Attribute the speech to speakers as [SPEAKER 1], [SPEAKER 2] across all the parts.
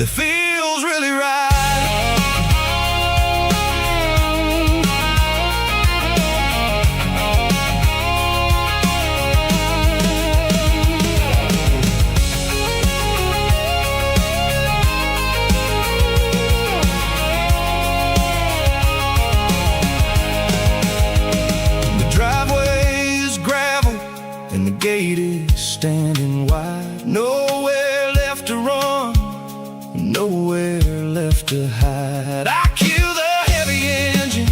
[SPEAKER 1] that feels really right. The driveway is gravel and the gate is standing wide. Nowhere left to run, nowhere left to hide. I kill the heavy engine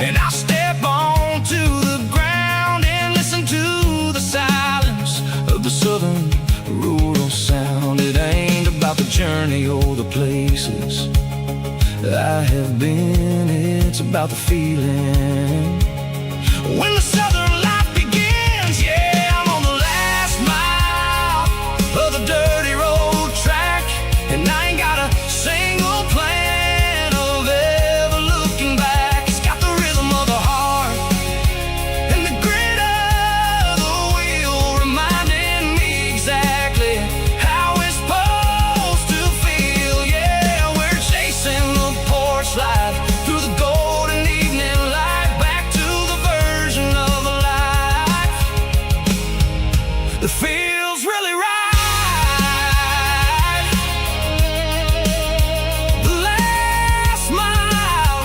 [SPEAKER 1] and I step onto the ground and listen to the silence of the southern rural sound. It ain't about the journey or the places I have been, it's about the feeling when the southern life begins. Yeah, I'm on the last mile of the dirty road track, and I ain't got a single plan of ever looking back. It's got the rhythm of the heart and the grit of the wheel, reminding me exactly how it's supposed to feel. Yeah, we're chasing the porch light through the golden evening light, back to the version of life that feels really right. The last mile,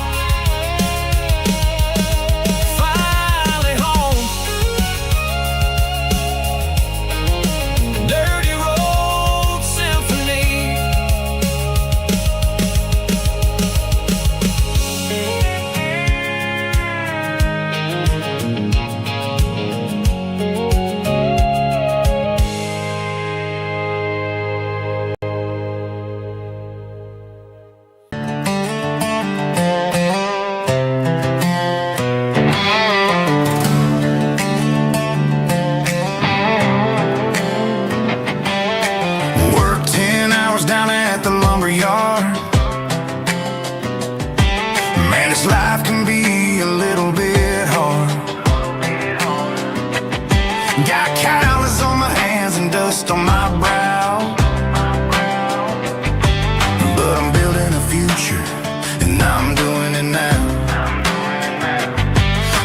[SPEAKER 1] finally home. Dirty road symphony. Work 10 hours down at the lumber yard. Man, this life can be a little bit hard. Got calluses on my hands and dust on my brow, but I'm building a future and I'm doing it now.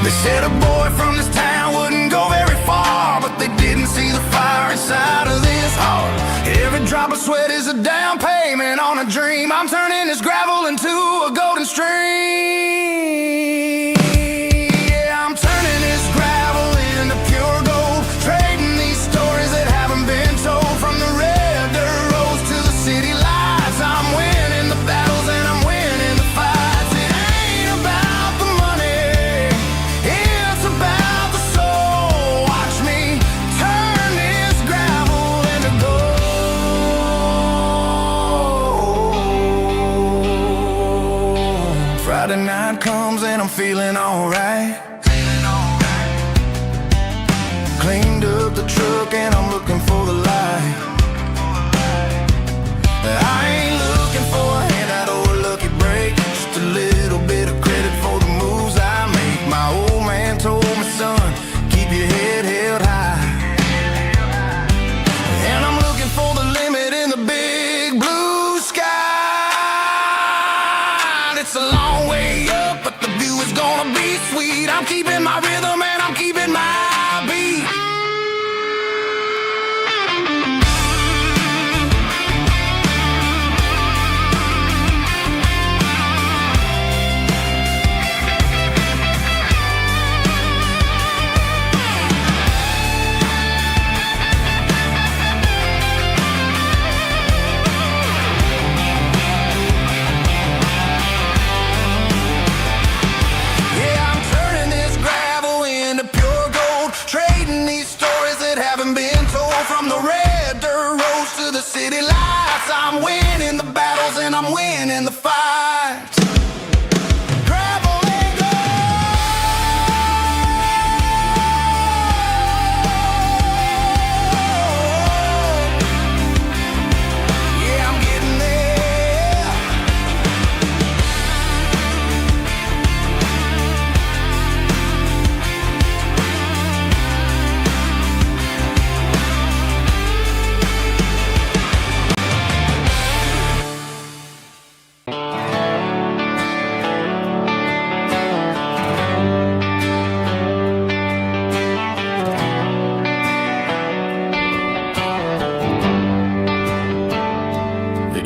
[SPEAKER 1] They said a boy from this town wouldn't go very far, but they didn't see the fire inside of this heart. Every drop of sweat is a down payment on a dream. I'm turning this gravel into a golden stream. Yeah, I'm turning this gravel into pure gold, trading these stories that haven't been told. From the red dirt roads to the city lights, I'm winning the battles and I'm winning the fights. It ain't about the money, it's about the soul. Watch me turn this gravel into gold. Friday night comes and I'm feeling alright. Cleaned up the truck and I'm looking for the light. I ain't looking for a handout or a lucky break, just a little bit of credit for the moves I make. My old man told me, son, keep your head held high. And I'm looking for the limit in the big blue sky. It's a long way up, but the view is gonna be sweet. I'm keeping my rhythm and I'm keeping my beat. Yeah, I'm turning this gravel into pure gold, trading these stories that haven't been told. From the red dirt roads to the city lights, I'm winning the battles and I'm winning the fights. Gravel and gold. Yeah, I'm getting there.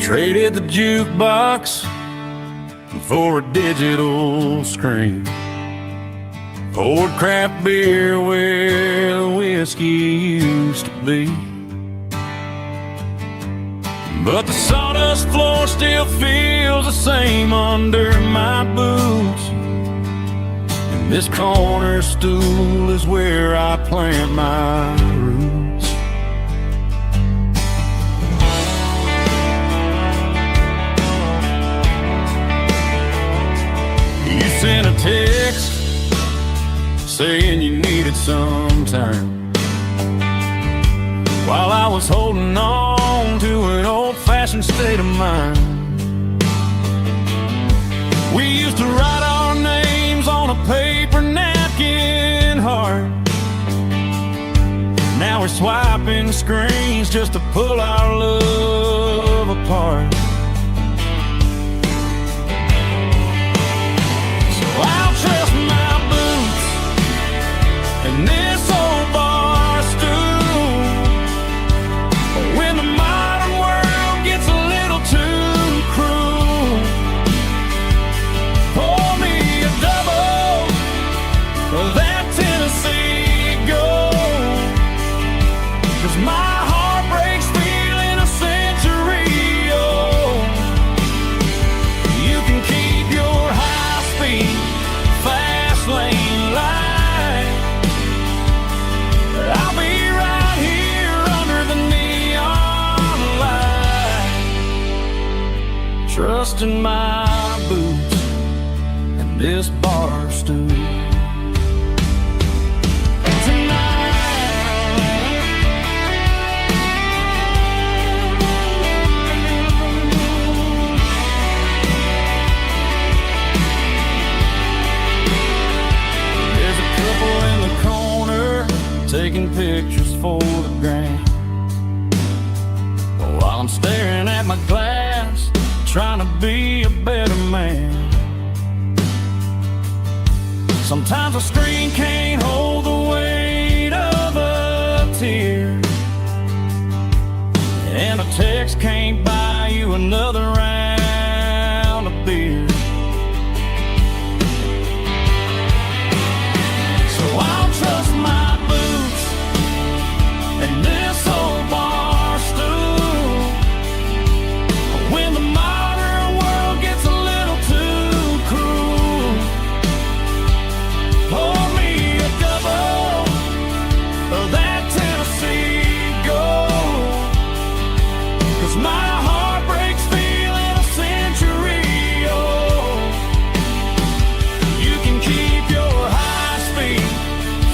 [SPEAKER 2] Traded the jukebox for a digital screen. Poured craft beer where the whiskey used to be. But the sawdust floor still feels the same under my boots. And this corner stool is where I plant my roots. You sent a text saying you needed some time, while I was holding on to an old-fashioned state of mind. We used to write our names on a paper napkin heart. Now we're swiping screens just to pull our love apart. So I'll trust my boots and this old bar stool when the modern world gets a little too cruel. Pour me a double of that Tennessee Gold, 'cause my heart breaks feeling a century old. You can keep your high-speed fast lane light. I'll be right here under the neon light, trusting my boots and this bar stool. There's a couple in the corner taking pictures for the gram, while I'm staring at my glass, trying to be a better man. Sometimes a screen can't hold the weight of a tear, and a text can't buy you another round of beer. So I'll trust my boots and this old bar stool when the modern world gets a little too cruel. Pour me a double of that Tennessee Gold, 'cause my heart breaks feeling a century old. You can keep your high-speed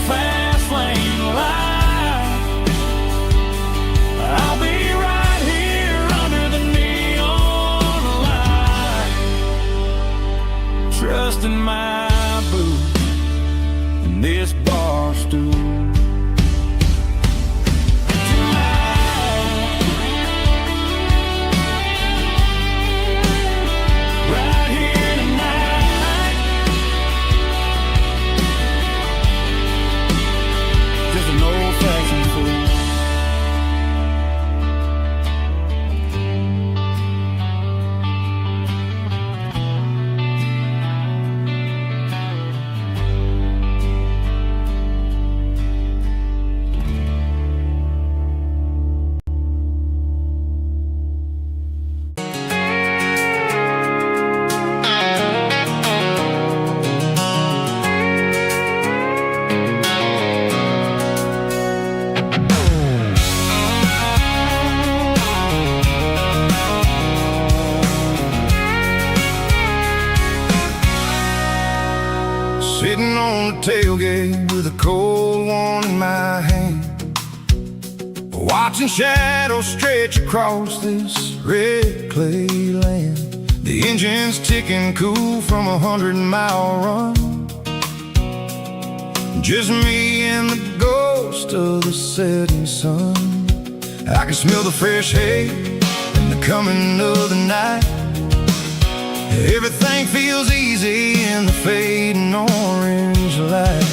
[SPEAKER 2] fast lane light. I'll be right here under the neon light, trusting my boots and this bar stool. Right here tonight, just an old-fashioned fool.
[SPEAKER 1] Sitting on the tailgate with a cold one in my hand, watching shadows stretch across this red clay land. The engine's ticking cool from a 100-mile run. Just me and the ghost of the setting sun. I can smell the fresh hay and the coming of the night. Everything feels easy in the fading orange light.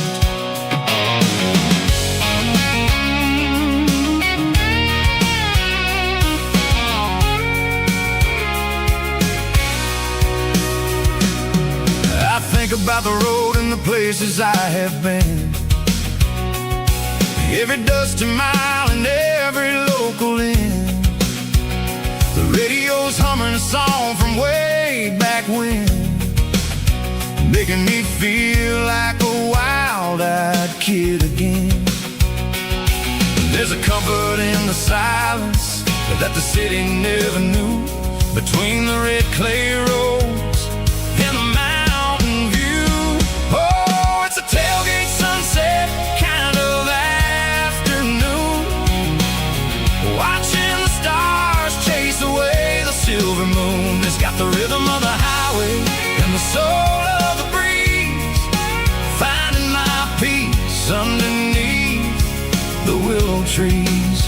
[SPEAKER 1] about the road and the places I have been. Every dusty mile and every local inn. The radio's humming a song from way back when, making me feel like a wild-eyed kid again. There's a comfort in the silence that the city never knew, between the red clay roads and the mountain view. Oh, it's a tailgate sunset kind of afternoon, watching the stars chase away the silver moon. It's got the rhythm of the highway and the soul of the breeze, finding my peace underneath the willow trees.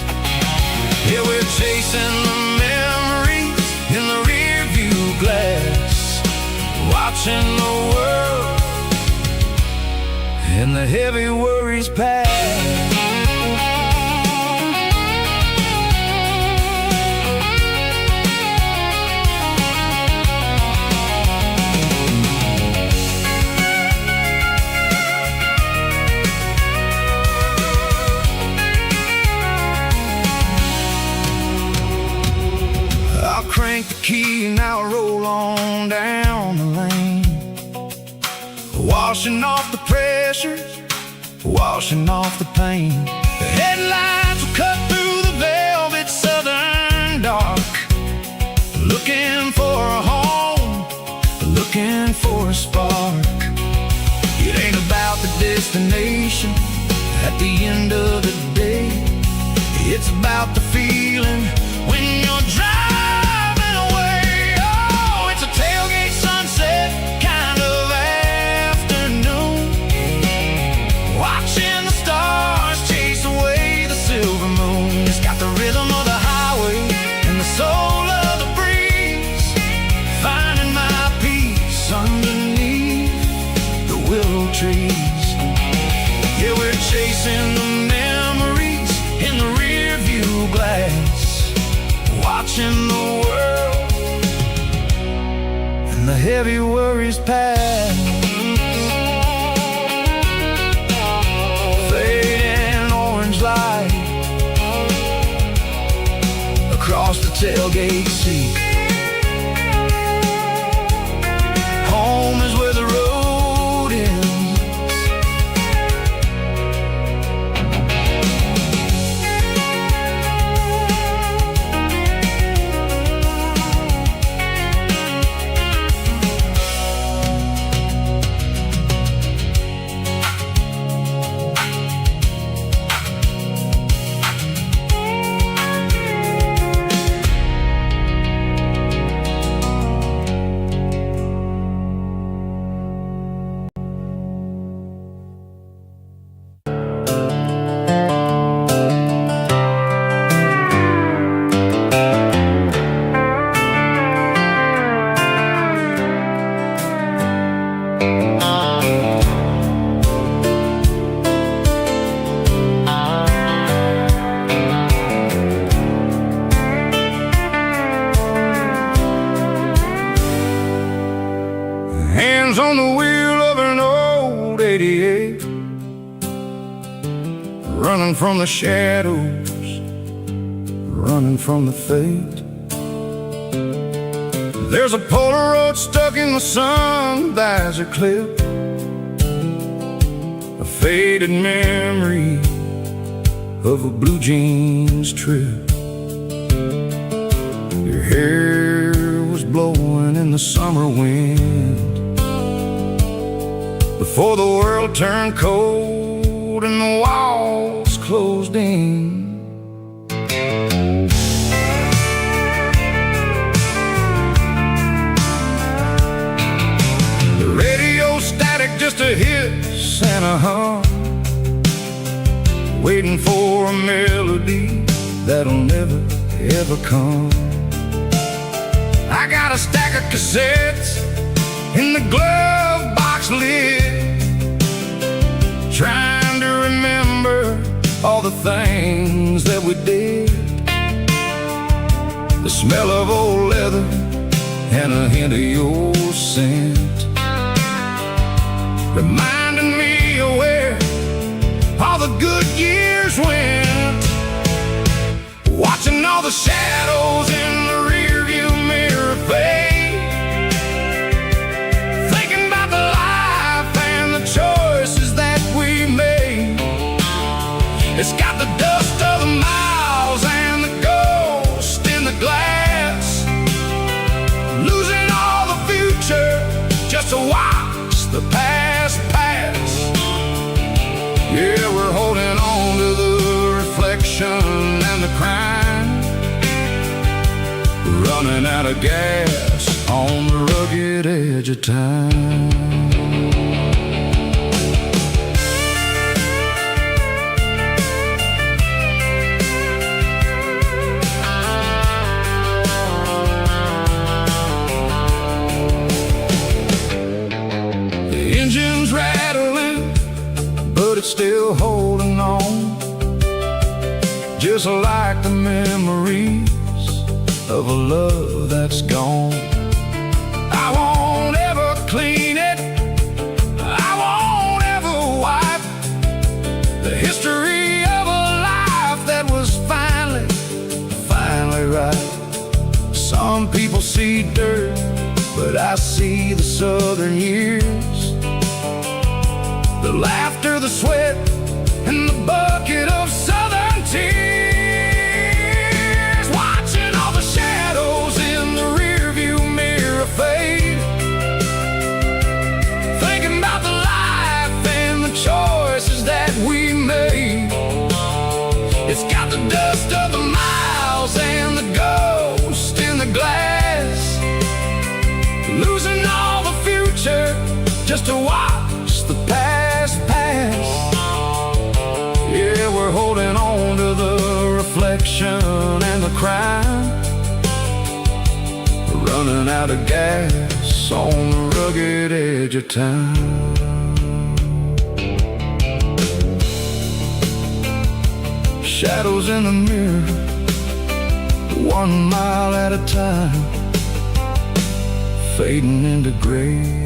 [SPEAKER 1] Yeah, we're chasing the memories in the rear view glass, watching the world and the heavy worries pass. Crank the key and I'll roll on down the lane, washing off the pressure, washing off the pain. The headlights will cut through the velvet southern dark, looking for a home, looking for a spark. It ain't about the destination at the end of the day, it's about the feeling when you're driving. Kind of afternoon, watching the stars chase away the silver moon. It's got the rhythm of the highway and the soul of the breeze, finding my peace underneath the willow trees. Yeah, we're chasing the memories in the rear view glass, watching the world and the heavy worries pass. Fading orange light across the tailgate seat. Home is where the road ends. On the wheel of an old 88, running from the shadows, running from the fate. There's a Polaroid stuck in the sun, there's a clip, a faded memory of a blue jeans trip. Your hair was blowing in the summer wind before the world turned cold and the walls closed in. The radio static, just a hiss and a hum, waiting for a melody that'll never ever come. I got a stack of cassettes in the glove box lid, trying to remember all the things that we did. The smell of old leather and a hint of your scent. reminding me of where all the good years went. Watching all the shadows in the rearview mirror fade, thinking about the life and the choices that we made. It's got the dust of the miles and the ghost in the glass, losing all the future just to watch the past pass. Yeah, we're holding on to the reflection and the crime, running out of gas on the rugged edge of time. The engine's rattling, but it's still holding on, just like the memories of a love that's gone. I won't ever clean it, I won't ever wipe the history of a life that was finally right. Some people see dirt, but I see the southern years, the laughter, the sweat, and the bucket of southern tears. Watching all the shadows in the rearview mirror fade, thinking about the life and the choices that we made. It's got the dust of the miles and the ghost in the glass, losing all the future just to watch the past pass. Yeah, we're holding on to the reflection and the crime, running out of gas on the rugged edge of time. Shadows in the mirror, 1 mile at a time, fading into gray.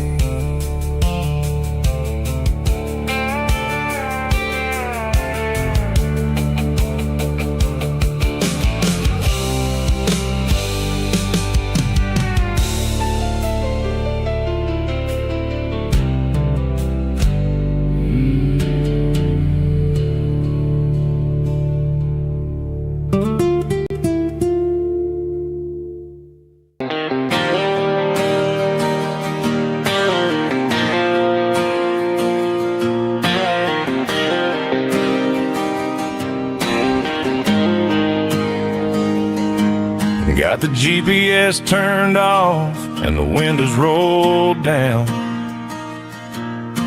[SPEAKER 2] Got the GPS turned off and the windows rolled down,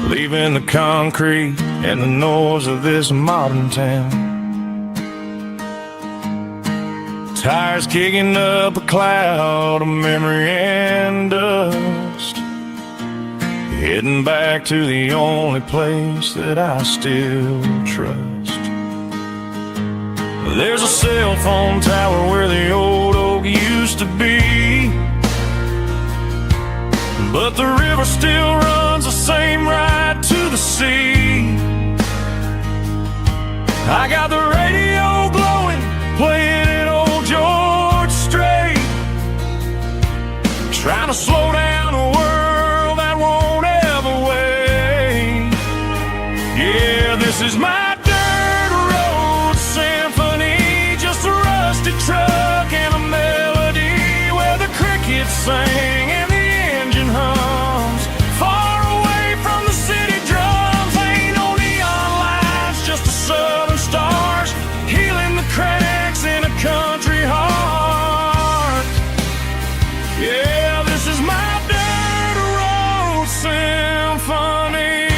[SPEAKER 2] leaving the concrete and the noise of this modern town. Tires kicking up a cloud of memory and dust, heading back to the only place that I still trust. There's a cell phone tower where the old oak used to be, but the river still runs the same right to the sea. I got the radio glowing, playing it old George Strait, trying to slow down a world that won't ever wait. Yeah, this is my dirt road symphony, just a rusty truck and a melody where the crickets sing and the engine hums. Far away from the city drums, ain't no neon lights, just the southern stars healing the cracks in a country heart. Yeah, this is my dirt road symphony.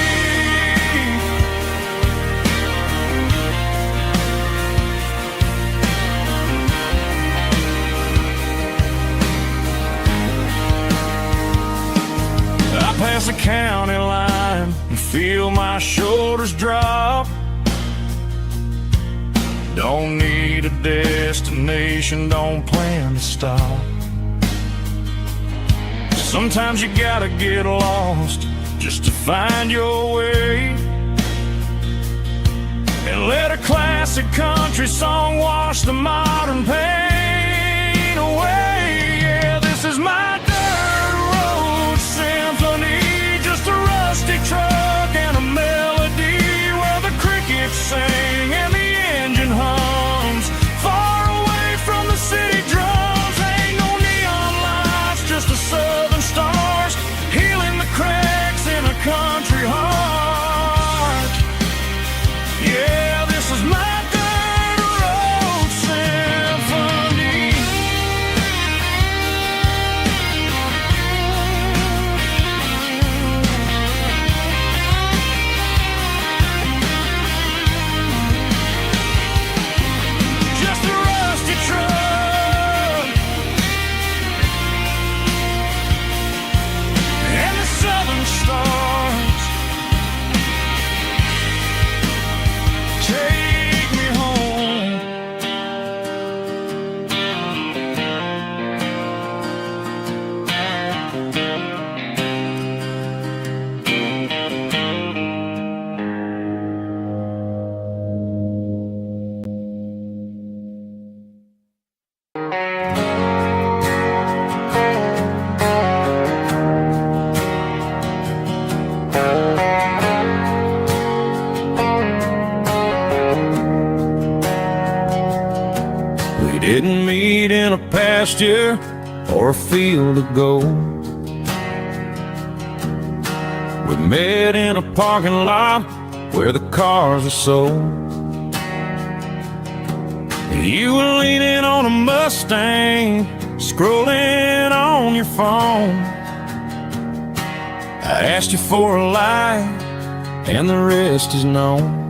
[SPEAKER 2] I pass the county line and feel my shoulders drop. Don't need a destination, don't plan to stop. Sometimes you gotta get lost just to find your way. And let a classic country song wash the modern pain away. Yeah, this is my dirt road symphony, just a rusty truck and a melody where the crickets sing and the engine hums far away from the city drums. Ain't no neon lights, just the southern stars healing the cracks in a country heart. Yeah, this is my dirt road symphony. Just a rusty truck and the southern stars take me home. We didn't meet in a pasture or a field of gold. We met in a parking lot where the cars are sold. You were leaning on a Mustang, scrolling on your phone. I asked you for a light, and the rest is known.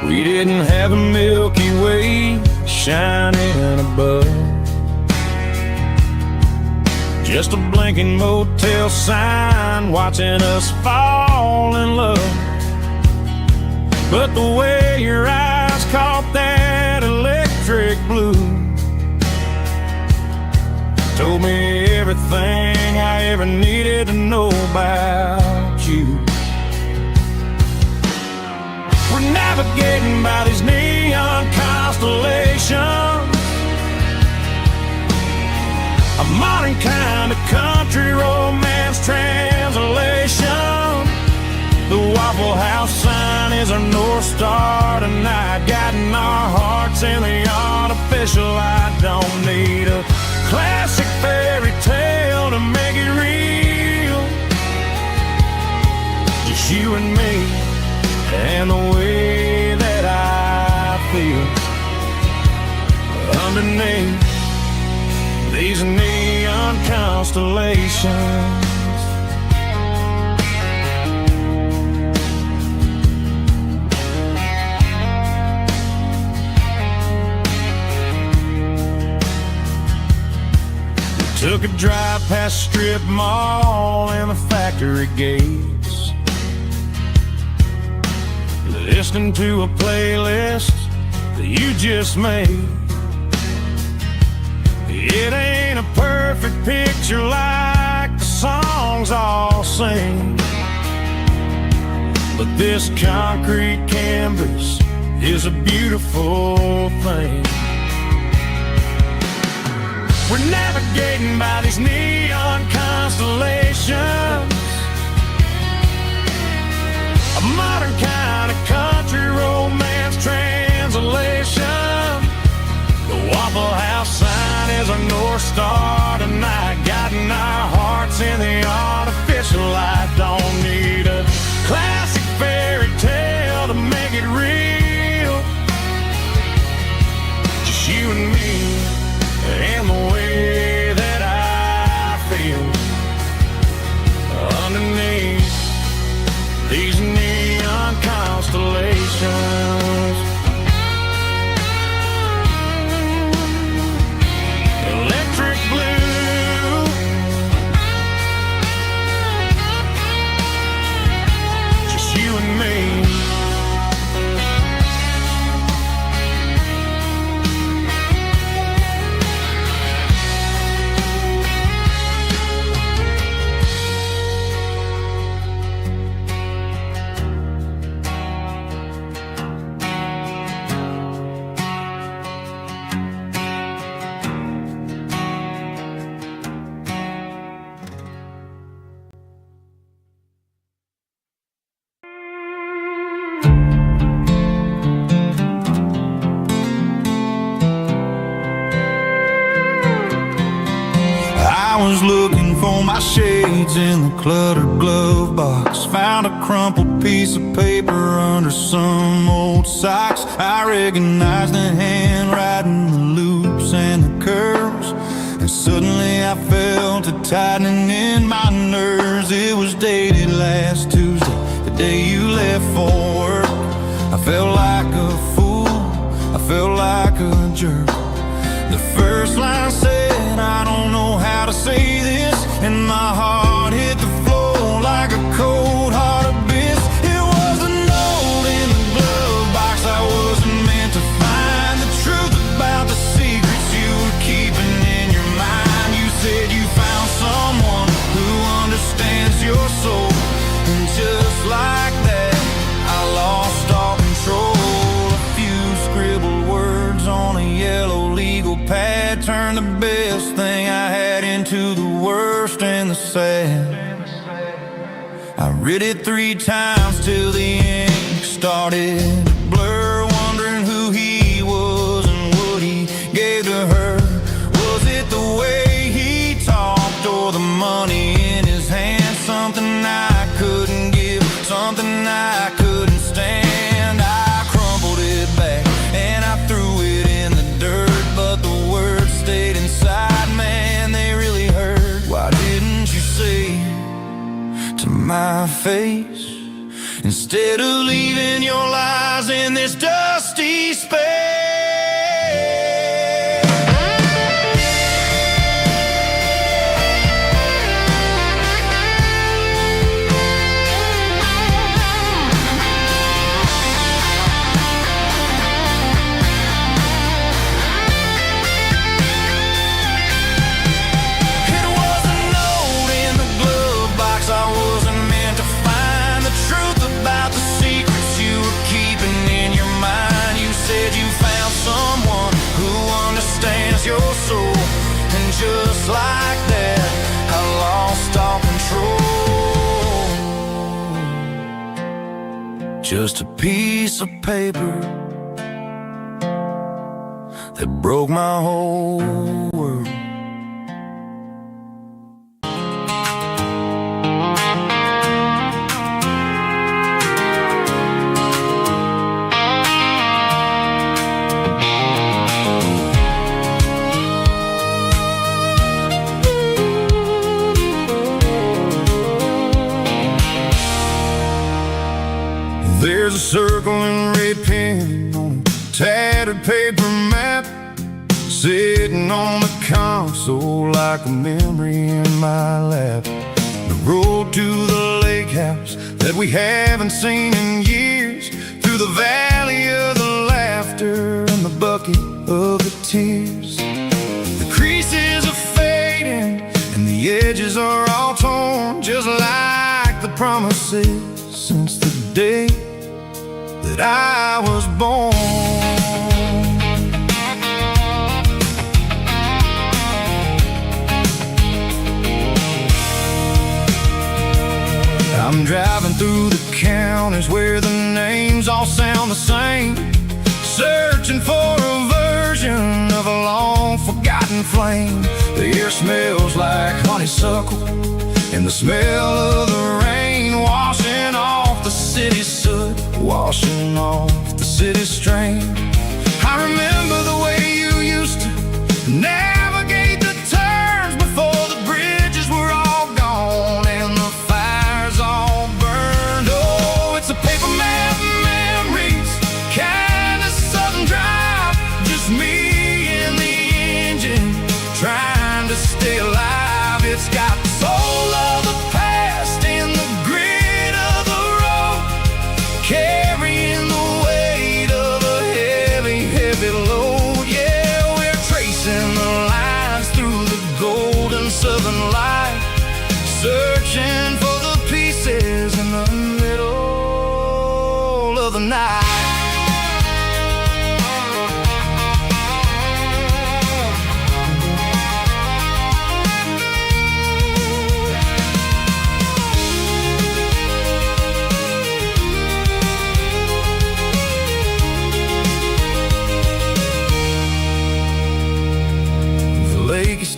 [SPEAKER 2] We didn't have a Milky Way shining above, just a blinking motel sign watching us fall in love. But the way your eyes caught that electric blue told me everything I ever needed to know about you. We're navigating by these neon constellations, a modern kind of country romance translation. The Waffle House sign is our North Star tonight, guiding our hearts in the artificial light. Don't need a classic fairy tale to make it real, just you and me and the way that I feel underneath these neon constellations. We took a drive past strip mall and the factory gates, listening to a playlist that you just made. It ain't a perfect picture like the songs all sing, but this concrete canvas is a beautiful thing. We're navigating by these neon constellations, a modern kind of country romance translation. The Waffle House sign is our North Star tonight, guiding our hearts in the artificial light. Don't need a classic fairy tale to make it real, just you and me and the way that I feel underneath these neon constellations. Electric blue
[SPEAKER 1] was looking for my shades in the cluttered glove box. Found a crumpled piece of paper under some old socks. I recognized the handwriting, the loops and the curves, and suddenly I felt a tightening in my nerves. It was dated last Tuesday, the day you left for work. I felt like a fool, I felt like a jerk. The first line said, I don't know how to say this, and my heart hit the floor like a cold heart abyss. It was a note in the glove box I wasn't meant to find. The truth about the secrets you were keeping in your mind. You said you found someone who understands your soul, and just like that, I lost all control. A few scribbled words on a yellow legal pad turned the best thing I had into the worst and the sad. I read it 3 times till the ink started to blur, wondering who he was and what he gave to her. Was it the way he talked or the money in his hand? Something I couldn't give, something I couldn't stand. I crumpled it back and I threw it in the dirt, but the words stayed inside, man, they really hurt. Why didn't you say to my face, instead of leaving your lies in this dusty space? Your soul, and just like that, I lost all control. Just a piece of paper that broke my whole world. There's a circle in red pen on a tattered paper map, sitting on the console like a memory in my lap. The road to the lake house that we haven't seen in years, through the valley of the laughter and the bucket of the tears. The creases are fading and the edges are all torn, just like the promises since the day that I was born. I'm driving through the counties where the names all sound the same, searching for a version of a long forgotten flame. The air smells like honeysuckle, and the smell of the rain washing off the city soot, washing off the city strain. I remember the way you used to navigate the turns before the bridges were all gone and the fires all burned. Oh, it's a paper map memories, kind of southern drive, just me and the engine trying to stay alive. It's got the soul of the past in the grit of the road, carrying the weight of a heavy, heavy load. Yeah, we're tracing the lines through the golden southern light, searching for the pieces in the middle of the night.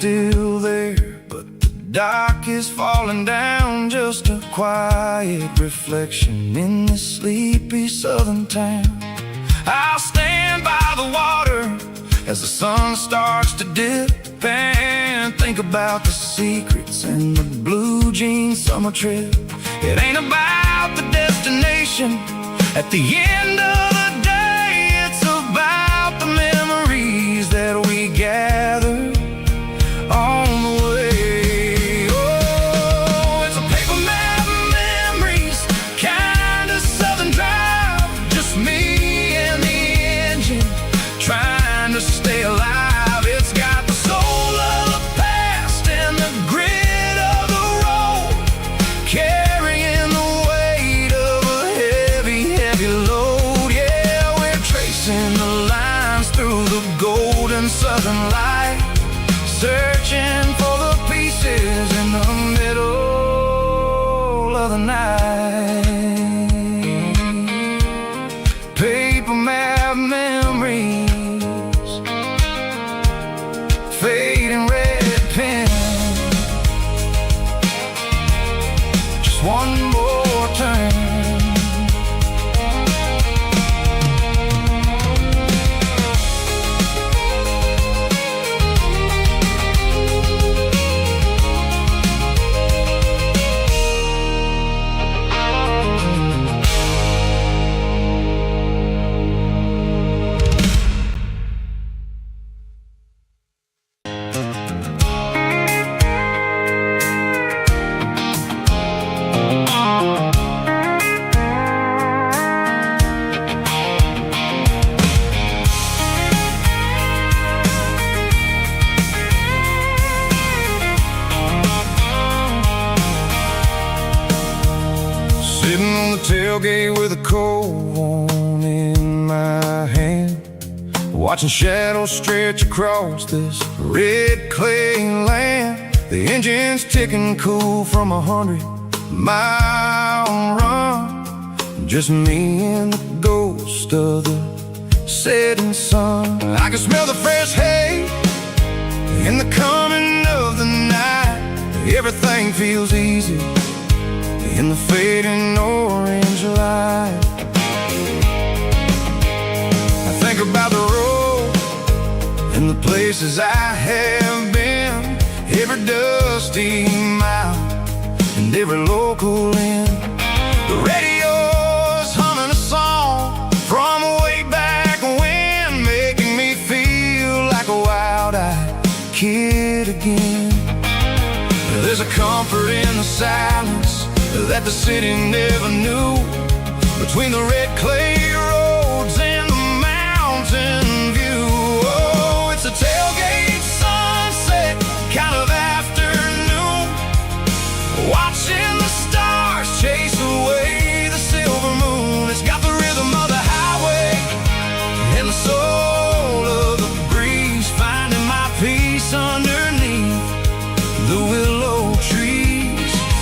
[SPEAKER 1] Still there, but the dock is falling down, just a quiet reflection in this sleepy southern town. I'll stand by the water as the sun starts to dip and think about the secrets and the blue jean summer trip. It ain't about the destination at the end of the day, it's about the memories that we gather on the way. Oh, it's a paper map of memories, kind of southern drive, just me and the engine trying to stay alive. It's got the soul of the past and the grit of the road, carrying the weight of a heavy, heavy load. Yeah, we're tracing the lines through the golden southern light, searching for the pieces in the middle of the night. Paper map memories, fading red pen, just one more turn. Sitting on the tailgate with a cold one in my hand, watching shadows stretch across this red clay land. The engine's ticking cool from 100-mile run, just me and the ghost of the setting sun. I can smell the fresh hay in the coming of the night. Everything feels easy in the fading orange light. I think about the road and the places I have been, every dusty mile and every local inn. The radio's humming a song from way back when, making me feel like a wild-eyed kid again. There's a comfort in the silence that the city never knew, between the red clay roads and the mountain view. Oh, it's a tailgate sunset kind of afternoon, watching the stars chase away the silver moon. It's got the rhythm of the highway and the soul of the breeze, finding my peace underneath the willow trees.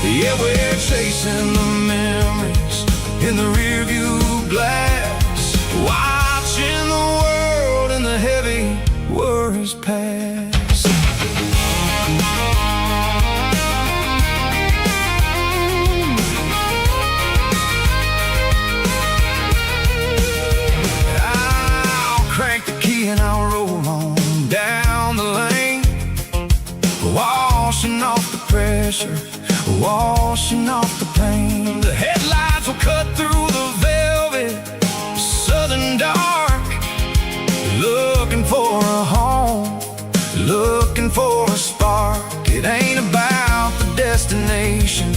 [SPEAKER 1] Yeah, we're chasing the memories in the rearview glass, watching the world and the heavy worries pass. I'll crank the key and I'll roll on down the lane, washing off the pressure, washing off the pain. The headlights will cut through the velvet southern dark, looking for a home, looking for a spark. It ain't about the destination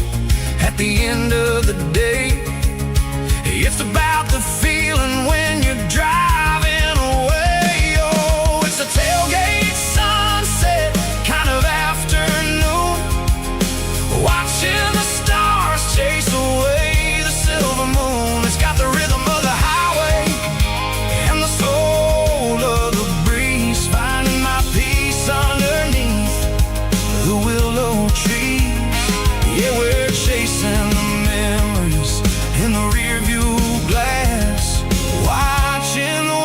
[SPEAKER 1] at the end of the day, it's about the feeling when you're driving away. Oh, it's a tailgate sunset kind of afternoon, watching the stars chase away the silver moon. It's got the rhythm of the highway and the soul of the breeze, finding my peace underneath the willow trees. Yeah, we're chasing the memories in the rearview glass, watching the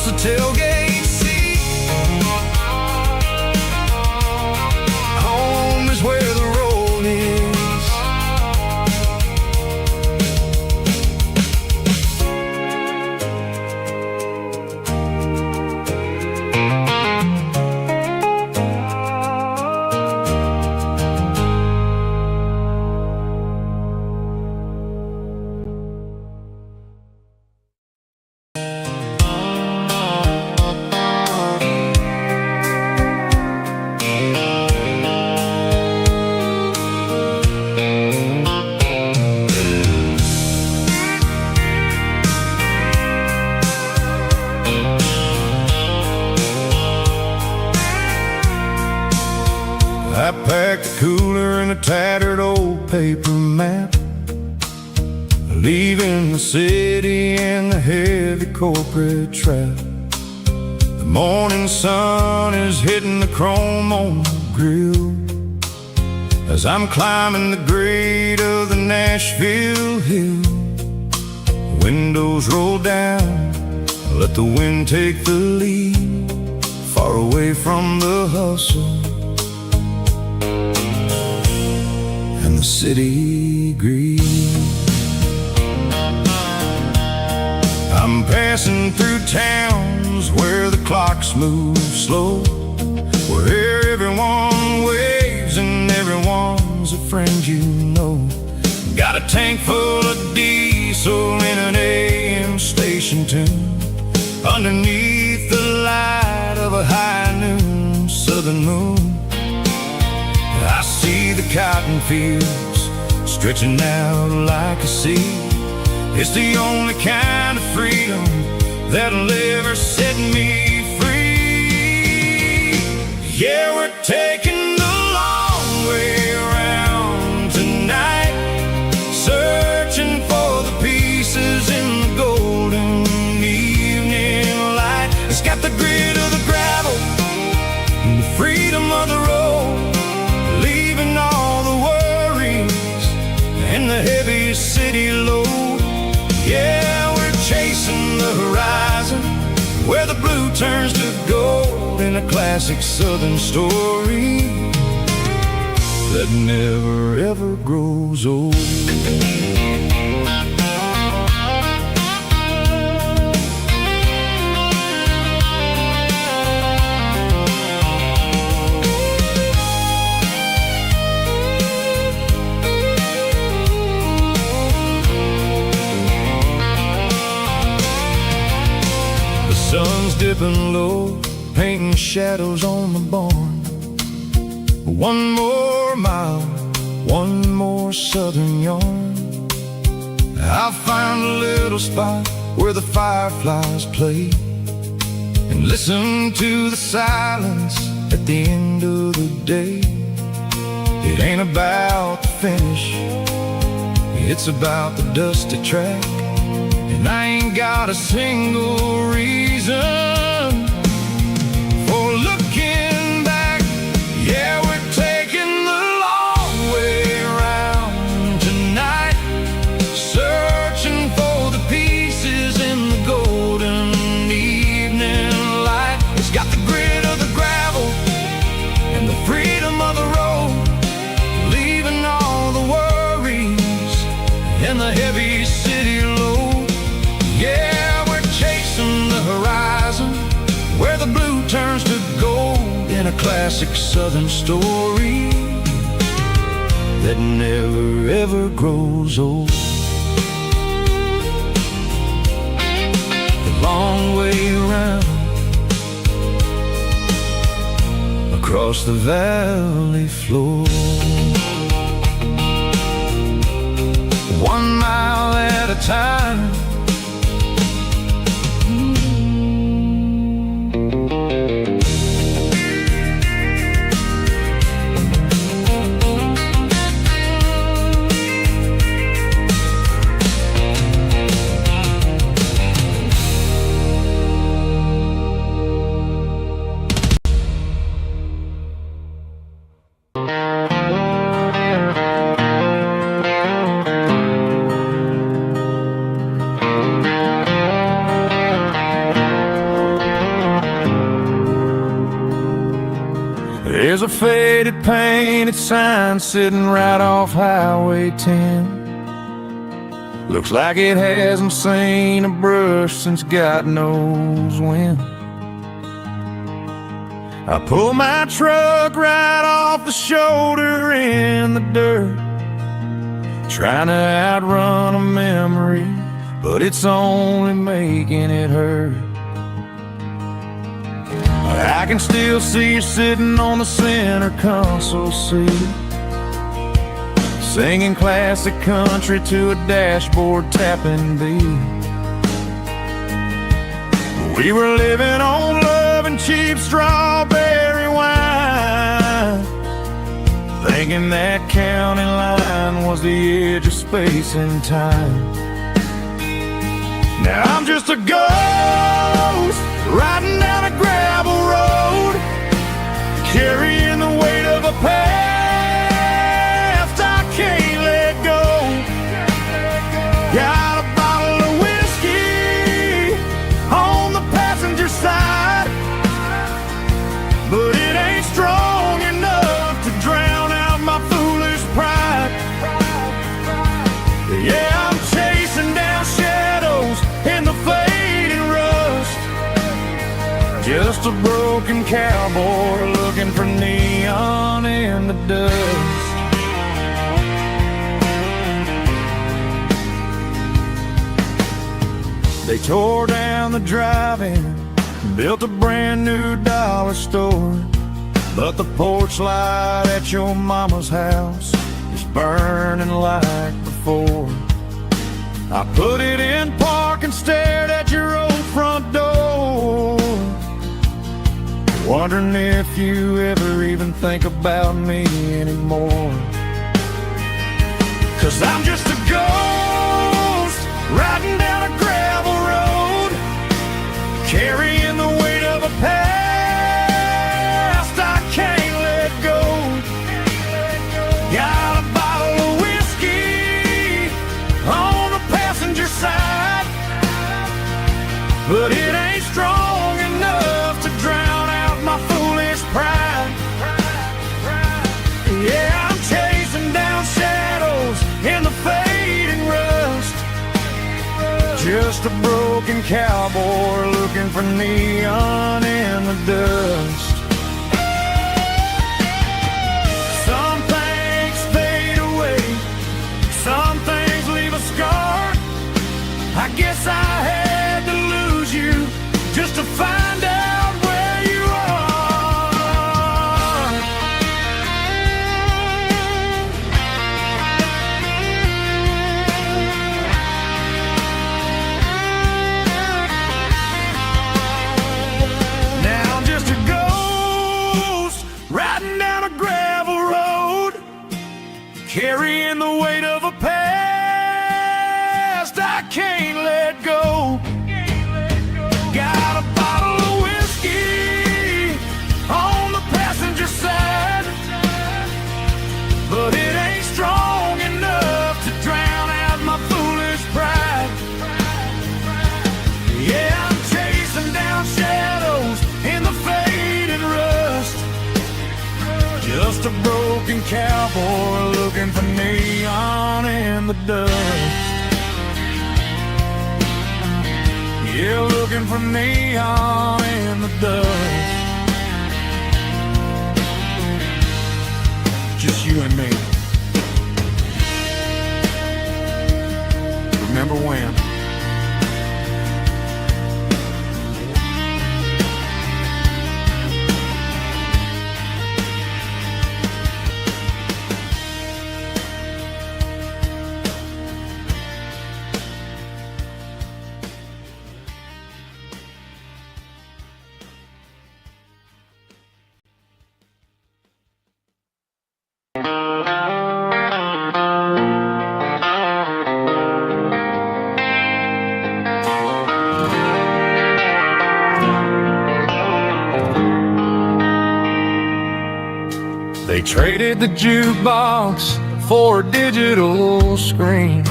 [SPEAKER 1] across the tailgate seat. Home is where the road is. I packed a cooler and a tattered old paper map, leaving the city and the heavy corporate trap. The morning sun is hitting the chrome on the grill as I'm climbing the grade of the Nashville hill. Windows roll down, let the wind take the lead, far away from the hustle and the city greed. I'm passing through towns where the clocks move slow, where everyone waves and everyone's a friend you know. Got a tank full of diesel in an AM station tune, underneath the light of a high noon southern moon. I see the cotton fields stretching out like a sea. It's the only kind of freedom that'll ever set me free. Yeah, we're taking the long way around tonight, searching for the pieces in the golden evening light. It's got the grit of the gravel and the freedom of the road, leaving all the worries and the heavy city load. Yeah, we're chasing the horizon where the blue turns to gold, in a classic southern story that never ever grows old. Sun's dipping low, painting shadows on the barn. One more mile, one more southern yarn. I'll find a little spot where the fireflies play and listen to the silence at the end of the day. It ain't about the finish, it's about the dusty track. And I ain't got a single reason for looking back. Yeah, we're taking the long way around tonight, searching for the pieces in the golden evening light. It's got the grit of the gravel and the freedom of the road, leaving all the worries and the heavy city load. Yeah, we're chasing the horizon where the blue turns to gold, in a classic southern story that never ever grows old. The long way around across the valley floor, 1 mile at a time.
[SPEAKER 2] faded painted sign sitting right off Highway 10. Looks like it hasn't seen a brush since God knows when. I pull my truck right off the shoulder in the dirt, trying to outrun a memory, but it's only making it hurt. I can still see you sitting on the center console seat, singing classic country to a dashboard tapping beat. We were living on love and cheap strawberry wine, thinking that county line was the edge of space and time. Now I'm just a ghost riding down a gravel road, carrying the weight of a past I can't let go. Got a bottle of whiskey on the passenger side, but it ain't strong enough to drown out my foolish pride. Yeah, I'm chasing down shadows in the fading rust, just a broken cowboy looking for neon in the dust. They tore down the drive-in, built a brand new dollar store, but the porch light at your mama's house is burning like before. I put it in park and stared at your old front door, wondering if you ever even think about me anymore. 'Cause I'm just a ghost riding down a gravel road, carrying the weight of a past I can't let go. Got a bottle of whiskey on the passenger side, but it ain't strong enough to drown out my foolish pride. Yeah, I'm chasing down shadows in the fading rust, just a broken cowboy looking for neon in the dust. Some things fade away, some things leave a scar. I guess I had to lose you just to find out where you are. Now I'm just a ghost riding down a gravel road, carrying the weight of a past I can't let go. Got a bottle of whiskey on the passenger side, but it ain't strong enough to drown out my foolish pride. Yeah, I'm chasing down shadows in the fading rust, just a broken cowboy looking for neon in the dust. Yeah, looking for neon in the dust. Just you and me. Remember when? They traded the jukebox for a digital screen,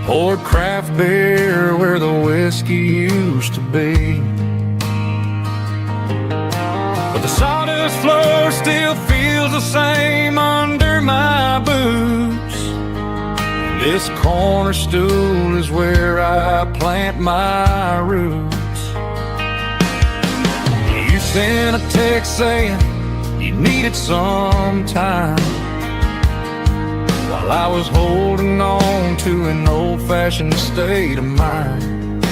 [SPEAKER 2] poured craft beer where the whiskey used to be. But the sawdust floor still feels the same under my boots. This corner stool is where I plant my roots. You sent a text saying you needed some time, while I was holding on to an old-fashioned state of mind.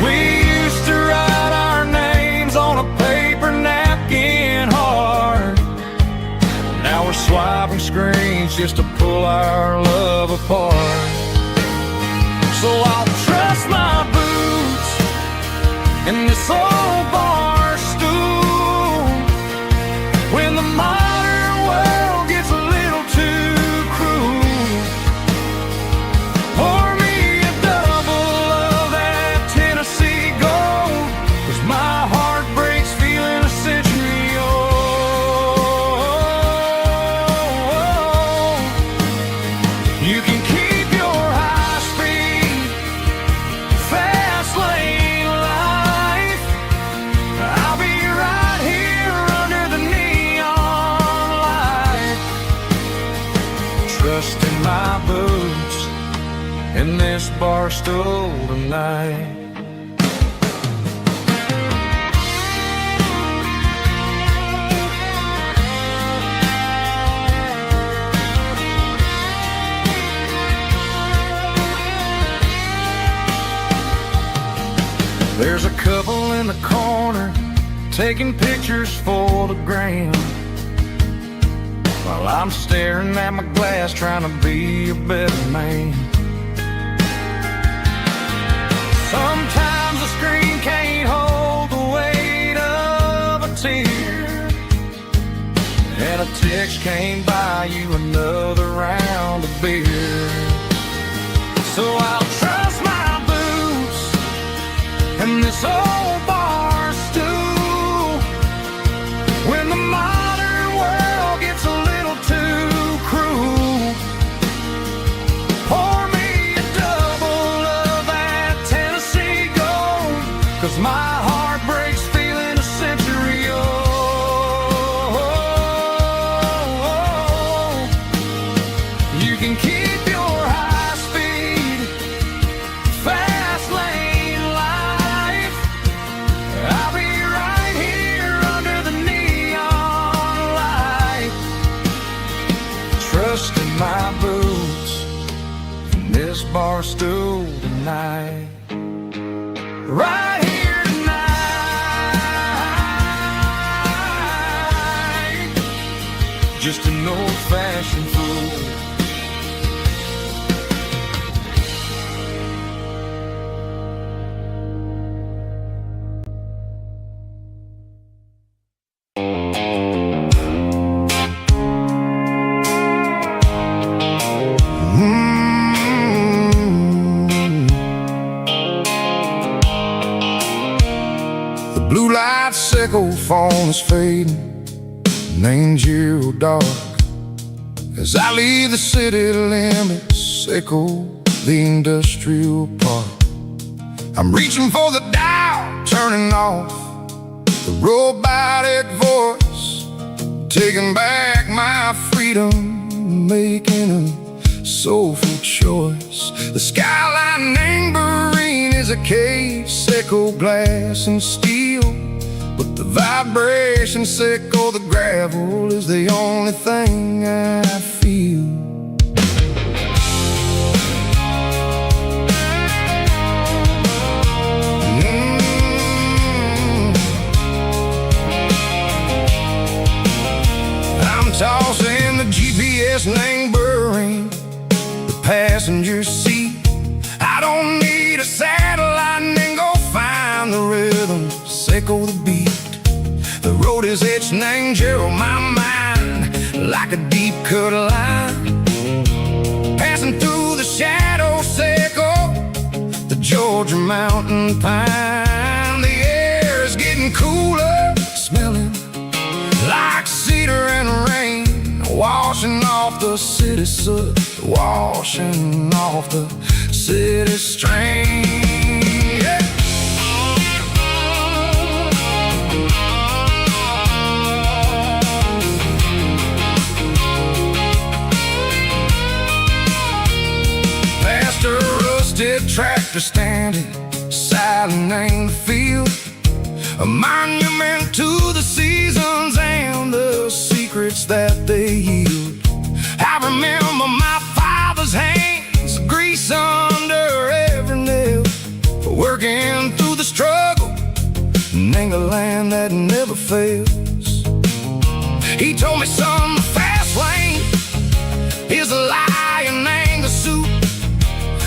[SPEAKER 2] We used to write our names on a paper napkin hard. Now we're swiping screens just to pull our love apart. So I'll trust my boots in this old bar stool when the modern world gets a little too cruel. Pour me a double of that Tennessee Gold, 'cause my heart breaks feeling a century old. You can keep your high-speed, fast lane life. I'll be right here under the neon light, trusting my boots in this bar stool tonight. There's a couple in the corner taking pictures for the gram, while I'm staring at my glass trying to be a better man. Sometimes the screen can't hold the weight of a tear, and a text can't buy you another round of beer. So I'll trust my boots and this old bar stool when the modern world gets a little too cruel. Pour me a double of that Tennessee Gold, 'cause my heart breaks feeling a century old. You can keep your high-speed, fast lane life. I'll be right here under the neon light, trusting my boots in this bar stool tonight. Right here tonight, just an old-fashioned fool.
[SPEAKER 1] The blue light sickle phone is fading, and angel dark. As I leave the city limits, echo the industrial park. I'm reaching for the dial, turning off the robotic voice, taking back my freedom, making a soulful choice. The skyline name Briyan is a case, echo glass and steel, but the vibration sickle the gravel is the only thing I feel. I'm tossing the GPS name Briyan, the passenger seat. I don't need a satellite and go find the rhythm, echo the beat. The road is etched and angel on my mind like a deep cut line, passing through the shadow circle, the Georgia mountain pine. The air is getting cooler, smelling like cedar and rain, washing off the city soot, washing off the city strain. Yeah. left her standing, silent in the field, a monument to the seasons and the secrets that they yield. I remember my father's hands, grease under every nail, for working through the struggle in the land that never fails. He told me, son, the fast lane is a lie and ain't a suit.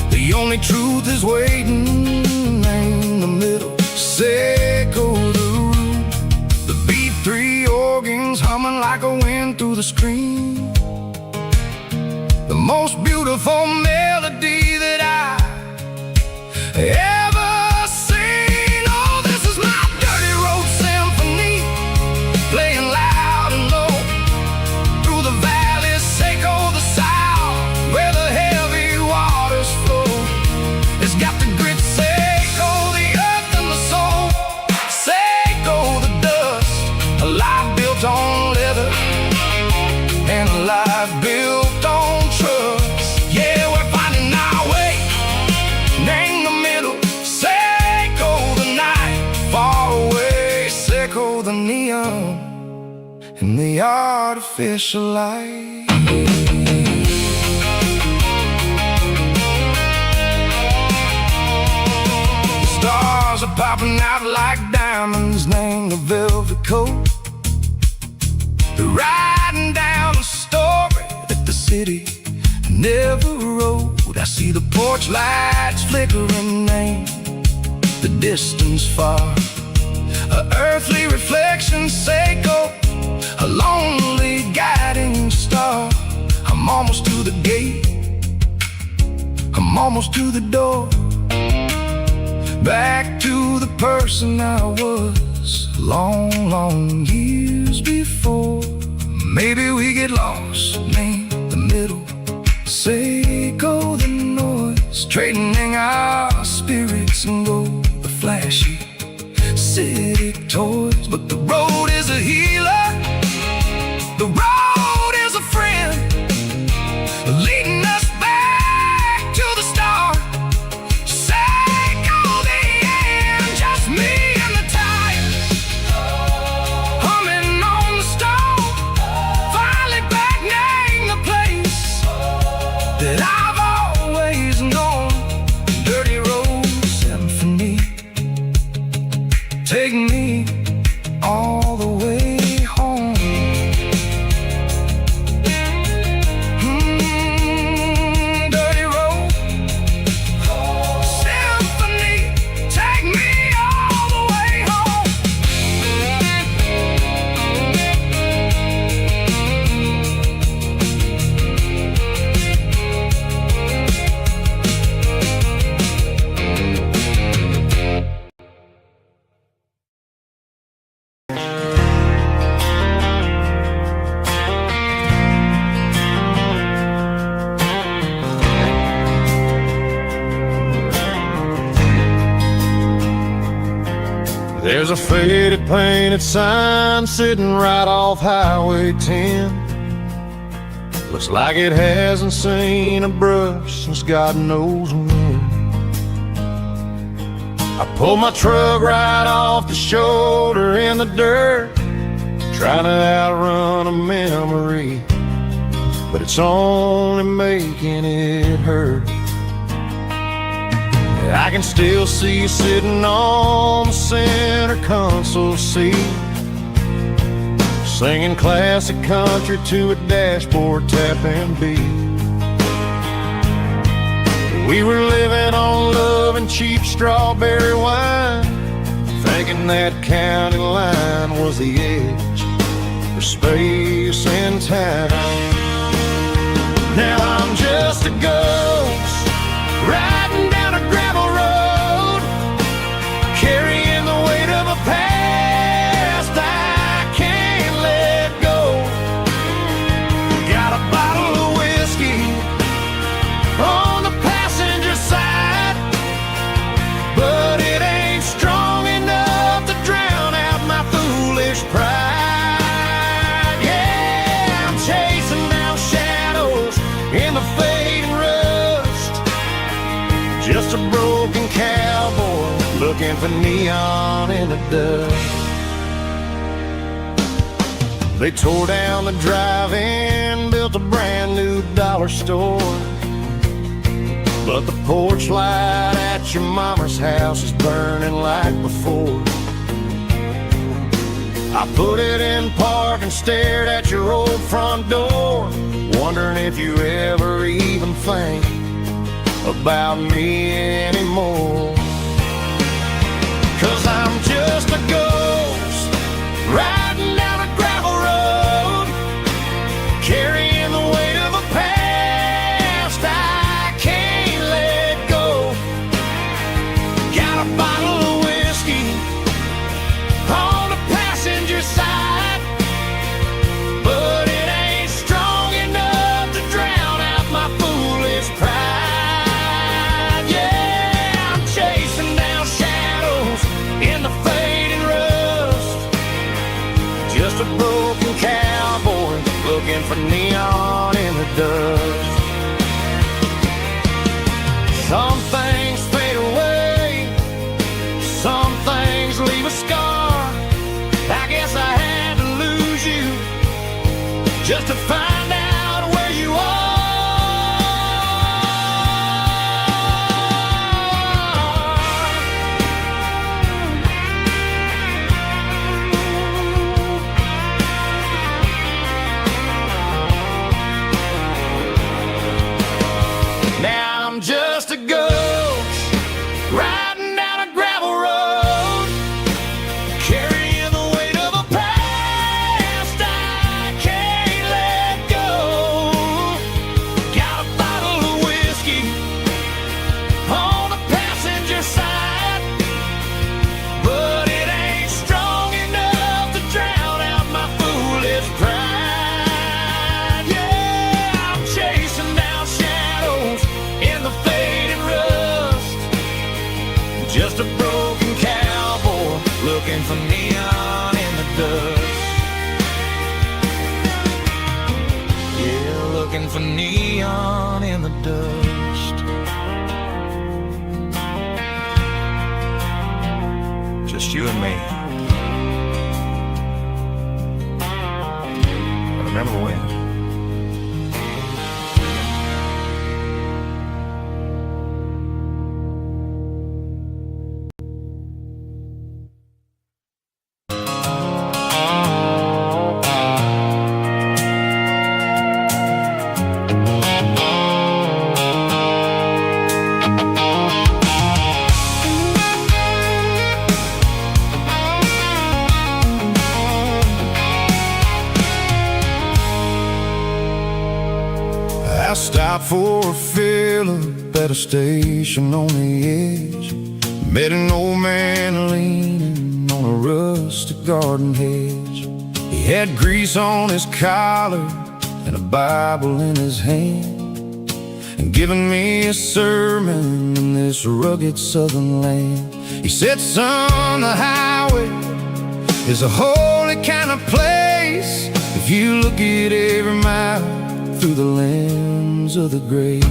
[SPEAKER 1] The only truth is waiting in the middle. Echo the root, the B3 organs humming like a wind through the screen. The most beautiful melody that I ever seen. Oh, this is my dirty road symphony, playing loud and low through the valleys, Echo the south, where the heavy waters flow. It's got the grit, Echo the earth and the soul, Echo the dust, a life built on leather and a life built on trust. Yeah, we're finding our way in the middle. Echo the night, far away, Echo the neon and the artificial light. The stars are popping out like diamonds, named the velvet coat. They're riding down the story that the city never wrote. I see the porch lights flickering in the distance far, a earthly reflection, Echo, a lonely guiding star. I'm almost to the gate, I'm almost to the door, back to the person I was long, long years before. Maybe we get lost in the middle, Echo the noise, trading our spirits and gold, the flashy city toys. But the road is a healer, the road is a friend, leading us back to the start. Echo the end, just me and the tires, humming on the stone, finally back name the place that I've always known. Dirty road symphony, take me all the way home. Dirty road symphony, take me all the way home.
[SPEAKER 2] There's a faded painted sign sitting right off Highway 10. Looks like it hasn't seen a brush since God knows when. I pulled my truck right off the shoulder in the dirt, trying to outrun a memory, but it's only making it hurt. I can still see you sitting on the center console seat, singing classic country to a dashboard tapping beat. We were living on love and cheap strawberry wine, thinking that county line was the edge for space and time. Now I'm just a ghost riding down a gravel road, carrying the weight of a past I can't let go. Got a bottle of whiskey on the passenger side, but it ain't strong enough to drown out my foolish pride. Yeah, I'm chasing down shadows in the fading road,
[SPEAKER 1] Just a broken cowboy looking for neon in the dust. They tore down the drive-in, built a brand new dollar store, but the porch light at your mama's house is burning like before. I put it in park and stared at your old front door, wondering if you ever even think about me anymore. 'Cause I'm just a ghost riding down a gravel road, carrying the weight of a past I can't let go. Got a bottle of whiskey on the passenger side, but it ain't strong enough to drown out my foolish pride. Yeah, I'm chasing down shadows in the fading rust, just a broken cowboy looking for neon in the dust. Some things fade away, some things leave a scar. I guess I had to lose you just to find out where you are. Now I'm just a ghost riding down a gravel road, carrying the weight of a past I can't let go. Got a bottle of whiskey on the passenger side, but it ain't strong enough to drown out my foolish pride. Yeah, I'm chasing down shadows in the fading rust, just a broken cowboy looking for neon in the dust. Yeah, looking for neon in the dust. Just you and me. I remember when. I stopped for a fill-up at a station on the edge. Met an old man leaning on a rustic garden hedge. He had grease on his collar and a Bible in his hand, and giving me a sermon in this rugged southern land. He said, son, the highway is a holy kind of place if you look at every mile through the lens of the grace.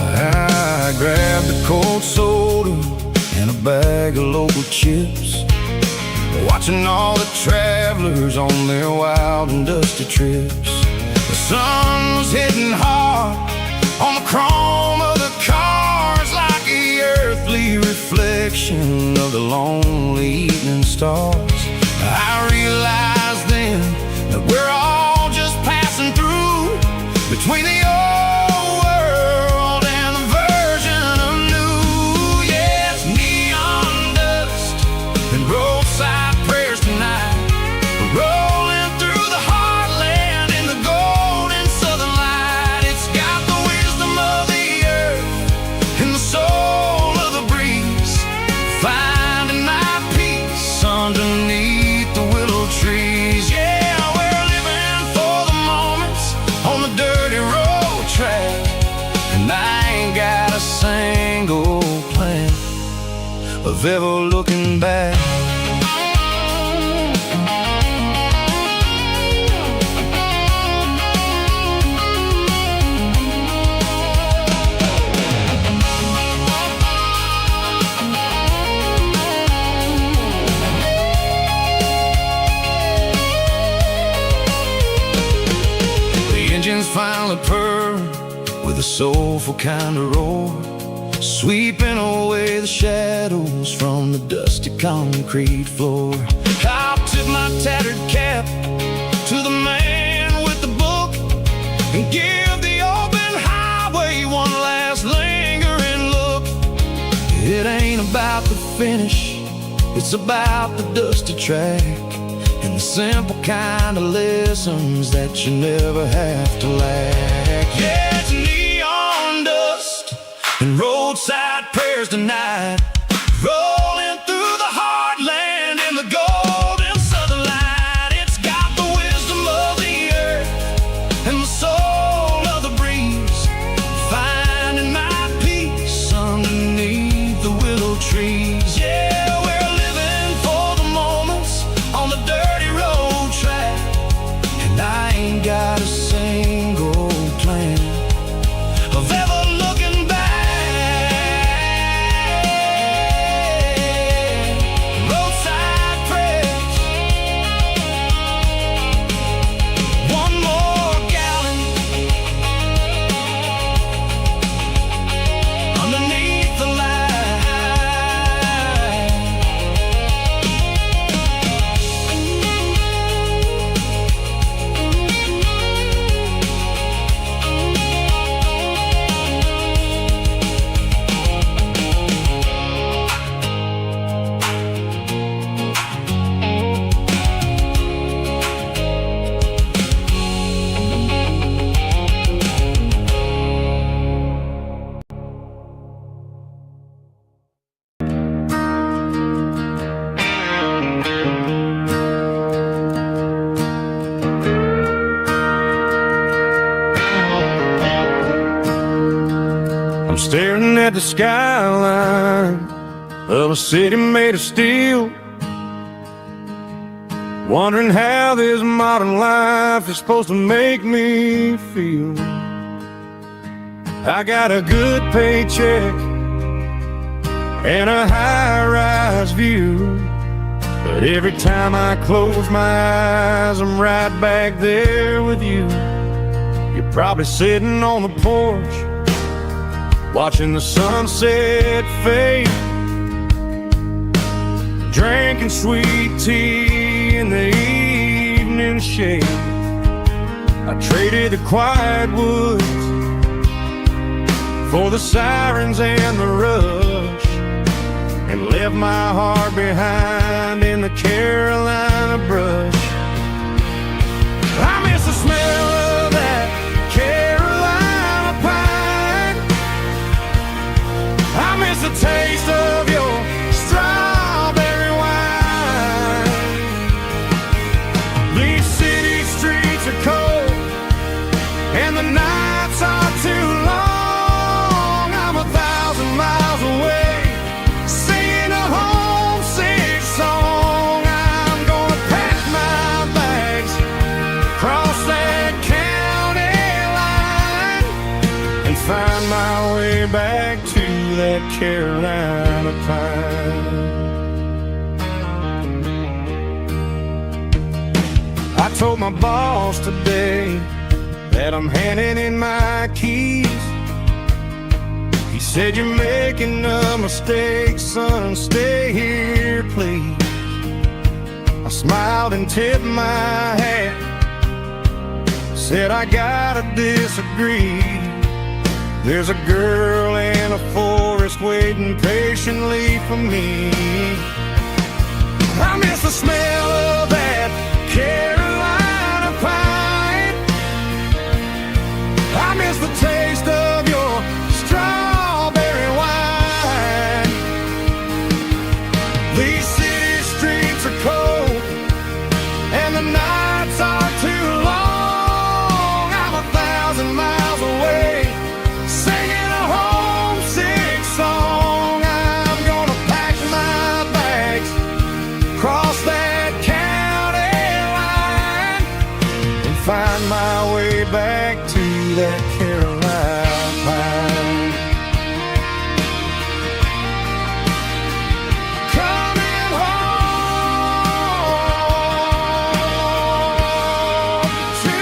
[SPEAKER 1] I grabbed a cold soda and a bag of local chips, watching all the travelers on their wild and dusty trips. The sun was hitting hard on the chrome of the cars, like the earthly reflection of the lonely evening stars. I realized then that we're all just passing through between the old world and the version of new. Yes, neon dust and roadside prayers tonight, rolling through the heartland in the golden southern light. It's got the wisdom of the earth and the soul of the breeze, finding my peace underneath the willow trees. Yeah, we're living for the moments on the dirty road track, and I ain't got a single plan of ever looking back. winds finally purr with a soulful kind of roar, sweeping away the shadows from the dusty concrete floor. I'll tip my tattered cap to the man with the book and give the open highway one last lingering look. It ain't about the finish, it's about the dusty track and the simple kind of lessons that you never have to lack. Yeah, it's neon dust and roadside prayers tonight, rolling through the heartland in the golden southern light. It's got the wisdom of the earth and the soul of the breeze, finding my peace underneath the willow trees. Yeah, we're living for the moments on the dirty road track, and I ain't got a single plan of ever looking back. Roadside prayers, one more gallon underneath the light.
[SPEAKER 2] I'm staring at the skyline of a city made of steel, wondering how this modern life is supposed to make me feel. I got a good paycheck and a high-rise view, but every time I close my eyes, I'm right back there with you. You're probably sitting on the porch, watching the sunset fade, drinking sweet tea in the evening shade. I traded the quiet woods for the sirens and the rush, and left my heart behind in the Carolina brush. I miss the smell of that Carolina pine. I miss the taste of your strawberry wine. These city streets are cold and the nights are too long. I'm 1,000 miles away, singing a homesick song. I'm gonna pack my bags, cross that county line, and find my way back to that Carolina pine. I told my boss today that I'm handing in my keys. He said, "You're making a mistake, son, stay here, please." I smiled and tipped my hat, said, "I gotta disagree. There's a girl in a forest waiting patiently for me." I miss the smell of that Carolina pine. I miss the taste of your strawberry wine. These city streets are cold and the nights are too long. I'm 1,000 miles away, singing a homesick song. I'm gonna pack my bags, cross that county line, and find my way back to that Carolina pine. Coming home to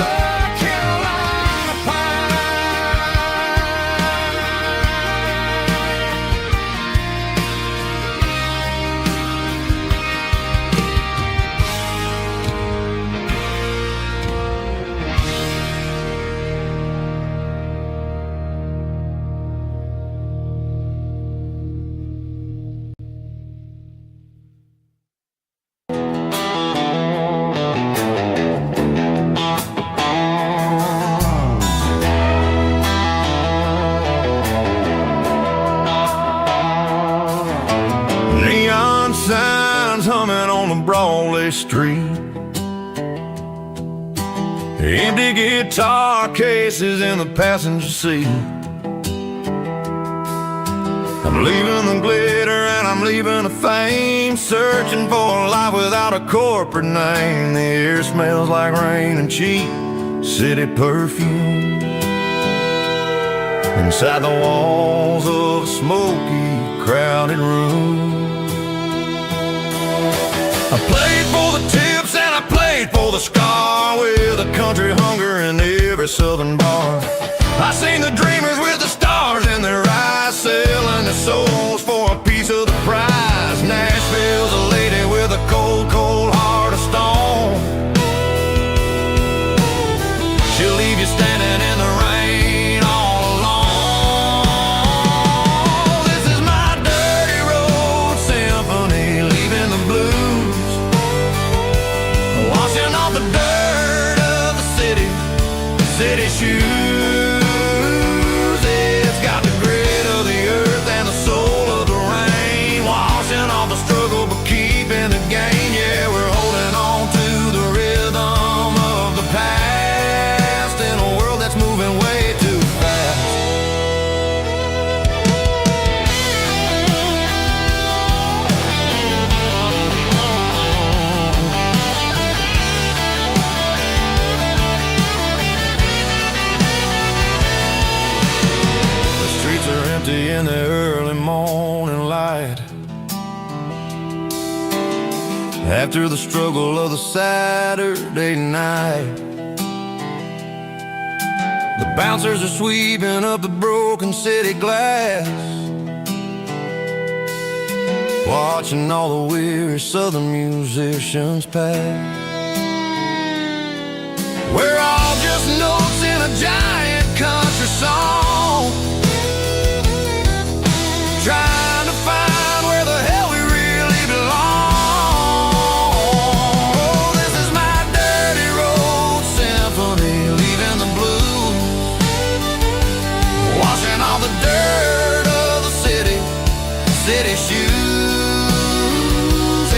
[SPEAKER 2] the Carolina lonely street. Empty guitar cases in the passenger seat. I'm leaving the glitter and I'm leaving the fame, searching for a life without a corporate name. The air smells like rain and cheap city perfume. Inside the walls of a smoky, crowded room. I played for the tips and I played for the scar, with a country hunger in every southern bar. I seen the dreamers with the stars in their eyes, selling their souls for a piece of the prize. Nashville's a lady with a cold, cold heart of stone. She'll leave you standing in the rain all alone. This is my dirty road symphony, leaving the blues, washing off the dirt of the city shoes. It's got the grit of the earth and the soul of the rain, washing off the struggle but keeping the gain. Yeah, we're holding on to the rhythm of the past in a world that's moving way too fast. The streets are empty in the early morning light, after the struggle of the Saturday night. The bouncers are sweeping up the broken city glass, watching all the weary southern musicians pass. We're all just notes in a giant country song, trying to find where the hell we really belong. Oh, this is my dirty road symphony, leaving the blues, washing all the dirt of the city shoes.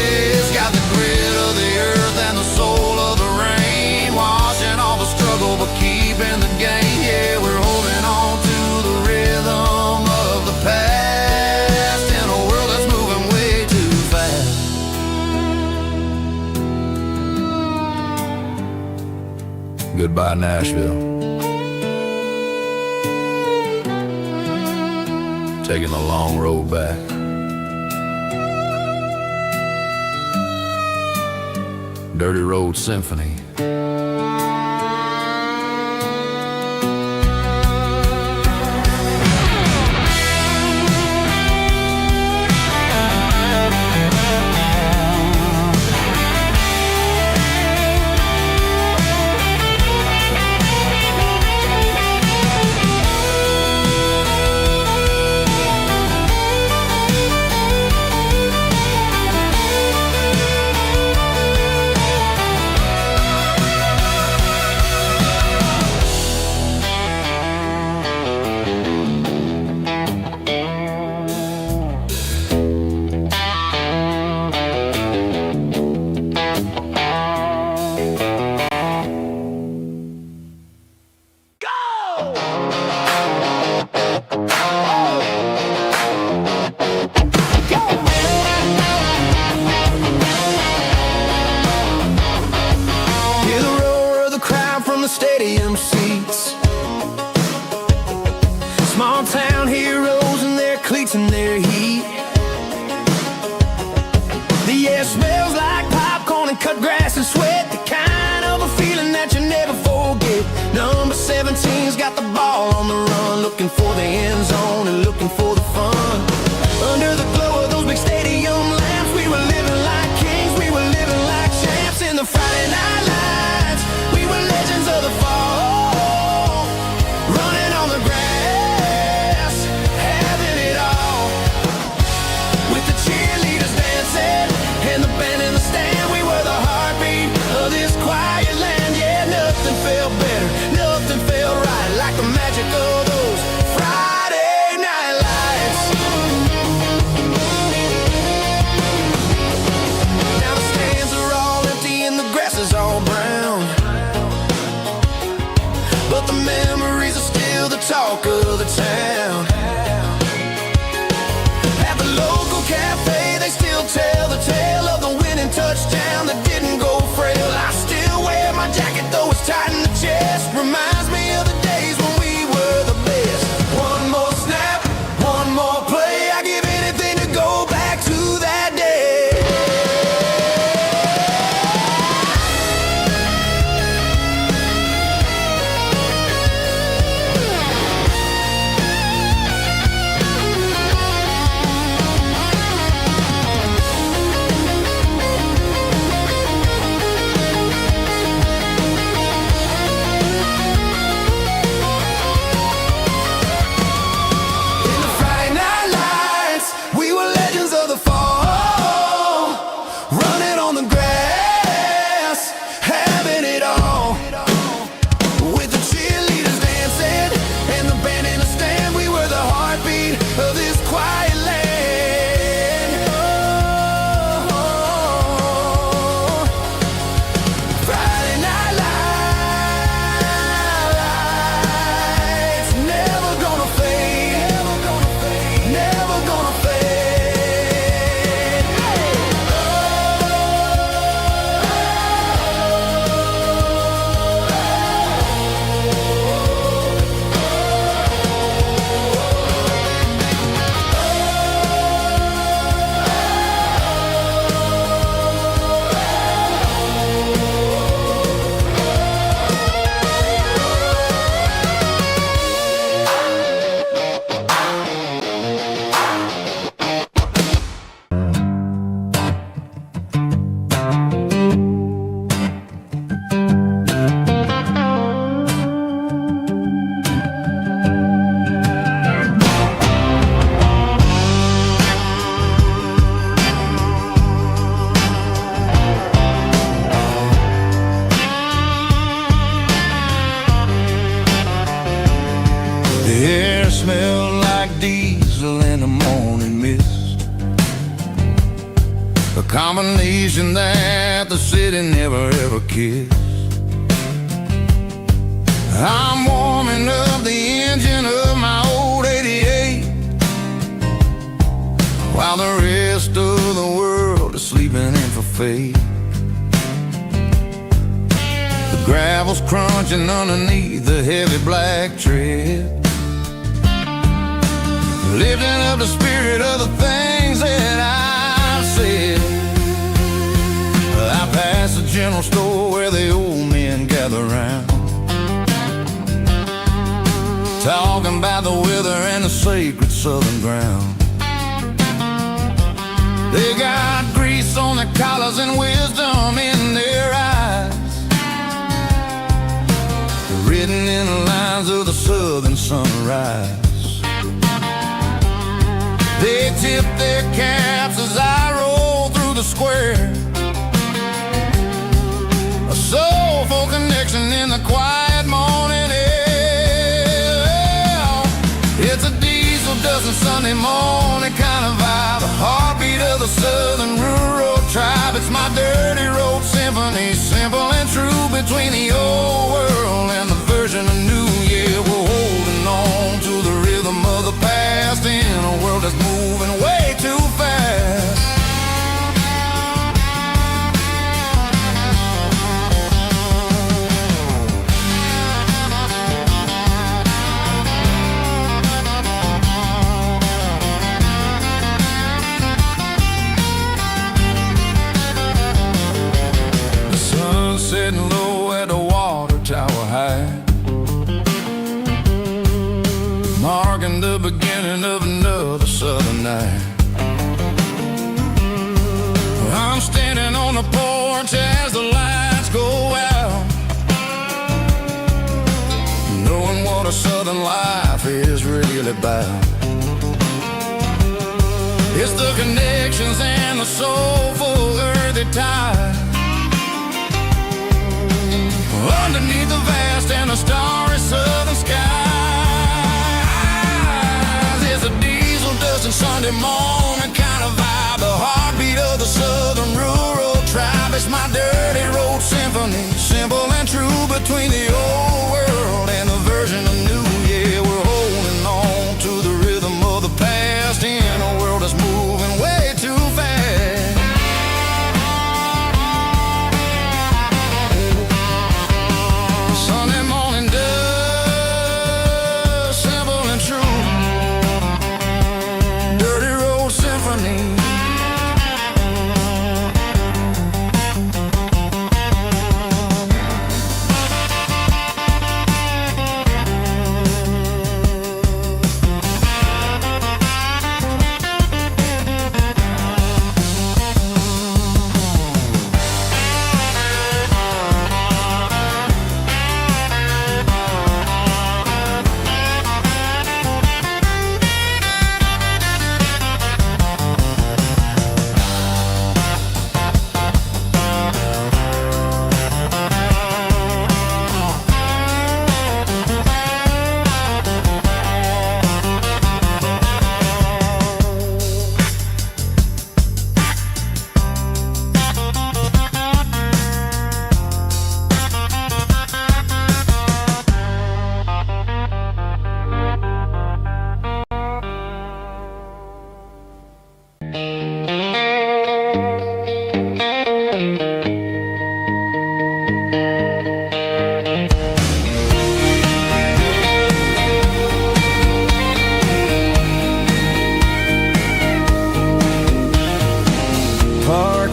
[SPEAKER 2] It's got the grit of the earth and the soul of the rain, washing all the struggle but keeping the gain. Yeah, we're holding on to the rhythm of the past in a world that's moving way too fast. Goodbye, Nashville. Taking the long road back. Dirty Road Symphony. Stadium seats, small town heroes in their cleats and their heat. The air smells like popcorn and cut grass and sweat, the kind of a feeling that you never forget. Number 17's got the ball on the run, looking for the end zone and looking for the fun. Under the glow of those big stadium lamps, we were living like kings, we were living like champs in the Friday night lights. We were legends of the fall, running on the grass, having it all. With the cheerleaders dancing and the band in the stand, we were the heartbeat of this quiet land. Yeah, nothing felt better, nothing felt right like the magic of those Friday night lights.
[SPEAKER 1] combination that the city never ever kissed. I'm warming up the engine of my old 88, while the rest of the world is sleeping in for fate. The gravel's crunching underneath the heavy black tread, lifting up the spirit of the things that I said. I passed the general store where the old men gather round, talking about the weather and the sacred southern ground. They got grease on their collars and wisdom in their eyes, written in the lines of the southern sunrise. They tip their caps as I roll through the square, a soulful connection in the quiet morning air. It's a diesel dozen Sunday morning kind of vibe, a heartbeat of the southern rural tribe. It's my dirty road symphony, simple and true, between the old world and the version of new. Yeah, we're holding on to the rhythm of the past in a world that's moving way too fast. The sun's setting low at the water tower high, marking the beginning of another southern night. I'm standing on the porch as the lights go out, knowing what a southern life is really about. It's the connections and the soulful earthy tide, underneath the vast and the starry southern skies. It's a diesel dusting Sunday morning kind of vibe, the heartbeat of the southern rural tribe. It's my dirty road symphony, simple and true, between the old world and the version of new. Yeah, we're holding on to the rhythm of the past in a world that's moving way too fast. Sunday morning dust, simple and true, dirty road symphony.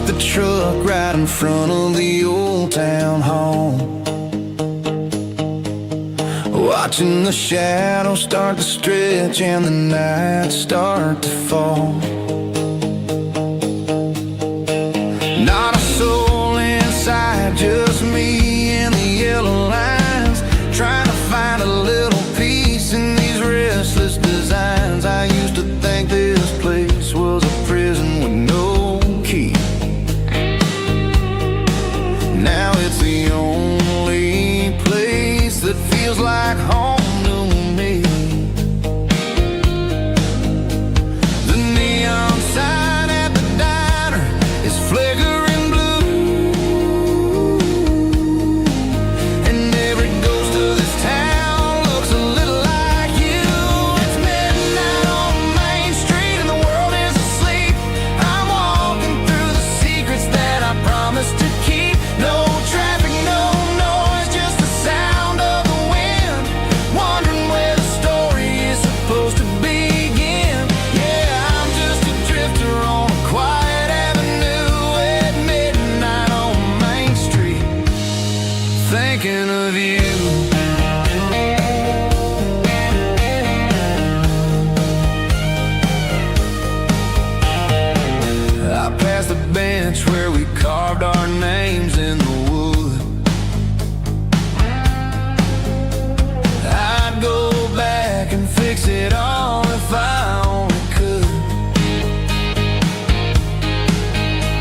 [SPEAKER 1] The truck right in front of the old town hall, watching the shadows start to stretch and the nights start to fall. Not a soul inside, just me and the yellow lines, trying to find a little peace in these restless designs. I used to think this place was a prison with no key. Now it's the only place that feels like home to me. The neon sign at the diner is thinking of you. I passed the bench where we carved our names in the wood. I'd go back and fix it all if I only could.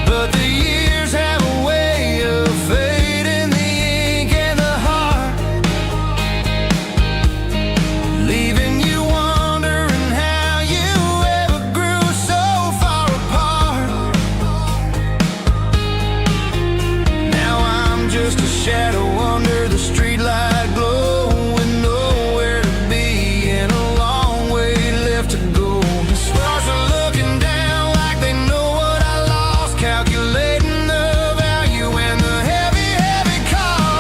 [SPEAKER 1] But the years have a way of fading the ink and the heart, leaving you wondering how you ever grew so far apart. Now I'm just a shadow under the streetlight glow, with nowhere to be and a long way left to go. The stars are looking down like they know what I lost, calculating the value and the heavy, heavy cost.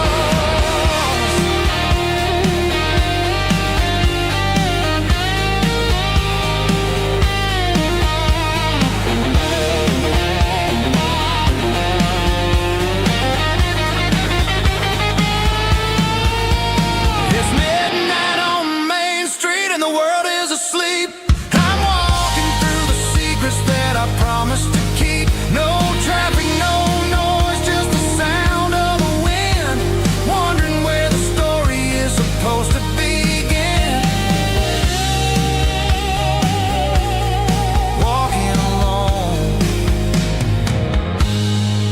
[SPEAKER 1] It's midnight on Main Street and the world is asleep. I'm walking through the secrets that I promised to keep. No traffic, no noise, just the sound of the wind, wondering where the story is supposed to begin. Walking alone,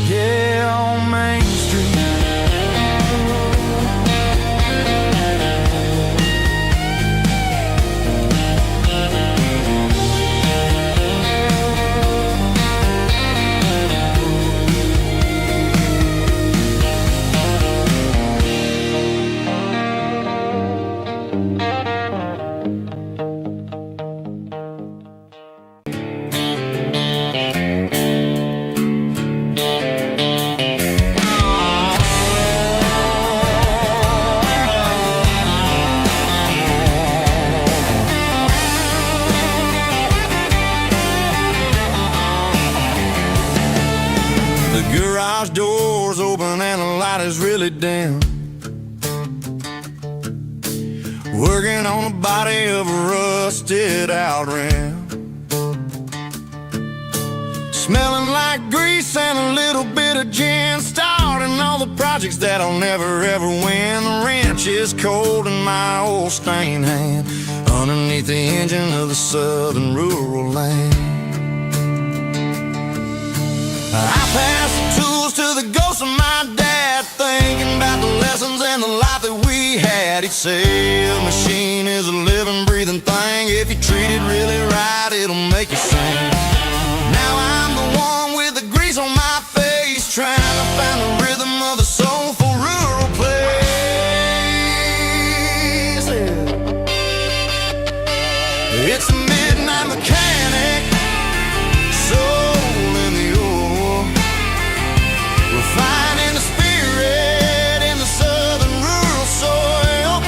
[SPEAKER 1] yeah, on Main Street. The garage door's open and the light is really dim. Working on the body of a rusted out rim, smelling like grease and a little bit of gin, starting all the projects that I'll never ever win. The wrench is cold in my old stained hand, underneath the engine of the southern rural land. I pass the tools to the ghost of my dad, thinking about the lessons and the life that we had. He'd say a machine is a living, breathing thing. If you treat it really right, it'll make you sing. Now I'm the one with the grease on my face, trying to find the rhythm of the soulful rural place. It's a midnight mechanic, soul in the ore, refining the spirit in the southern rural soil.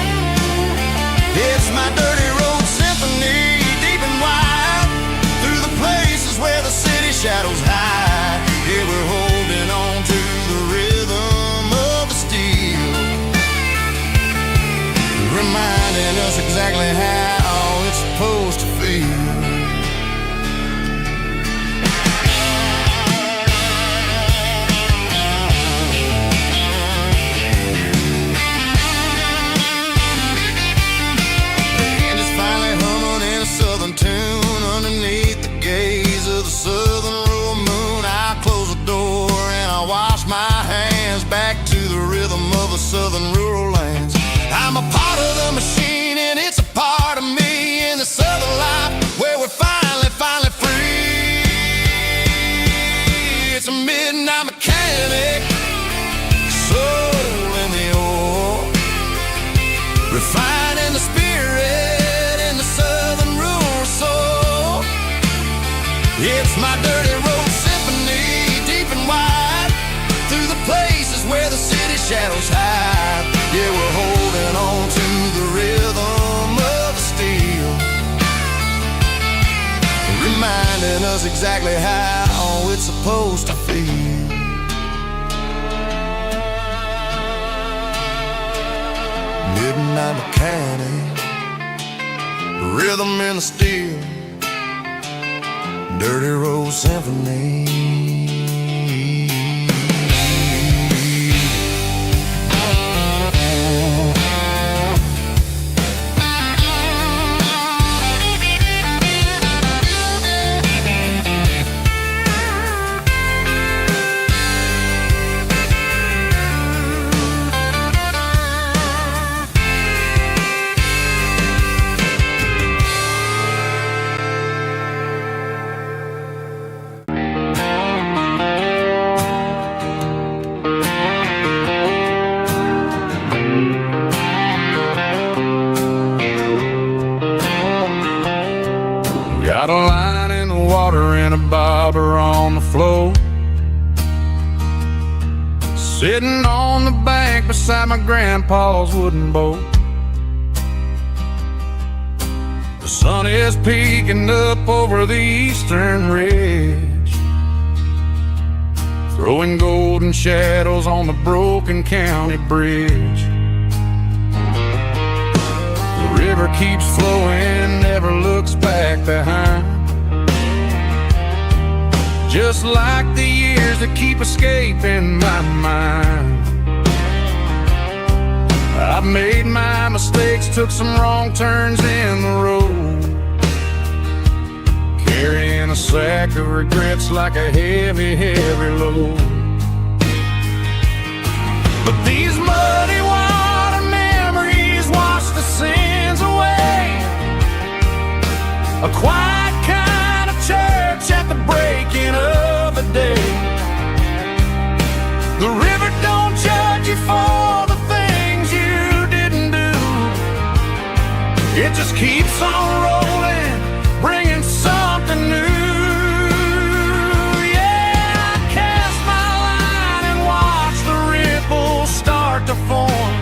[SPEAKER 1] It's my dirty road symphony, deep and wide, through the places where the city shadows hide. Yeah, we're holding on to the rhythm of the steel, reminding us exactly how it's supposed to feel. Tune underneath the gaze of the southern rural moon. I close the door and I wash my hands, back to the rhythm of the southern rural lands. I'm a part of the machine and it's a part of me in the southern life where we're finally free. It's a midnight mechanic, soul in the ore, refining the spirit in the southern rural soul. It's my dirty road symphony, deep and wide, through the places where the city shadows hide. Yeah, we're holding on to the rhythm of the steel, reminding us exactly how it's supposed to feel. midnight mechanic, rhythm in the steel, dirty road symphony.
[SPEAKER 2] Got a line in the water and a bobber on the floor, sitting on the bank beside my grandpa's wooden boat. The sun is peeking up over the eastern ridge, throwing golden shadows on the broken county bridge. The river keeps flowing, never looks back behind, just like the years that keep escaping my mind. I've made my mistakes, took some wrong turns in the road, carrying a sack of regrets like a heavy, heavy load. But these muddy water memories wash the sins away. A quiet kind of church at the breaking of the day. The river don't judge you for the things you didn't do. It just keeps on rolling, bringing something new. Yeah, I cast my line and watch the ripples start to form,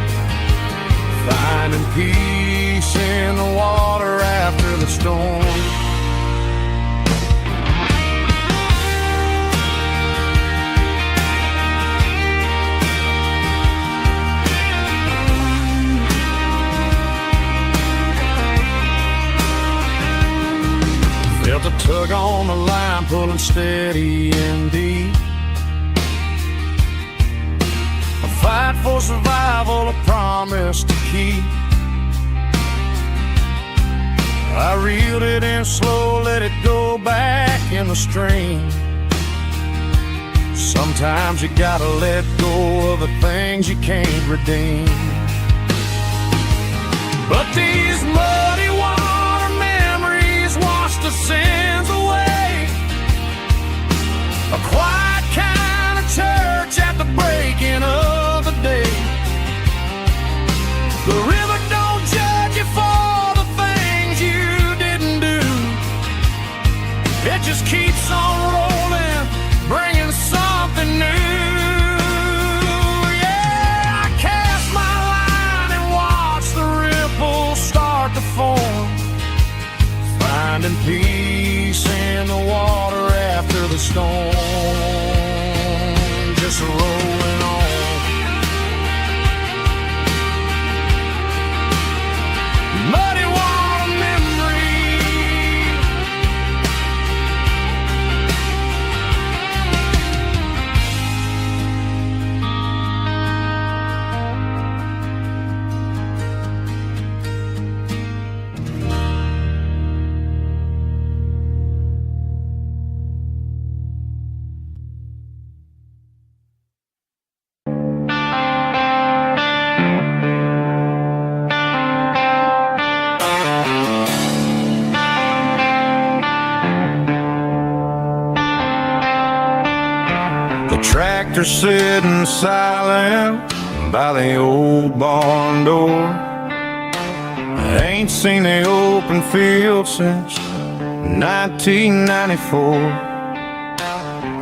[SPEAKER 2] finding peace in the water after the storm. Felt a tug on the line, pulling steady and deep. A fight for survival, a promise to keep. I reeled it in slow, let it go back in the stream. Sometimes you gotta let go of the things you can't redeem. But these muddy water memories wash the sins away. A quiet kind of church at the breaking of the day. The river don't judge you for the things you didn't do. It just keeps on rolling, bringing something new. Yeah, I cast my line and watch the ripples start to form, finding peace in the water after the storm. Just rolling on. Muddy water memory. Tractor sitting silent by the old barn door. I ain't seen the open field since 1994.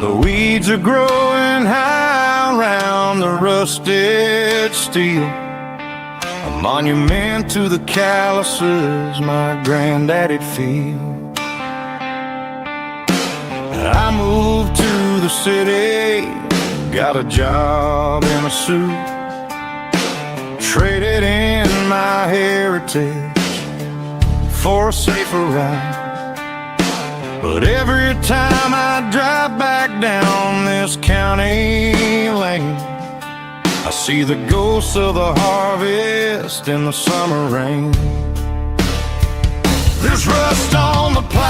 [SPEAKER 2] The weeds are growing high around the rusted steel, a monument to the calluses my granddaddy'd feel. I moved to the city, got a job in a suit, traded in my
[SPEAKER 1] my heritage for a safer ride. But every time I drive back down this county lane, I see the ghosts of the harvest in the summer rain. There's rust on the plow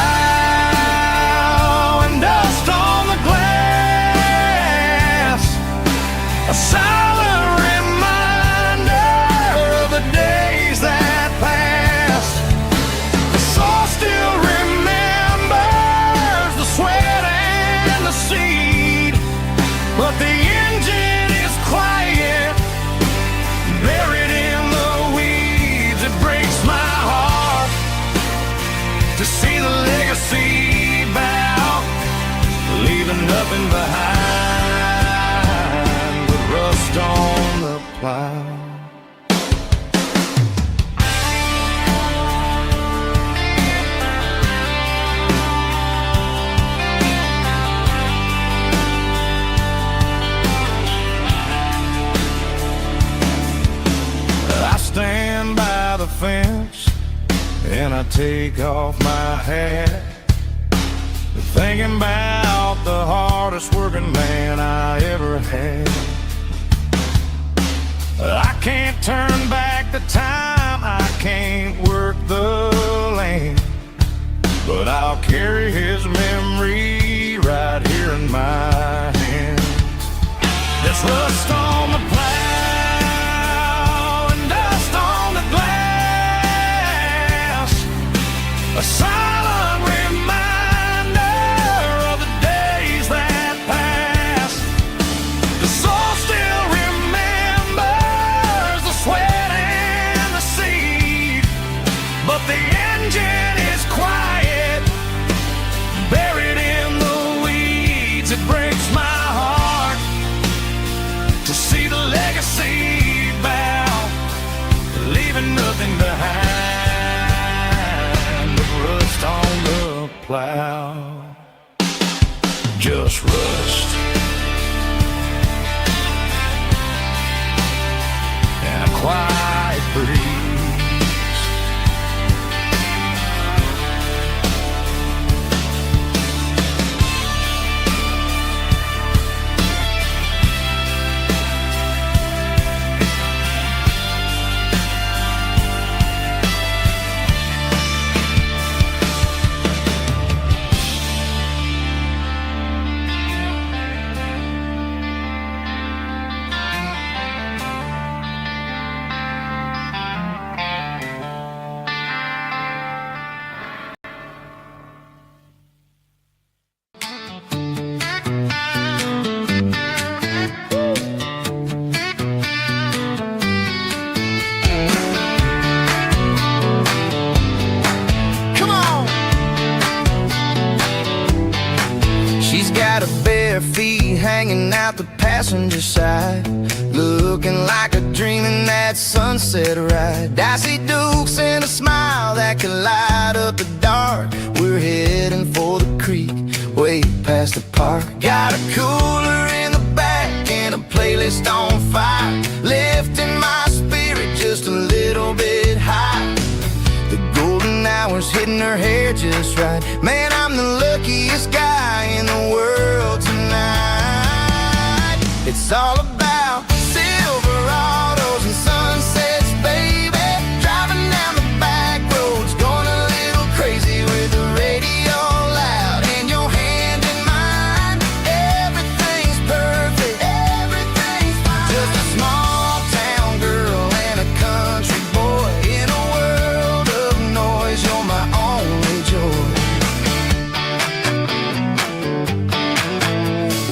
[SPEAKER 1] and dust on the glass, a silent reminder of the days that passed. The soul still remembers the sweat and the seed, but the engine is quiet, buried in the weeds. It breaks my heart to see the legacy bow, leaving nothing behind but rust on the plow. I stand by the fence and I take off my hat, thinking about the hardest working man I ever had. I can't turn back the time, I can't work the land, but I'll carry his memory right here in my hands. There's rust on the plow and dust on the glass, a silent reminder of the days that passed. The soul still remembers the sweat and the seed, but the engine is quiet, buried in the weeds. It breaks my heart to see the legacy bow, leaving nothing behind but rust on the plow. Just rust and a quiet breeze. Feet hanging out the passenger side, looking like a dream in that sunset ride. I see Dukes and a smile that can light up the dark. We're heading for the creek, way past the park. Got a cooler in the back and a playlist on fire, lifting my spirit just a little bit high. The golden hours hitting her hair just right. Man, I'm the luckiest guy in the world tonight. It's all about Silverados and sunsets, baby. Driving down the back roads, going a little crazy with the radio loud and your hand in mine. Everything's perfect, everything's fine. Just a small town girl and a country boy in a world of noise. You're my only joy.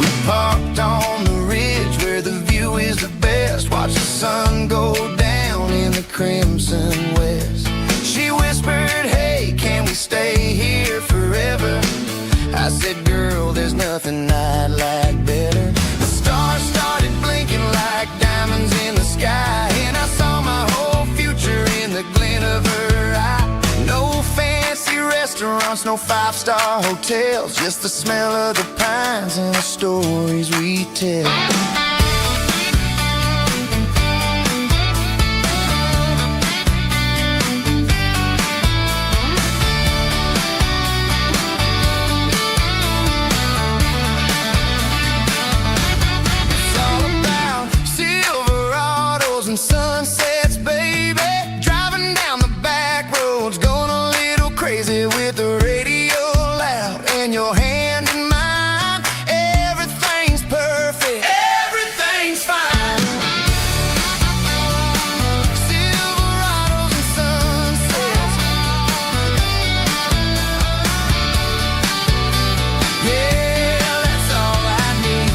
[SPEAKER 1] We parked on the ridge where the view is the best. Watch the sun go down in the crimson west. She whispered, hey, can we stay here forever? I said, girl, there's nothing I'd like better. The stars started blinking like diamonds in the sky, and I saw my whole future in the glint of her eye. No fancy restaurants, no five-star hotels, just the smell of the pines and the stories we tell. and sunsets, baby. Driving down the back roads, going a little crazy with the radio loud and your hand in mine. Everything's perfect, everything's fine. Silverados and sunsets, yeah, that's all I need.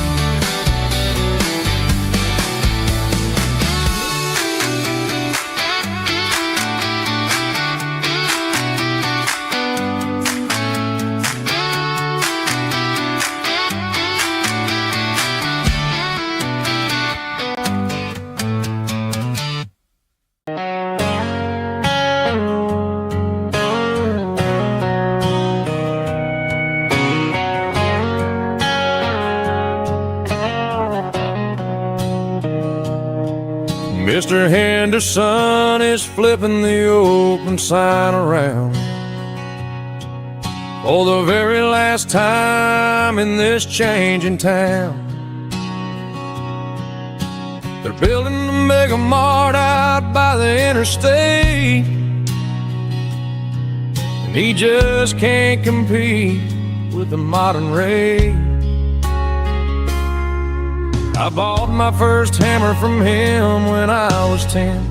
[SPEAKER 2] Mr. Henderson is flipping the open sign around for the very last time in this changing town. They're building the mega mart out by the interstate, and he just can't compete with the modern rate. I bought my first hammer from him when I was 10.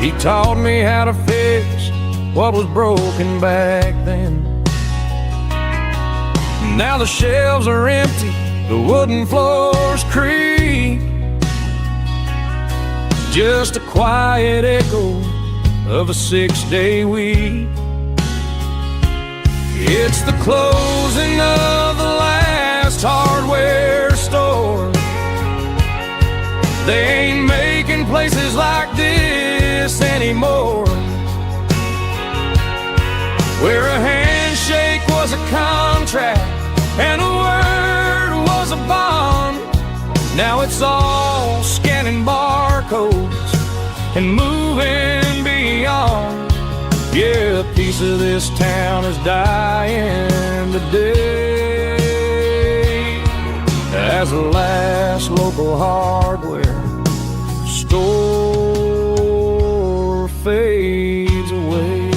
[SPEAKER 2] He taught me how to fix what was broken back then. Now the shelves are empty, the wooden floors creak, just a quiet echo of a 6-day week. It's the closing of the last hardware store. They ain't making places like this anymore, where a handshake was a contract and a word was a bond. Now it's all scanning barcodes and moving beyond. Yeah, a piece of this town is dying today as the last local hardware store fades away.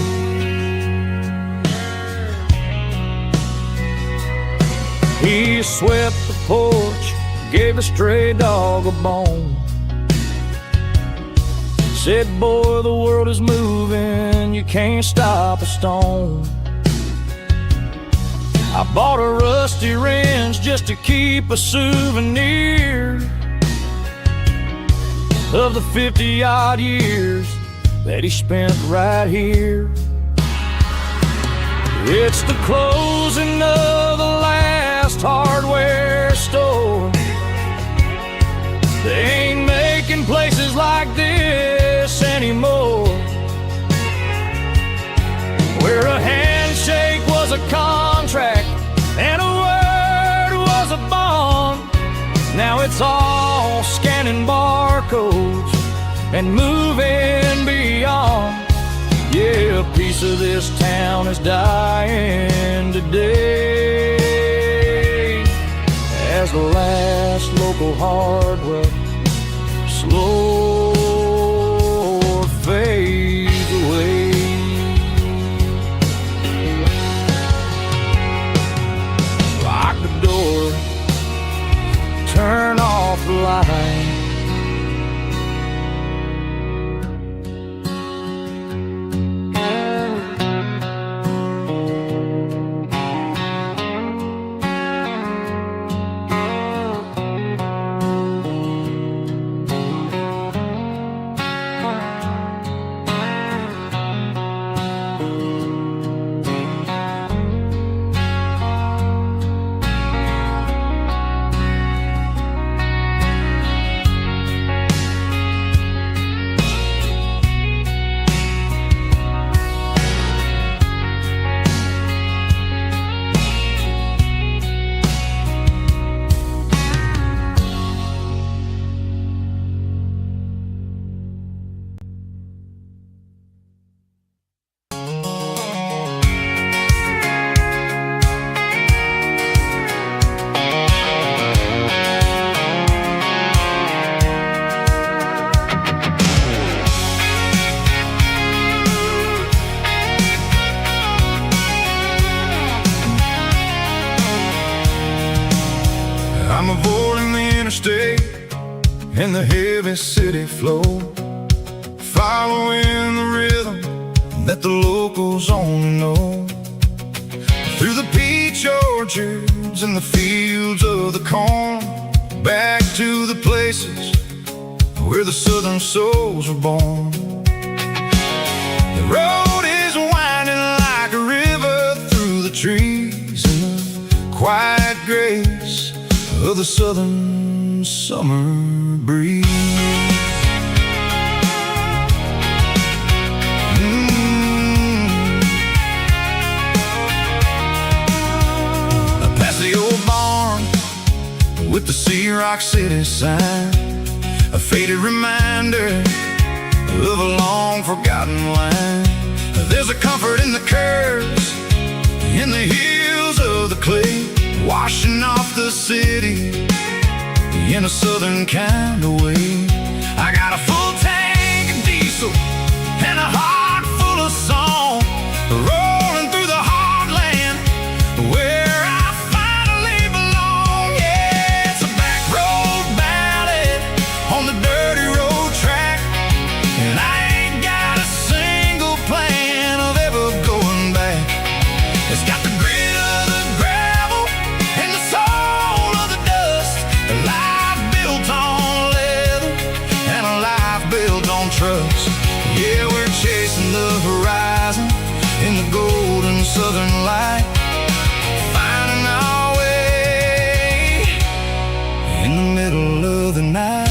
[SPEAKER 2] He swept the porch, gave the stray dog a bone, said, boy, the world is moving, you can't stop a stone. I bought a rusty wrench just to keep a souvenir of the 50-odd years that he spent right here. It's the closing of the last hardware store. They ain't making places like this anymore, where a handshake was a contract and a word was a bond. Now it's all scanning barcodes and moving beyond. Yeah, a piece of this town is dying today as the last local hardware slow fades away. Lock the door, turn off the light.
[SPEAKER 1] and the heavy city flow, following the rhythm that the locals only know. Through the peach orchards and the fields of the corn, back to the places where the southern souls were born. The road is winding like a river through the trees, in the quiet grace of the southern summer breeze. Past the old barn with the Sea Rock City sign, a faded reminder of a long forgotten line. There's a comfort in the curves, in the hills of the clay, washing off the city in a southern kind of way. I got a full tank of diesel and a heart full of song, rolling through the heartland where I finally belong. Yeah, it's a back road ballad on the dirty road track, and I ain't got a single plan of ever going back. It's got the grit of the gravel and the soul of the dust, a life built on leather and a life built on trust. Yeah, we're chasing the horizon in the golden southern light, finding our way in the middle of the night.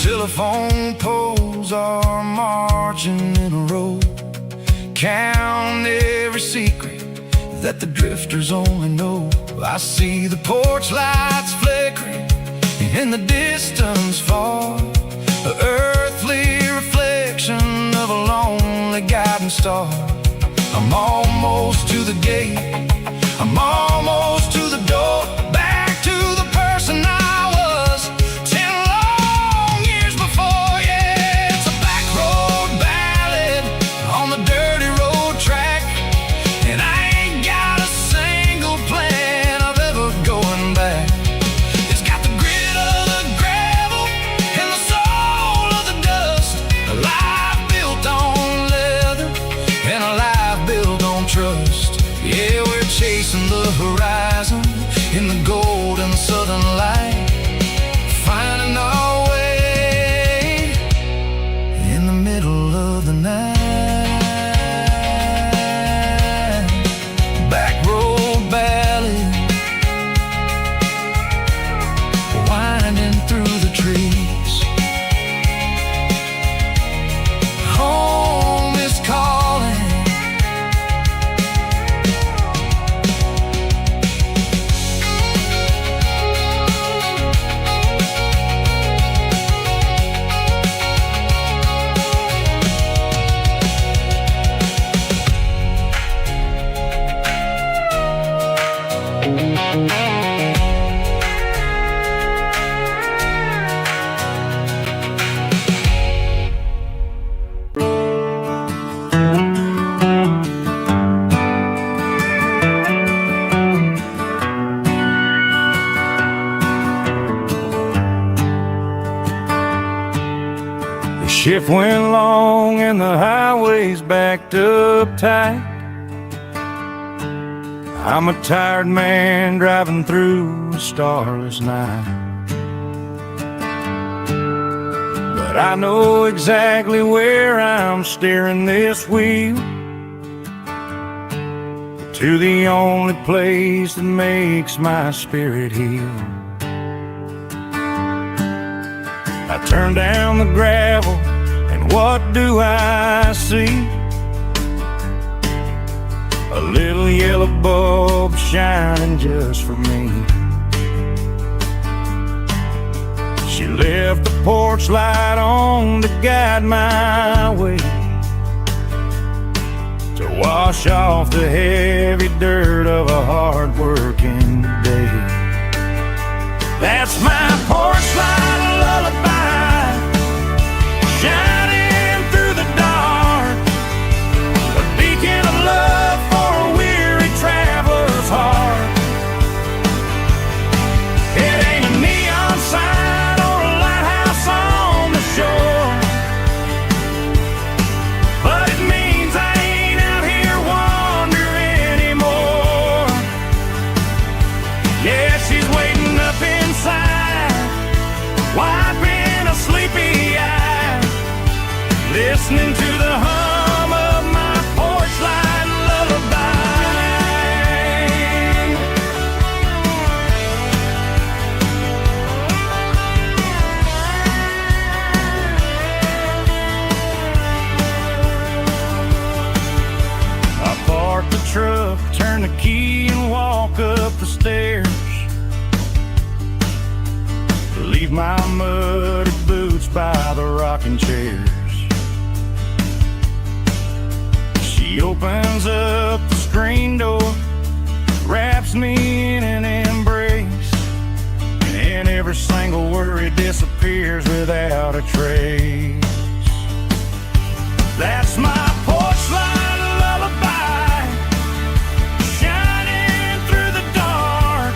[SPEAKER 1] Telephone poles are marching in a row, count every secret that the drifters only know. I see the porch lights flickering in the distance far, an earthly reflection of a lonely guiding star. I'm almost to the gate, I'm almost to the door, back to the person I was 10 long years before. Yeah, it's a back road ballad on the dirty road track, and I ain't got a single plan of ever going back. It's got the grit of the gravel and the soul of the dust, a life built on leather and a life built on trust. Yeah, we're chasing the horizon in the golden southern light, finding our way in the middle of the night. Back road ballad, winding through the trees. Home is calling.
[SPEAKER 2] The shift went long and the highway's backed up tight. I'm a tired man driving through a starless night, but I know exactly where I'm steering this wheel, to the only place that makes my spirit heal. I turn down the gravel, and what do I see? A little yellow bulb shining just for me. She left the porch light on to guide my way, to wash off the heavy dirt of a hard working day. That's my porch light lullaby, shining through the dark, a beacon of love for a weary traveler's heart. It ain't a neon sign or a lighthouse on the shore, but it means I ain't out here wandering anymore. Yeah, she's waiting up inside, wiping a sleepy eye, listening to the hum of my porch light lullaby. I park the truck, turn the key and walk up the stairs, leave my muddy boots by the rocking chairs. She opens up the screen door, wraps me in an embrace, and every single worry disappears without a trace. That's my porch light lullaby, shining through the dark,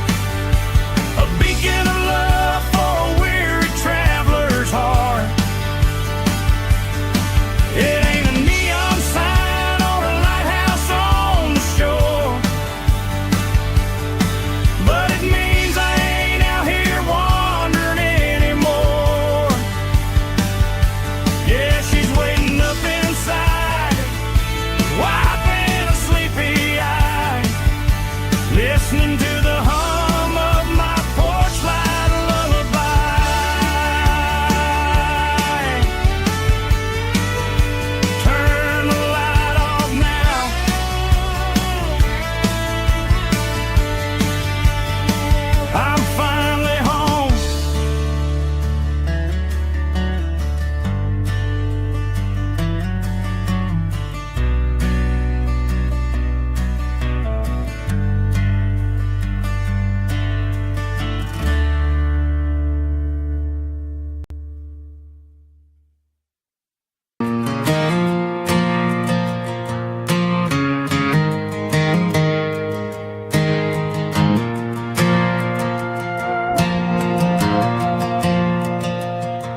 [SPEAKER 2] a beacon of love for a weary traveler's heart. It ain't a neon sign or a lighthouse on the shore, but it means I ain't out here wandering anymore. Yeah, she's waiting up inside, wiping a sleepy eye, listening to the hum of my porch light lullaby. Turn the light off now, I'm finally home.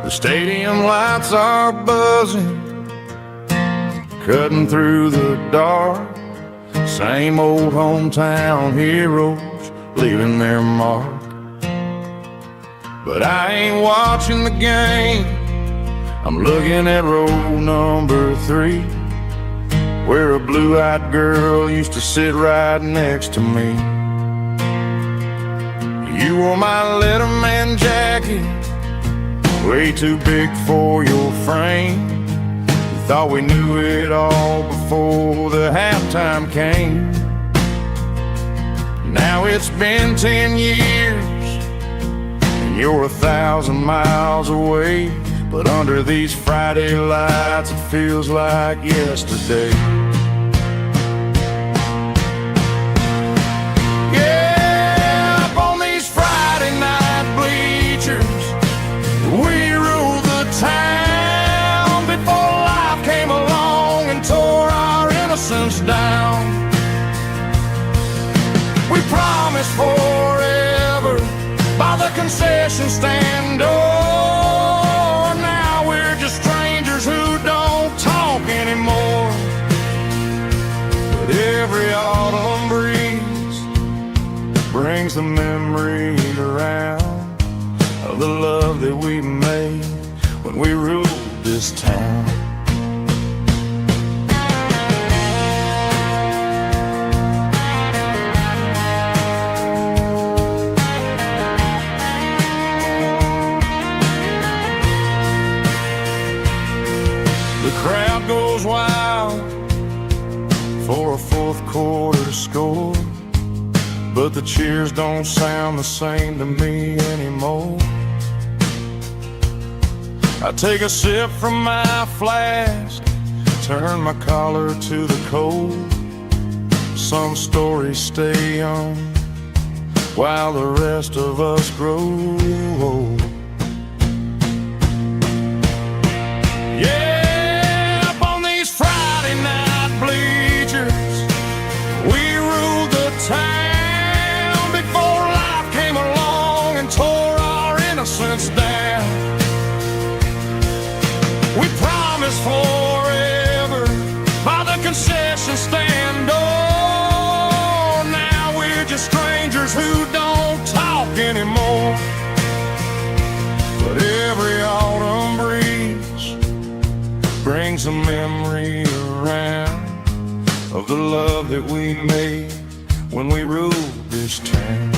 [SPEAKER 2] The stadium lights are buzzing, cutting through the dark. Same old hometown heroes leaving their mark. But I ain't watching the game, I'm looking at row number 3, where a blue-eyed girl used to sit right next to me. You wore my Letterman jacket, way too big for your frame. We thought we knew it all before the halftime came. Now it's been 10 years and you're 1,000 miles away, but under these Friday lights it feels like yesterday. Yeah, up on these Friday night bleachers, we ruled the town before life came along and tore our innocence down. We promised forever by the concession stand door. Now we're just strangers who don't talk anymore. But every autumn breeze brings the memories around of the love that we made when we ruled this town. The crowd goes wild for a fourth quarter score, but the cheers don't sound the same to me anymore. I take a sip from my flask, turn my collar to the cold. Some stories stay young, while the rest of us grow old. Yeah, up on these Friday night bleachers, we ruled the town before life came along and tore our innocence down. We promised forever by the concession stand. Oh, now we're just strangers who don't talk anymore. But every autumn breeze brings a memory around of the love that we made when we ruled this town.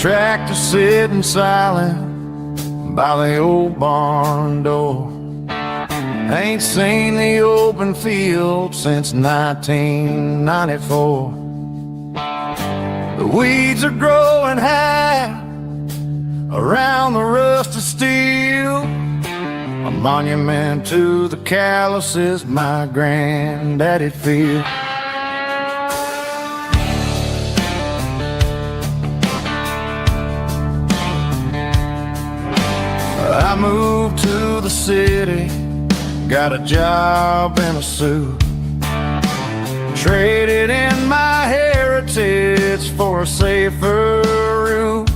[SPEAKER 2] Tractor sitting silent by the old barn door. Ain't seen the open field since 1994. The weeds are growing high around the rusted steel, a monument to the calluses my granddaddy'd feel. I moved to the city, got a job and a suit, traded in my heritage for a safer route.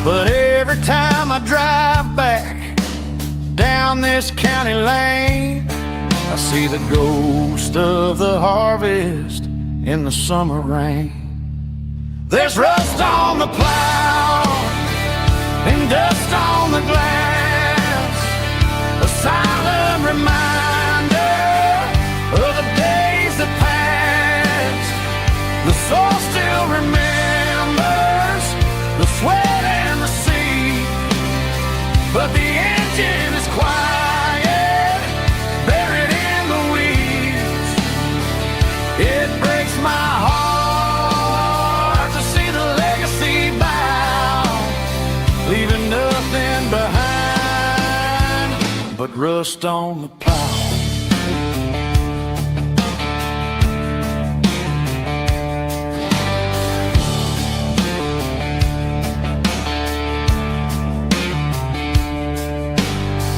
[SPEAKER 2] But every time I drive back down this county lane, I see the ghost of the harvest in the summer rain. There's rust on the plow and dust on the glass, a silent reminder of the days that passed. The soul still remembers the sweat and the sea, but the engine is quiet, buried in the weeds. It breaks my heart to see the legacy bow, leaving nothing behind but rust on the plow.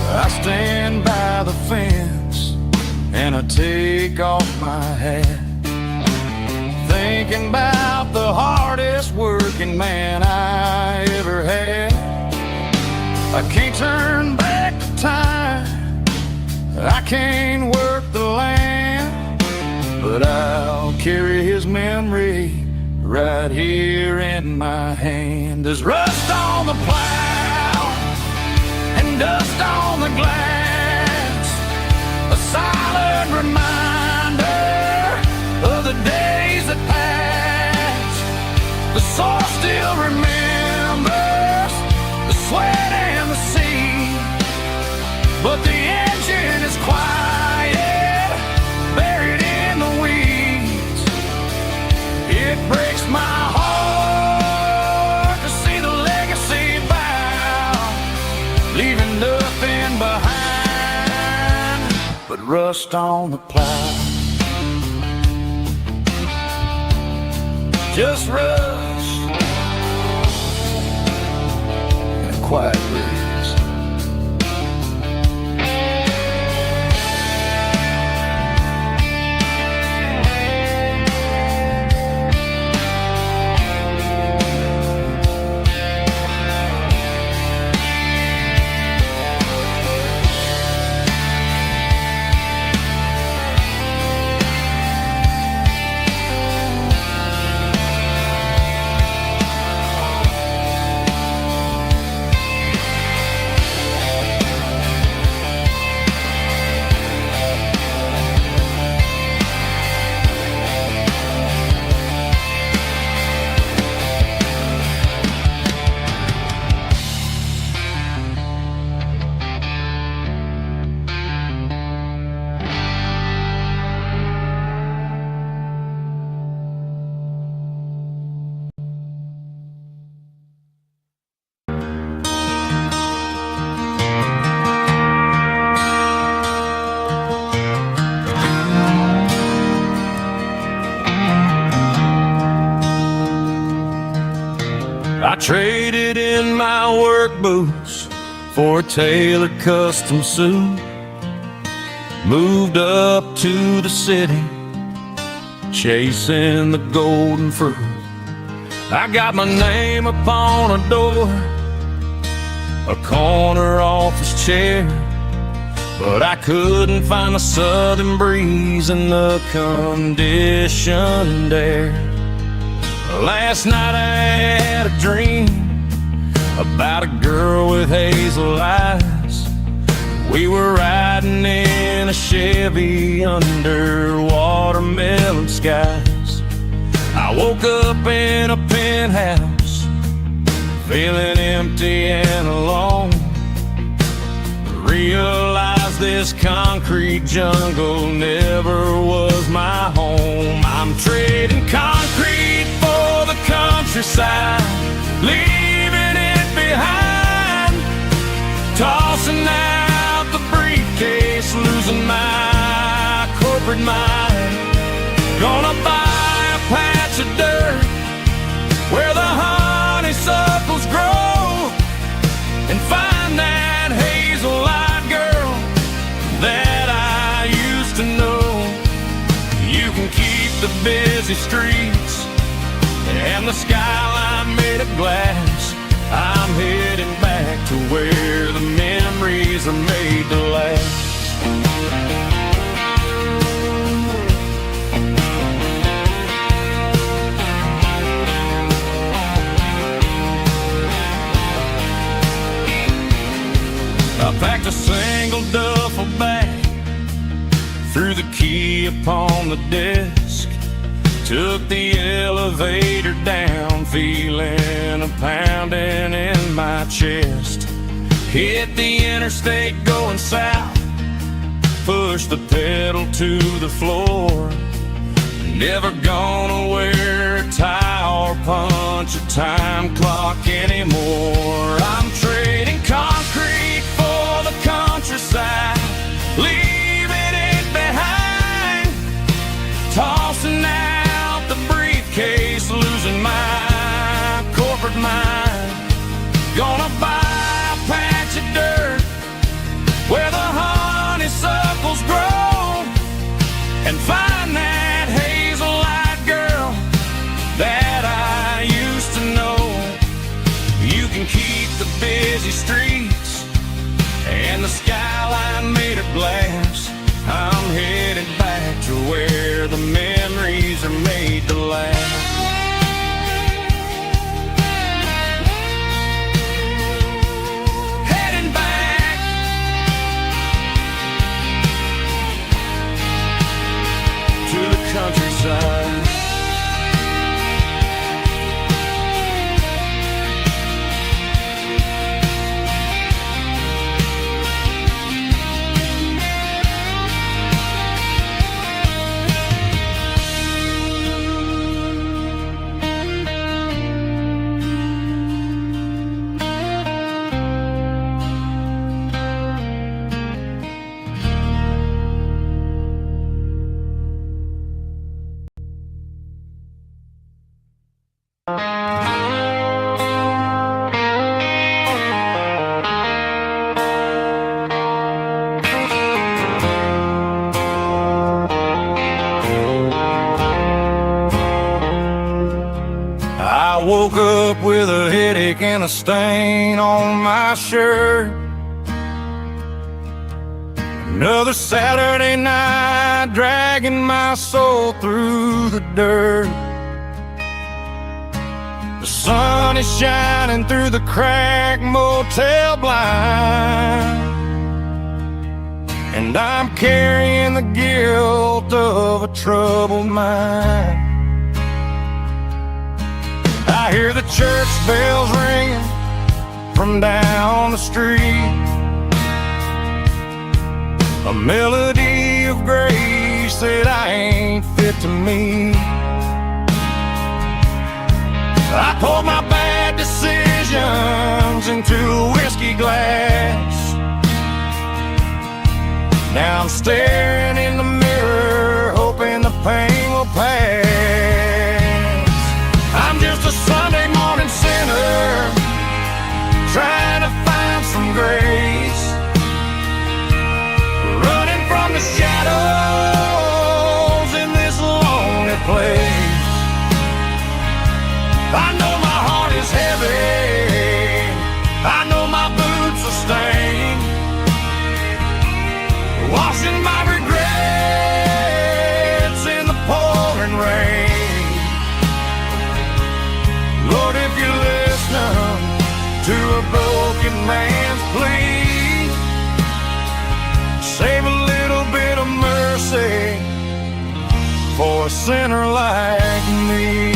[SPEAKER 2] I stand by the fence and I take off my hat, thinking about the hardest working man I ever had. I can't turn back the time, I can't work the land, but I'll carry his memory right here in my hand. There's rust on the plow and dust on the glass, a silent reminder of the days that passed. The soul still remembers the sweat and the sea, but the engine is quiet, buried in the wheels. rust on the plow. Just rust and a quiet breeze. I traded in my work boots for a tailored custom suit. Moved up to the city, chasing the golden fruit. I got my name upon a door, a corner office chair, but I couldn't find the southern breeze in the conditioned air. Last night I had a dream about a girl with hazel eyes. We were riding in a Chevy under watermelon skies. I woke up in a penthouse, feeling empty and alone. Realized this concrete jungle never was my home. I'm trading concrete for the countryside, leaving it behind. Tossing out the briefcase, losing my corporate mind. Gonna buy a patch of dirt where the honeysuckles grow, and find that hazel-eyed girl that I used to know. You can keep the busy streets and the skyline made of glass. I'm heading back to where the memories are made to last. I packed a single duffel bag, threw the key upon the desk, took the elevator down, feeling a pounding in my chest. Hit the interstate going south, pushed the pedal to the floor. Never gonna wear a tie or punch a time clock anymore. I'm trading concrete for the countryside, leaving it behind. Tossing out the briefcase, losing my corporate mind. Gonna buy a patch of dirt where the honeysuckles grow, and find that hazel-eyed girl that I used to know. You can keep the busy streets and the skyline made of glass. I'm headed back to where the memories are made to last. Heading back to the countryside.
[SPEAKER 1] up with a headache and a stain on my shirt. Another Saturday night, dragging my soul through the dirt. The sun is shining through the cracked motel blind, and I'm carrying the guilt of a troubled mind. I hear the church bells ringing from down the street, a melody of grace that I ain't fit to meet. I poured my bad decisions into a whiskey glass. Now I'm staring in the mirror, hoping the pain will pass. I'm just a Sunday morning sinner, trying to find some grace, running from the shadows in this lonely place. I know my heart is heavy, I know my boots are stained, washing my regrets in the pouring rain. Lord, if you're listening to a broken man's plea, save a little bit of mercy for a sinner like me.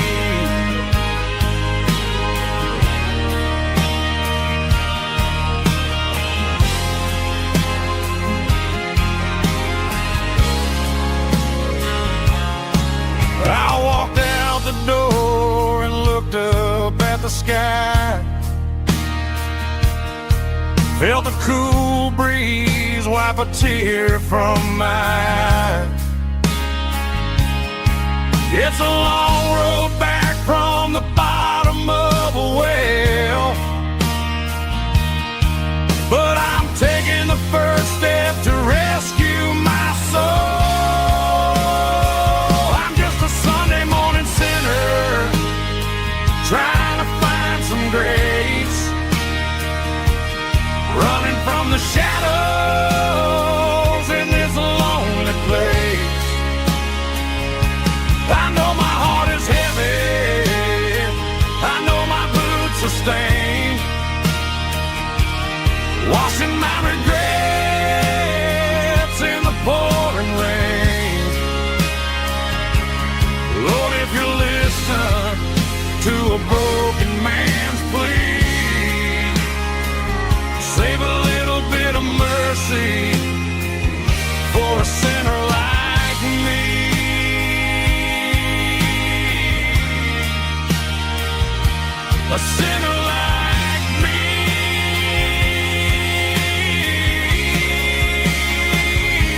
[SPEAKER 1] I walked out the door and looked up at the sky, felt the cool breeze wipe a tear from my eye. It's a long road back from the bottom of a well, but I'm taking the first step to rescue my soul. Trying to find some grace, running from the shadows in this lonely place. I know my heart is heavy, I know my boots are stained, washing my regrets in the pouring rain. Lord, if you're listening to a broken man's plea, save a little bit of mercy for a sinner like me. A sinner like me.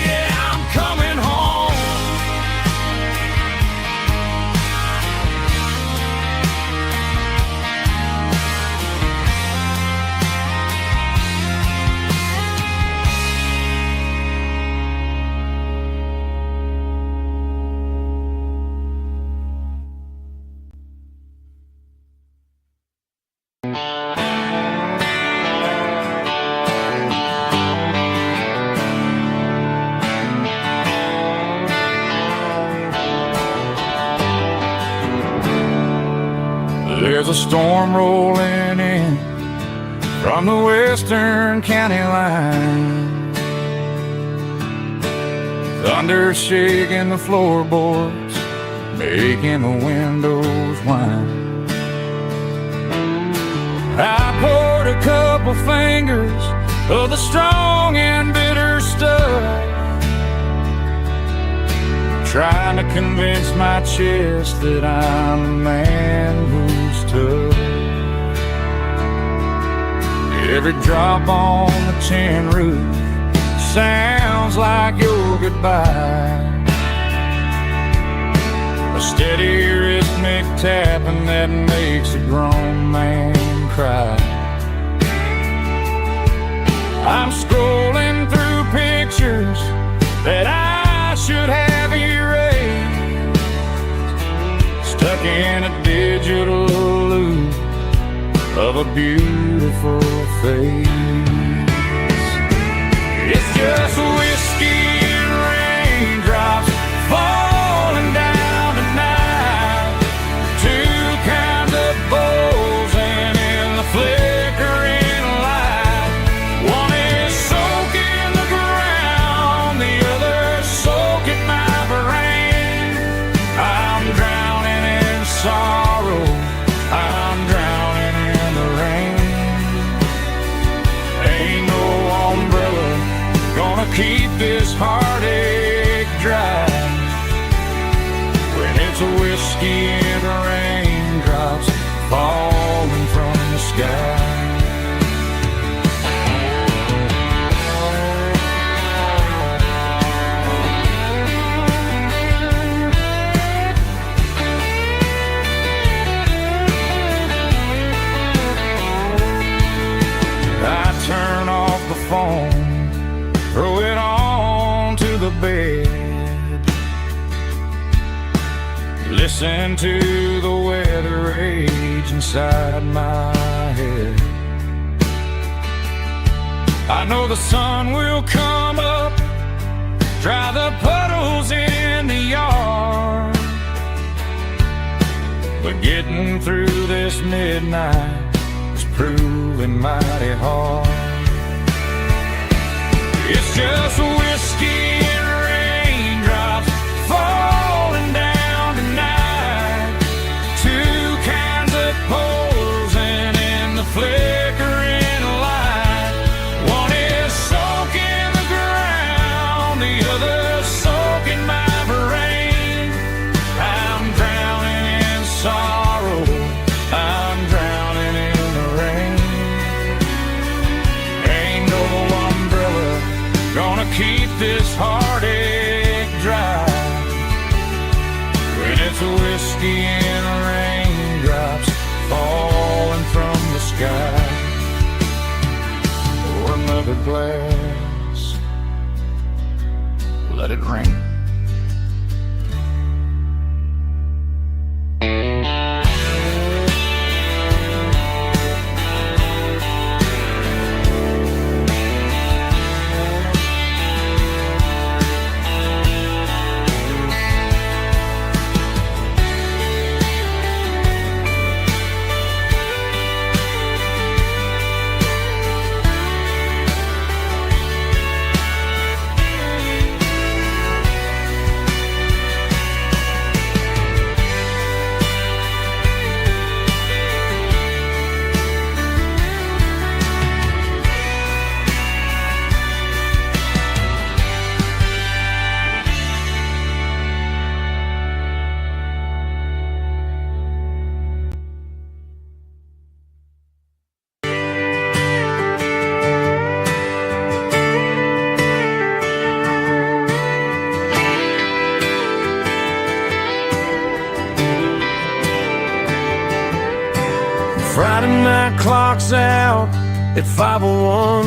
[SPEAKER 1] Yeah, I'm coming home. There's a storm rolling in from the western county line, thunder shaking the floorboards, making the windows whine. I poured a couple fingers of the strong and bitter stuff, trying to convince my chest that I'm a man who's tough. Every drop on the tin roof sounds like your goodbye, a steady rhythmic tapping that makes a grown man cry. I'm scrolling through pictures that I should have erased, stuck in a digital loop
[SPEAKER 2] of a beautiful face. It's just whiskey and raindrops falling down tonight. Two kinds of bowls and in the flickering light. One is soaking the ground, the other soaking my brain. I'm drowning in sorrow, I'm drowning in the rain. Ain't no umbrella gonna keep this heartache dry when it's a whiskey and raindrops falling from the sky. I turn off the phone, throw it on to the bed, listen to the weather rage inside my head. I know the sun will come up, dry the puddles in the yard, but getting through this midnight is proving mighty hard. It's just whiskey and raindrops falling down tonight. Two kinds of poles and in the flickering light. One is soaking the ground, the other soaking my brain. I'm drowning in sorrow, I'm drowning in the rain. Ain't no umbrella gonna keep this heartache dry when it's a whiskey and raindrops falling from the sky. Pour another glass, let it rain. Friday night clock's out at 5:01.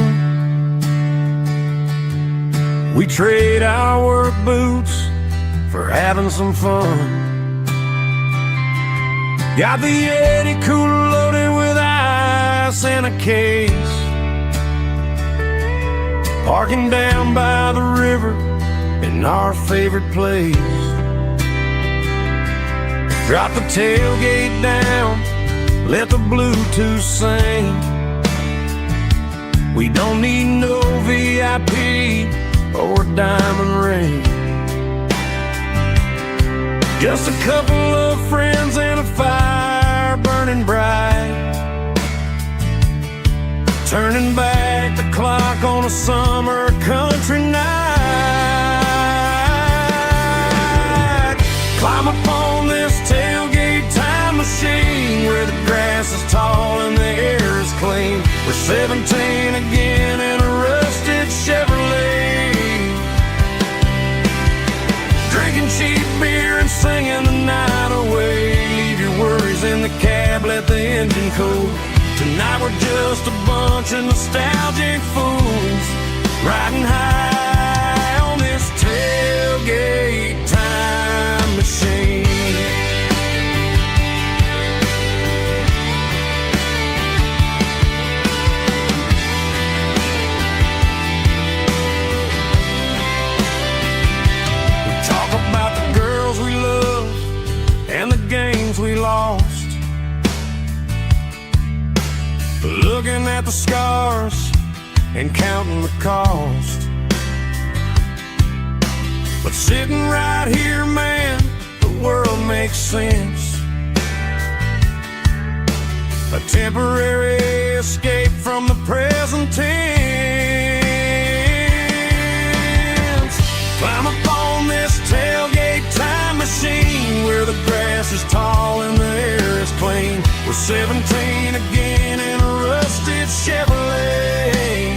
[SPEAKER 2] We trade our work boots for having some fun. Got the Yeti cooler loaded with ice and a case, parking down by the river in our favorite place. Drop the tailgate down, let the Bluetooth sing. We don't need no VIP or diamond ring. Just a couple of friends and a fire burning bright, turning back the clock on a summer country night. Climb up on this tailgate time machine where the grass is tall and the air is clean. We're 17 again in a rusted Chevrolet, drinking cheap beer and singing the night away. Leave your worries in the cab, let the engine cool. Tonight we're just a bunch of nostalgic fools riding high on this tailgate time machine. at the scars and counting the cost. But sitting right here, man, the world makes sense. A temporary escape from the present tense. Climb up on this tailgate time machine where the grass is tall and the air is clean. We're 17 again in a rusted Chevrolet,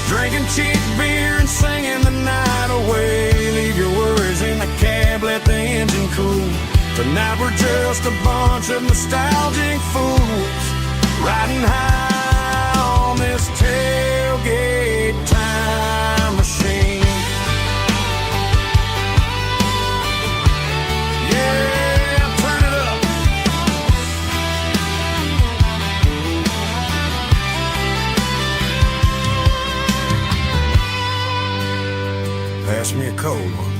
[SPEAKER 2] drinking cheap beer and singing the night away. Leave your worries in the cab, let the engine cool. Tonight we're just a bunch of nostalgic fools riding high on this tailgate time machine. Yeah, turn it up. Pass me a cold one.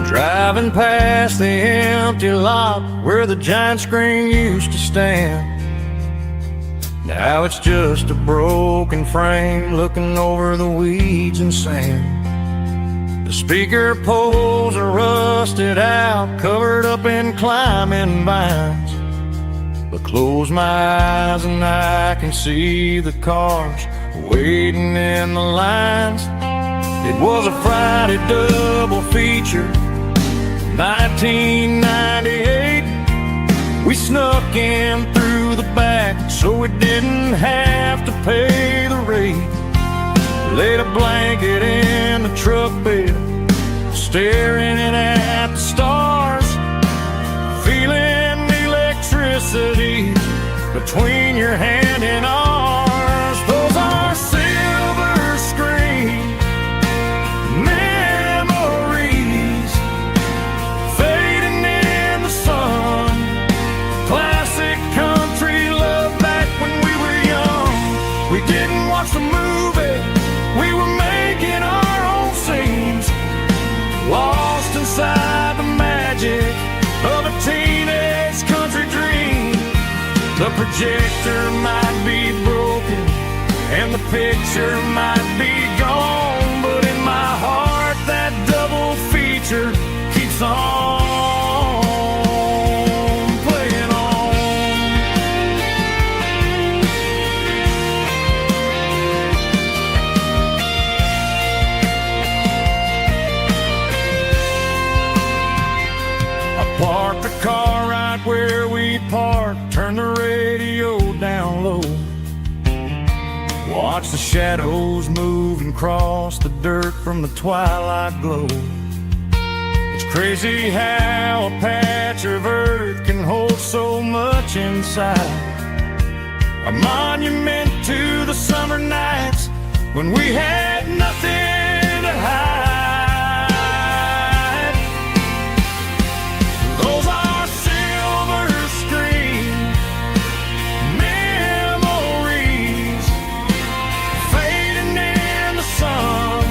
[SPEAKER 2] Driving past the empty lot where the giant screen used to stand. Now it's just a broken frame looking over the weeds and sand. The speaker poles are rusted out, covered up in climbing vines. But close my eyes and I can see the cars waiting in the lines. It was a Friday double feature, 1998. We snuck in through the back so we didn't have to pay the rate. Laid a blanket in the truck bed, staring at the stars, feeling the electricity between your hand and ours. Those are silver screen memories fading in the sun. Classic country love back when we were young. We didn't watch the movie, we were making our own scenes, lost inside the magic of a teenage country dream. The projector might be broken and the picture might be gone, but in my heart that double feature keeps on playing on. I parked the car right where we parked, turned the radio down low, watch the shadows move and cross the dirt from the twilight glow. It's crazy how a patch of earth can hold so much inside, a monument to the summer nights when we had nothing to hide. Those are silver screen memories fading in the sun.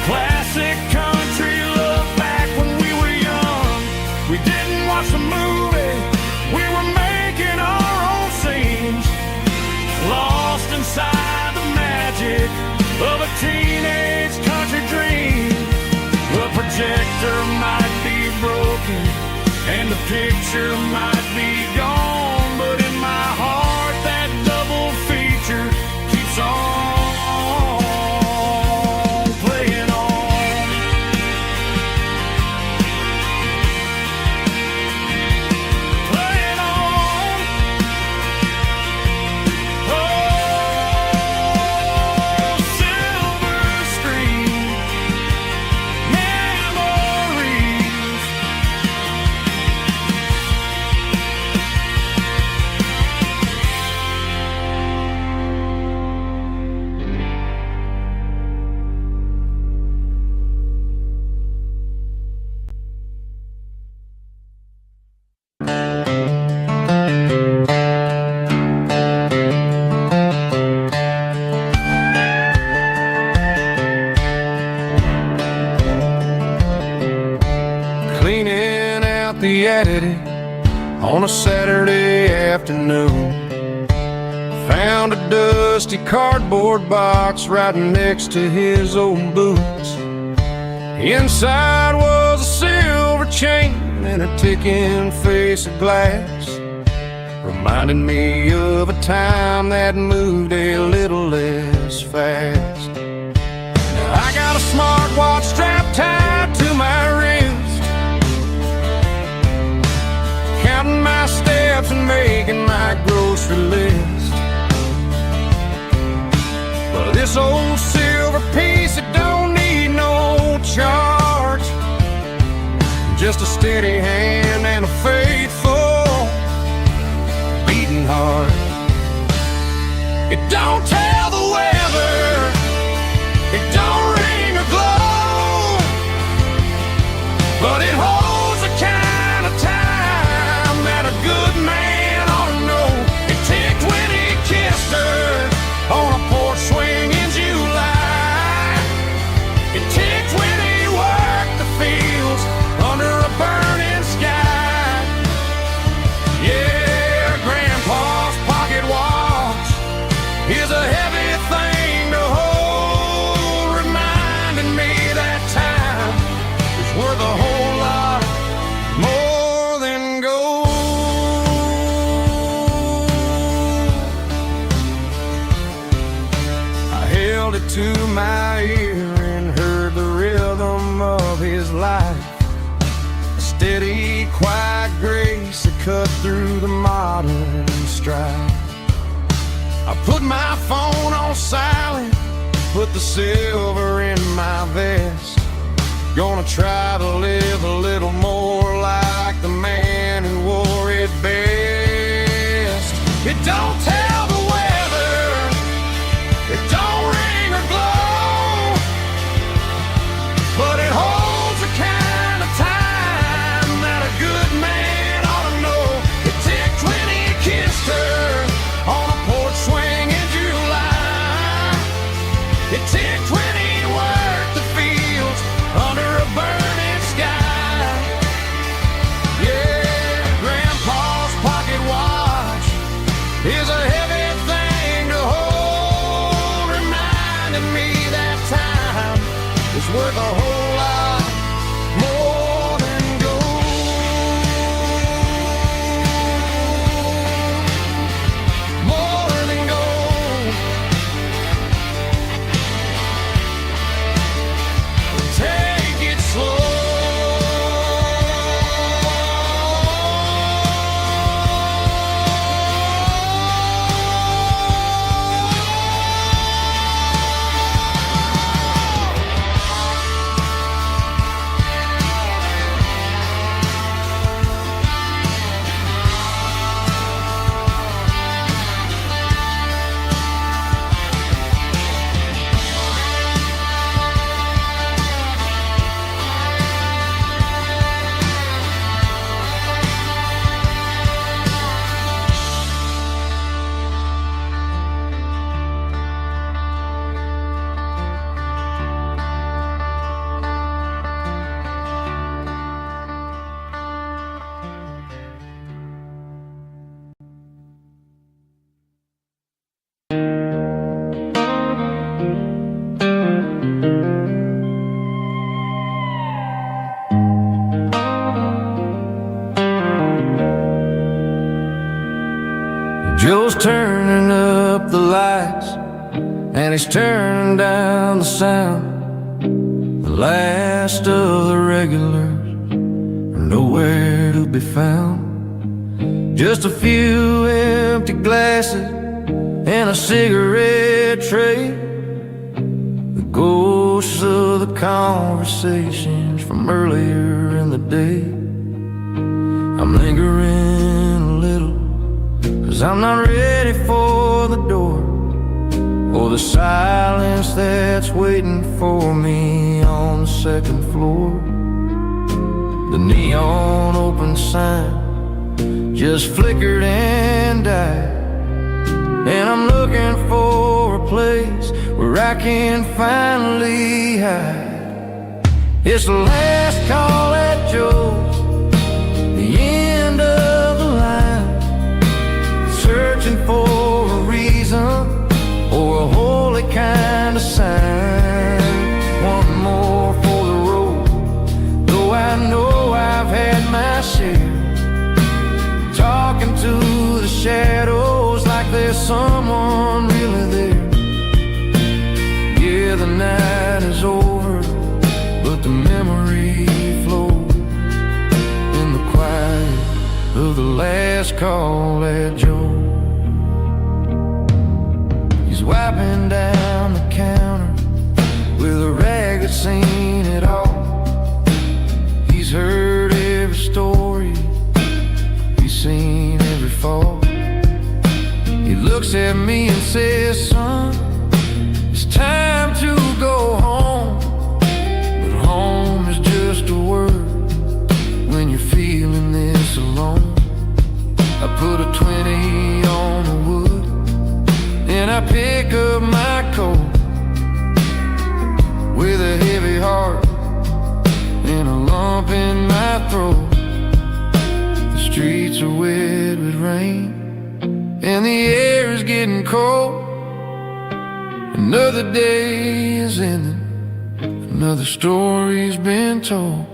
[SPEAKER 2] Classic country love back when we were young. We didn't watch the movie, we were making our own scenes, lost inside the magic of a teenage country dream. The projector might be broken and the picture might be gone, but in my heart that double feature keeps on playing on. Playing on. Oh, silver screen memories. up the attic on a Saturday afternoon. Found a dusty cardboard box right next to his old boots. Inside was a silver chain and a ticking face of glass, reminding me of a time that moved a little less fast. Now I got a smartwatch strapped tied to my wrist, counting my steps and making my grocery list. But this old silver piece, it don't need no charge, just a steady hand and a faithful beating heart. It don't tell the weather, it don't ring or glow, but it holds the kind of time that a good man ought to know. It ticked when he kissed her on a porch swing in July. It ticked when he worked the fields under a burning sky. Yeah, Grandpa's pocket watch is a heavy thing to hold, reminding me that time is worth a whole lot more than gold. I held it to my ear and heard the rhythm of his life, a steady, quiet grace that cut through the modern strife. I put my phone on silent, put the silver in my vest. Gonna try to live a little more like the man who wore it best. It don't tell the weather, it don't ring or glow, but it holds the kind of time that a good man ought to know. It ticked when he kissed her on a porch swing in July. It ticked when he worked the fields under a burning sky. Yeah, Grandpa's pocket watch is a heavy thing to hold, reminding me that time is worth a whole lot more than gold. More than gold. Take it slow. Joe's turning up the lights and he's turning down the sound. The last of the regulars are nowhere to be found. Just a few empty glasses and a cigarette tray, the ghosts of the conversations from earlier in the day. I'm lingering a little, 'cause I'm not ready for the door, or the silence that's waiting for me on the second floor. The neon open sign just flickered and died, and I'm looking for a place where I can finally hide. It's the last call at Joe's,
[SPEAKER 1] there's someone really there. Yeah, the night is over, but the memory flows in the quiet of the last call at Joe. He's wiping down the counter with a rag that's seen it all. He's heard every story, he's seen every fall. He looks at me and says, son, it's time to go home. But home is just a word when you're feeling this alone. I put a 20 on the wood and I pick up my coat with a heavy heart and a lump in my throat. The streets are wet with rain and the air is getting cold. Another day is ending, another story's been told.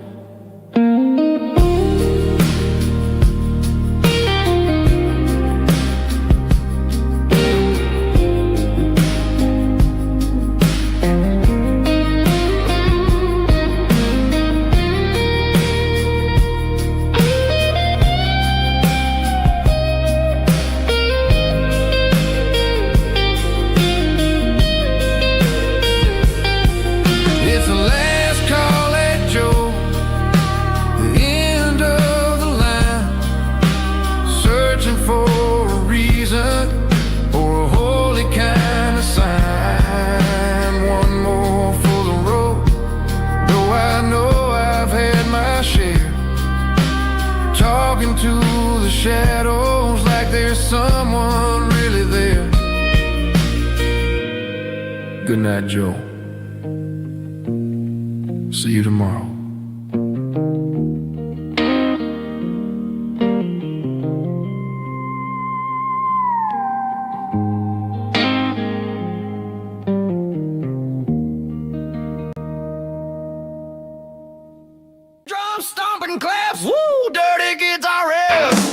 [SPEAKER 1] To the shadows like there's someone really there. Good night, Joe. See you tomorrow. Drum stomping claps, woo, dirty guitar riffs.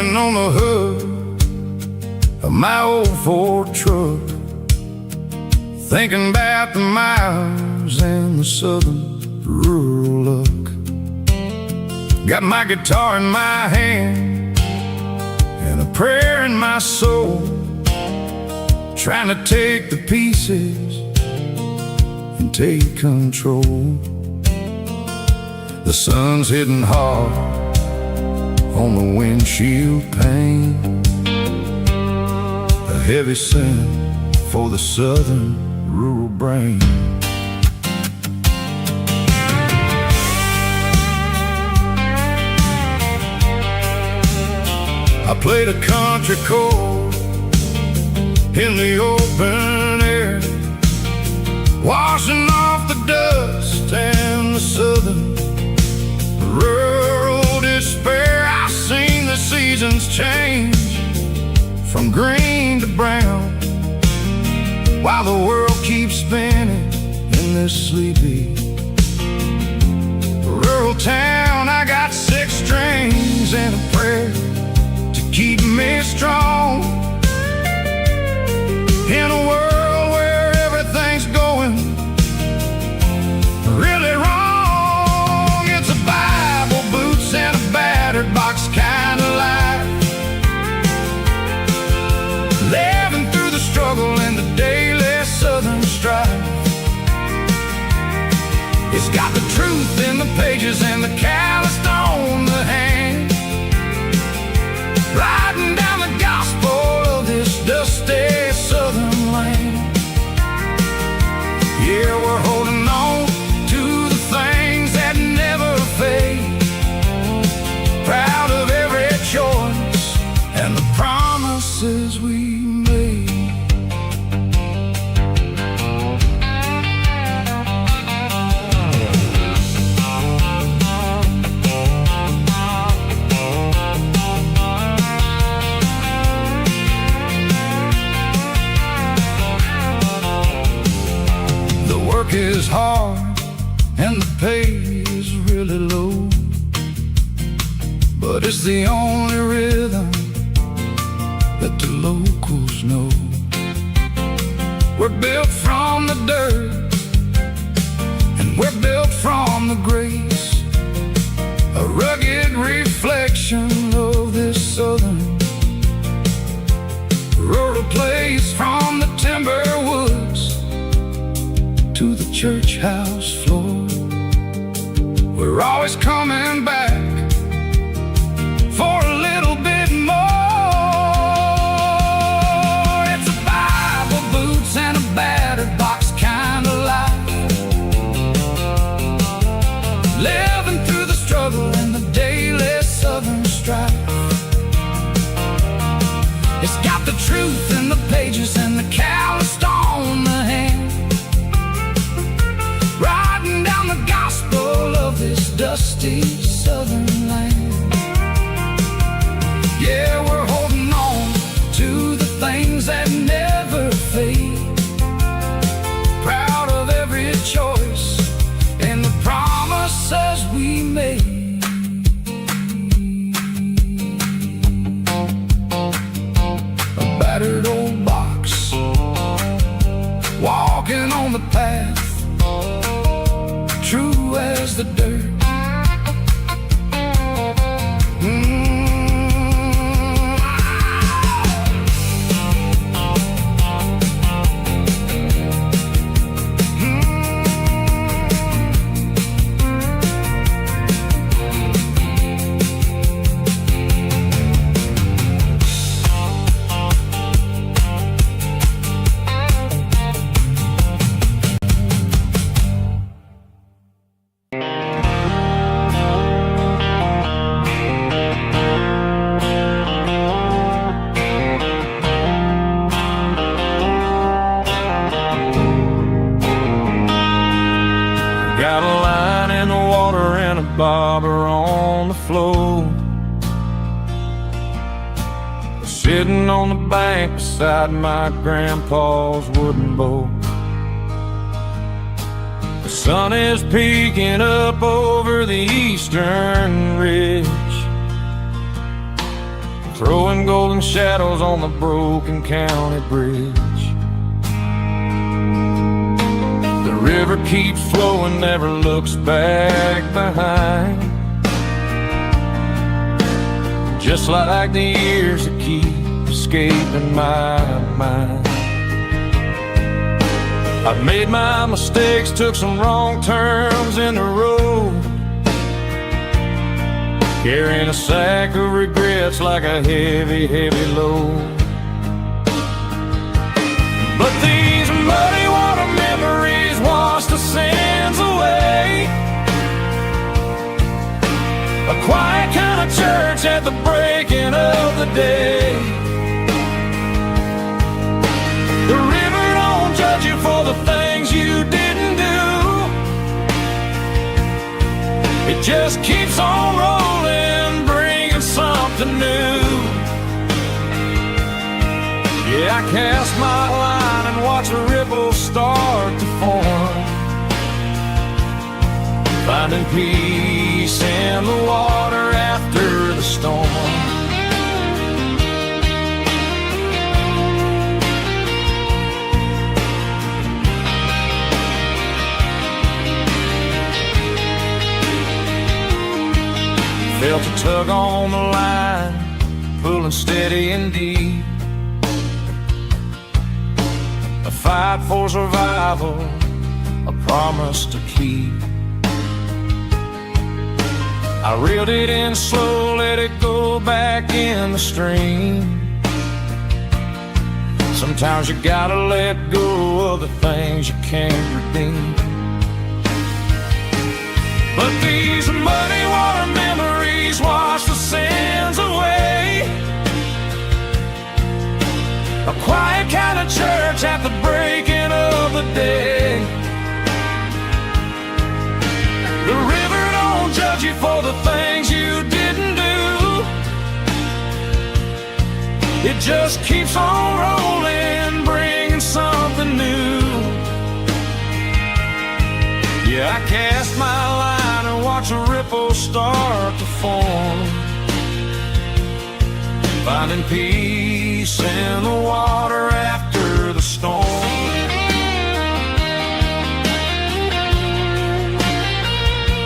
[SPEAKER 1] leaning on the hood of my old Ford truck, thinking about the miles and the southern rural look. Got my guitar in my hand and a prayer in my soul, trying to take the pieces and take control. The sun's hitting hard on the windshield pane, a heavy scent for the southern rural brain. I played a country chord in the open air, washing off the dust and the southern rural despair. I seen the seasons change from green to brown, while the world keeps spinning in this sleepy rural town. I got 6 strings and a prayer to keep me strong in a world where everything's going really wrong. It's a Bible, boots, and a battered box kind of life, living through the struggle and the daily southern strife. It's got the truth in the pages and the calloused on the hand, riding down the gospel of this dusty southern land. Yeah, we're holding on to the things that never fade, proud of every choice and the promises we made. The work is hard and the pay is really low, but it's the only rhythm that the locals know. We're built from the dirt and we're built from the grace, a rugged reflection of this southern rural place. From the timber woods to the church house floor, we're always coming back for a little bit more. It's a Bible, boots, and a battered box kind of life, living through the struggle and the daily southern strife. It's got the truth in the pages and the calloused on the hand, riding down the gospel of this dusty southern land. Yeah, we're holding on to the things that never fade, proud of every choice and the promises we made. A battered old box, walking on the path, true as the dirt.
[SPEAKER 2] Got a line in the water and a bobber on the floor, sitting on the bank beside my grandpa's wooden boat. The sun is peeking up over the eastern ridge, throwing golden shadows on the broken county bridge. The river keeps flowing, never looks back behind, just like the years that keep escaping my mind. I've made my mistakes, took some wrong turns in the road, carrying a sack of regrets like a heavy, heavy load. But these muddy water memories wash the sins away. A quiet kind of church at the breaking of the day. The river don't judge you for the things you didn't do. It just keeps on rolling, bringing something new. Yeah, I cast my line and watch the ripples start to form, finding peace in the water after the storm. Felt a tug on the line, pulling steady and deep. A fight for survival, a promise to keep. I reeled it in slow, let it go back in the stream. Sometimes you gotta let go of the things you can't redeem. But these muddy water memories wash the sins away. A quiet kind of church at the breaking of the day. The river don't judge you for the things you didn't do. It just keeps on rolling, bringing something new. Yeah, I cast my line and watch the ripples start to form, finding peace in the water after the storm.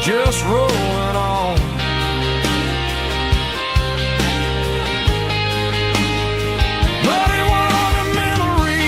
[SPEAKER 2] Just rolling on. Muddy water memory.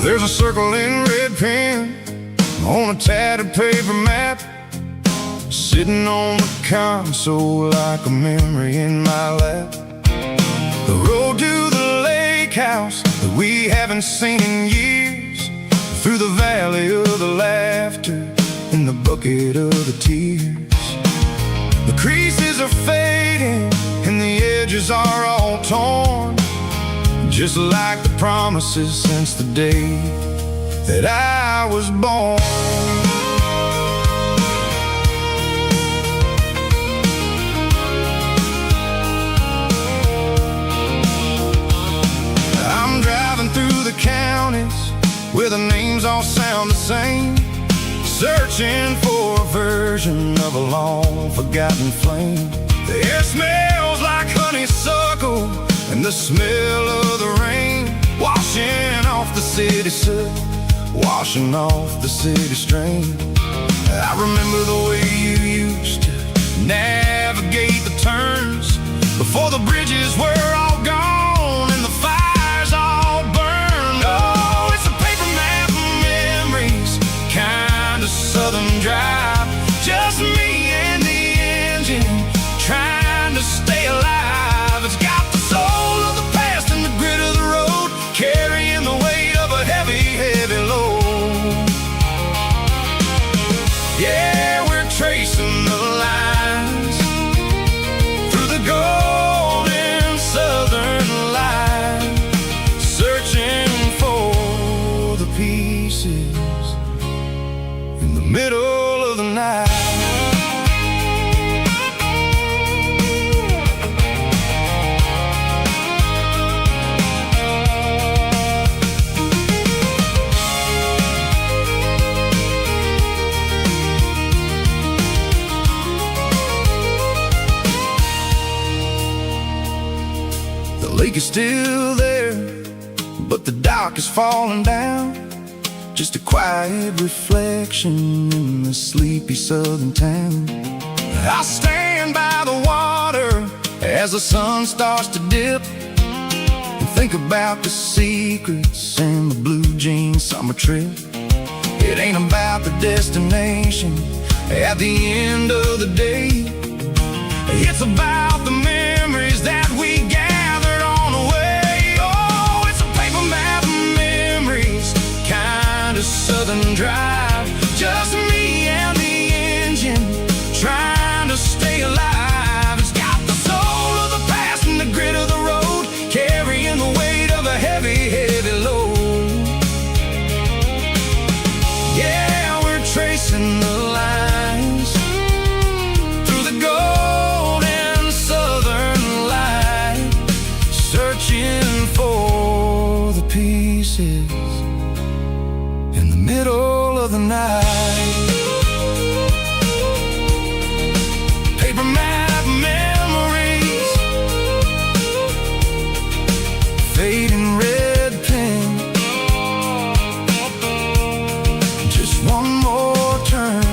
[SPEAKER 1] There's a circle in red pen on a tattered paper map, sitting on the console like a memory in my lap. The road to the lake house that we haven't seen in years, through the valley of the laughter and the bucket of the tears. The creases are fading and the edges are all torn, just like the promises since the day that I was born. I'm driving through the counties where the names all sound the same, searching for a version of a long forgotten flame. The air smells like honeysuckle and the smell of the rain, washing off the city soot, washing off the city strain. I remember the way you used to navigate the turns before the bridges were all gone and the fires all burned. Oh, it's a paper map of memories, kind of southern drive, just me and the engine trying to stay alive. It's got the soul of the past and the grit of the road, carrying The lake is still there, but the dock is falling down. Just a quiet reflection in the sleepy southern town. I stand by the water as the sun starts to dip, and think about the secrets and the blue jean summer trip. It ain't about the destination at the end of the day. It's about the memories that we gathered on the way. Oh, it's a paper map of memories, kind of southern drive. Just me and the engine, trying to stay alive. It's got the soul of the past and the grit of the road, carrying the weight of a heavy, heavy load. Yeah, we're tracing the lines through the golden southern light, searching for the pieces in the middle of the night. Paper map memories, fading red pen, just one more turn.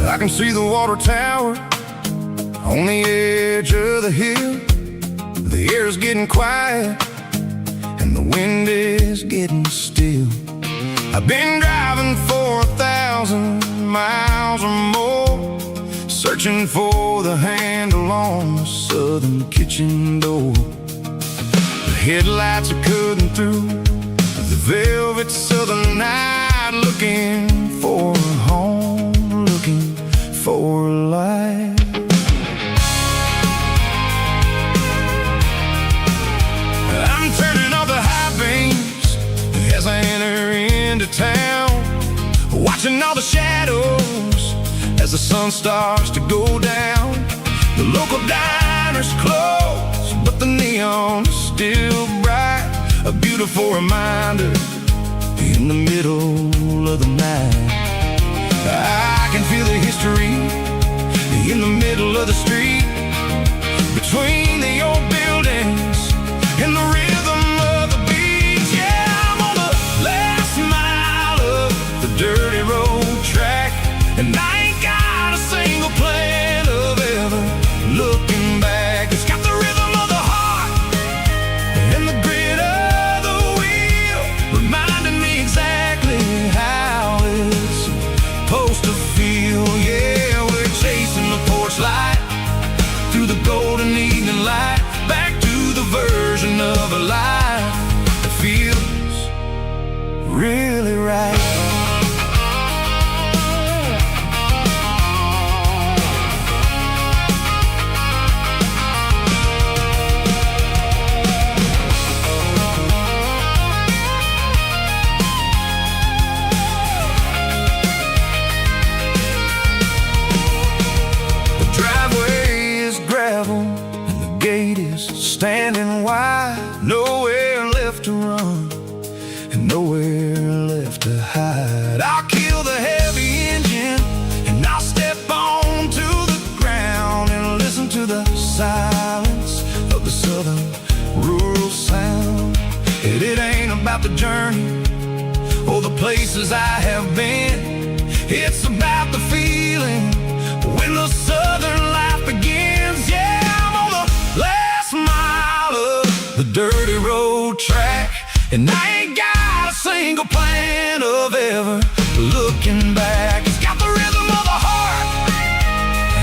[SPEAKER 1] I can see the water tower on the edge of the hill. The air is getting quiet and the wind is getting still. I've been driving for 1,000 miles or more, searching for the handle on the southern kitchen door. The headlights are cutting through the velvet southern night, looking for a home, looking for life. I'm turning off the high beams as I enter into town, watching all the shadows as the sun starts to go down. The local diner's closed, but the neon is still bright, a beautiful reminder in the middle of the night. I can feel the history in the middle of the street, between the old buildings and the rhythm of the beats. Yeah, I'm on the last mile of the dirty road track, and I ain't got a single plan of ever looking back. It's got the rhythm of the heart and the grit of the wheel, reminding me exactly how it's supposed to feel. Yeah, we're chasing the porch light through the golden evening light, back to the version of a life that feels really right. Standing wide, nowhere left to run and nowhere left to hide. I'll kill the heavy engine and I'll step onto the ground and listen to the silence of the southern rural sound. It ain't about the journey or the places I have been, it's about the feeling when the southern life begins. Yeah, I'm on the last mile of the dirty road track, and I ain't got a single plan of ever looking back. It's got the rhythm of the heart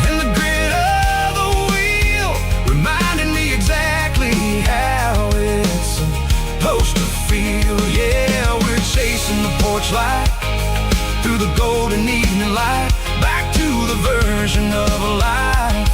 [SPEAKER 1] and the grit of the wheel, reminding me exactly how it's supposed to feel. Yeah, we're chasing the porch light through the golden evening light, back to the version of a life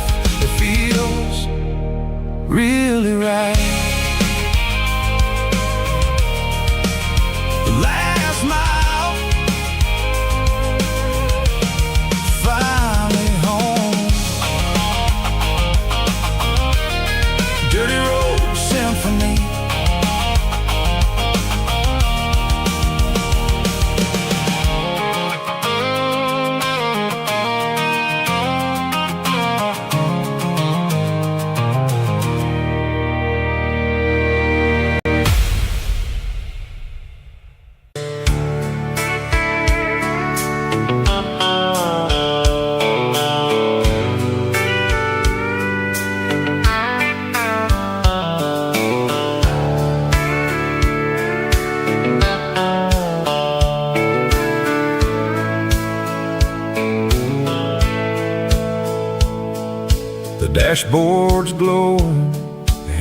[SPEAKER 1] The dashboard's glowing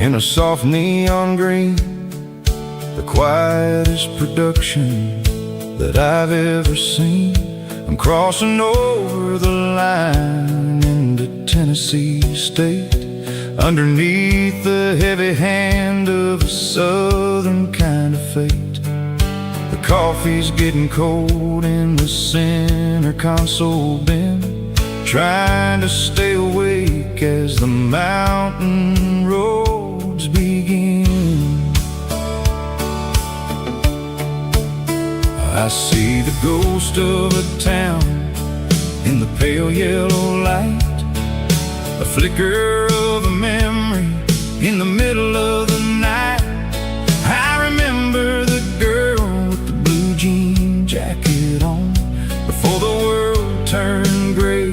[SPEAKER 1] in a soft neon green, the quietest production that I've ever seen. I'm crossing over the line into Tennessee State, underneath the heavy hand of a southern kind of fate. The coffee's getting cold in the center console bin, trying to stay awake as the mountain roads begin. I see the ghost of a town in the pale yellow light, a flicker of a memory in the middle of the night. I remember the girl with the blue jean jacket on, before the world turned gray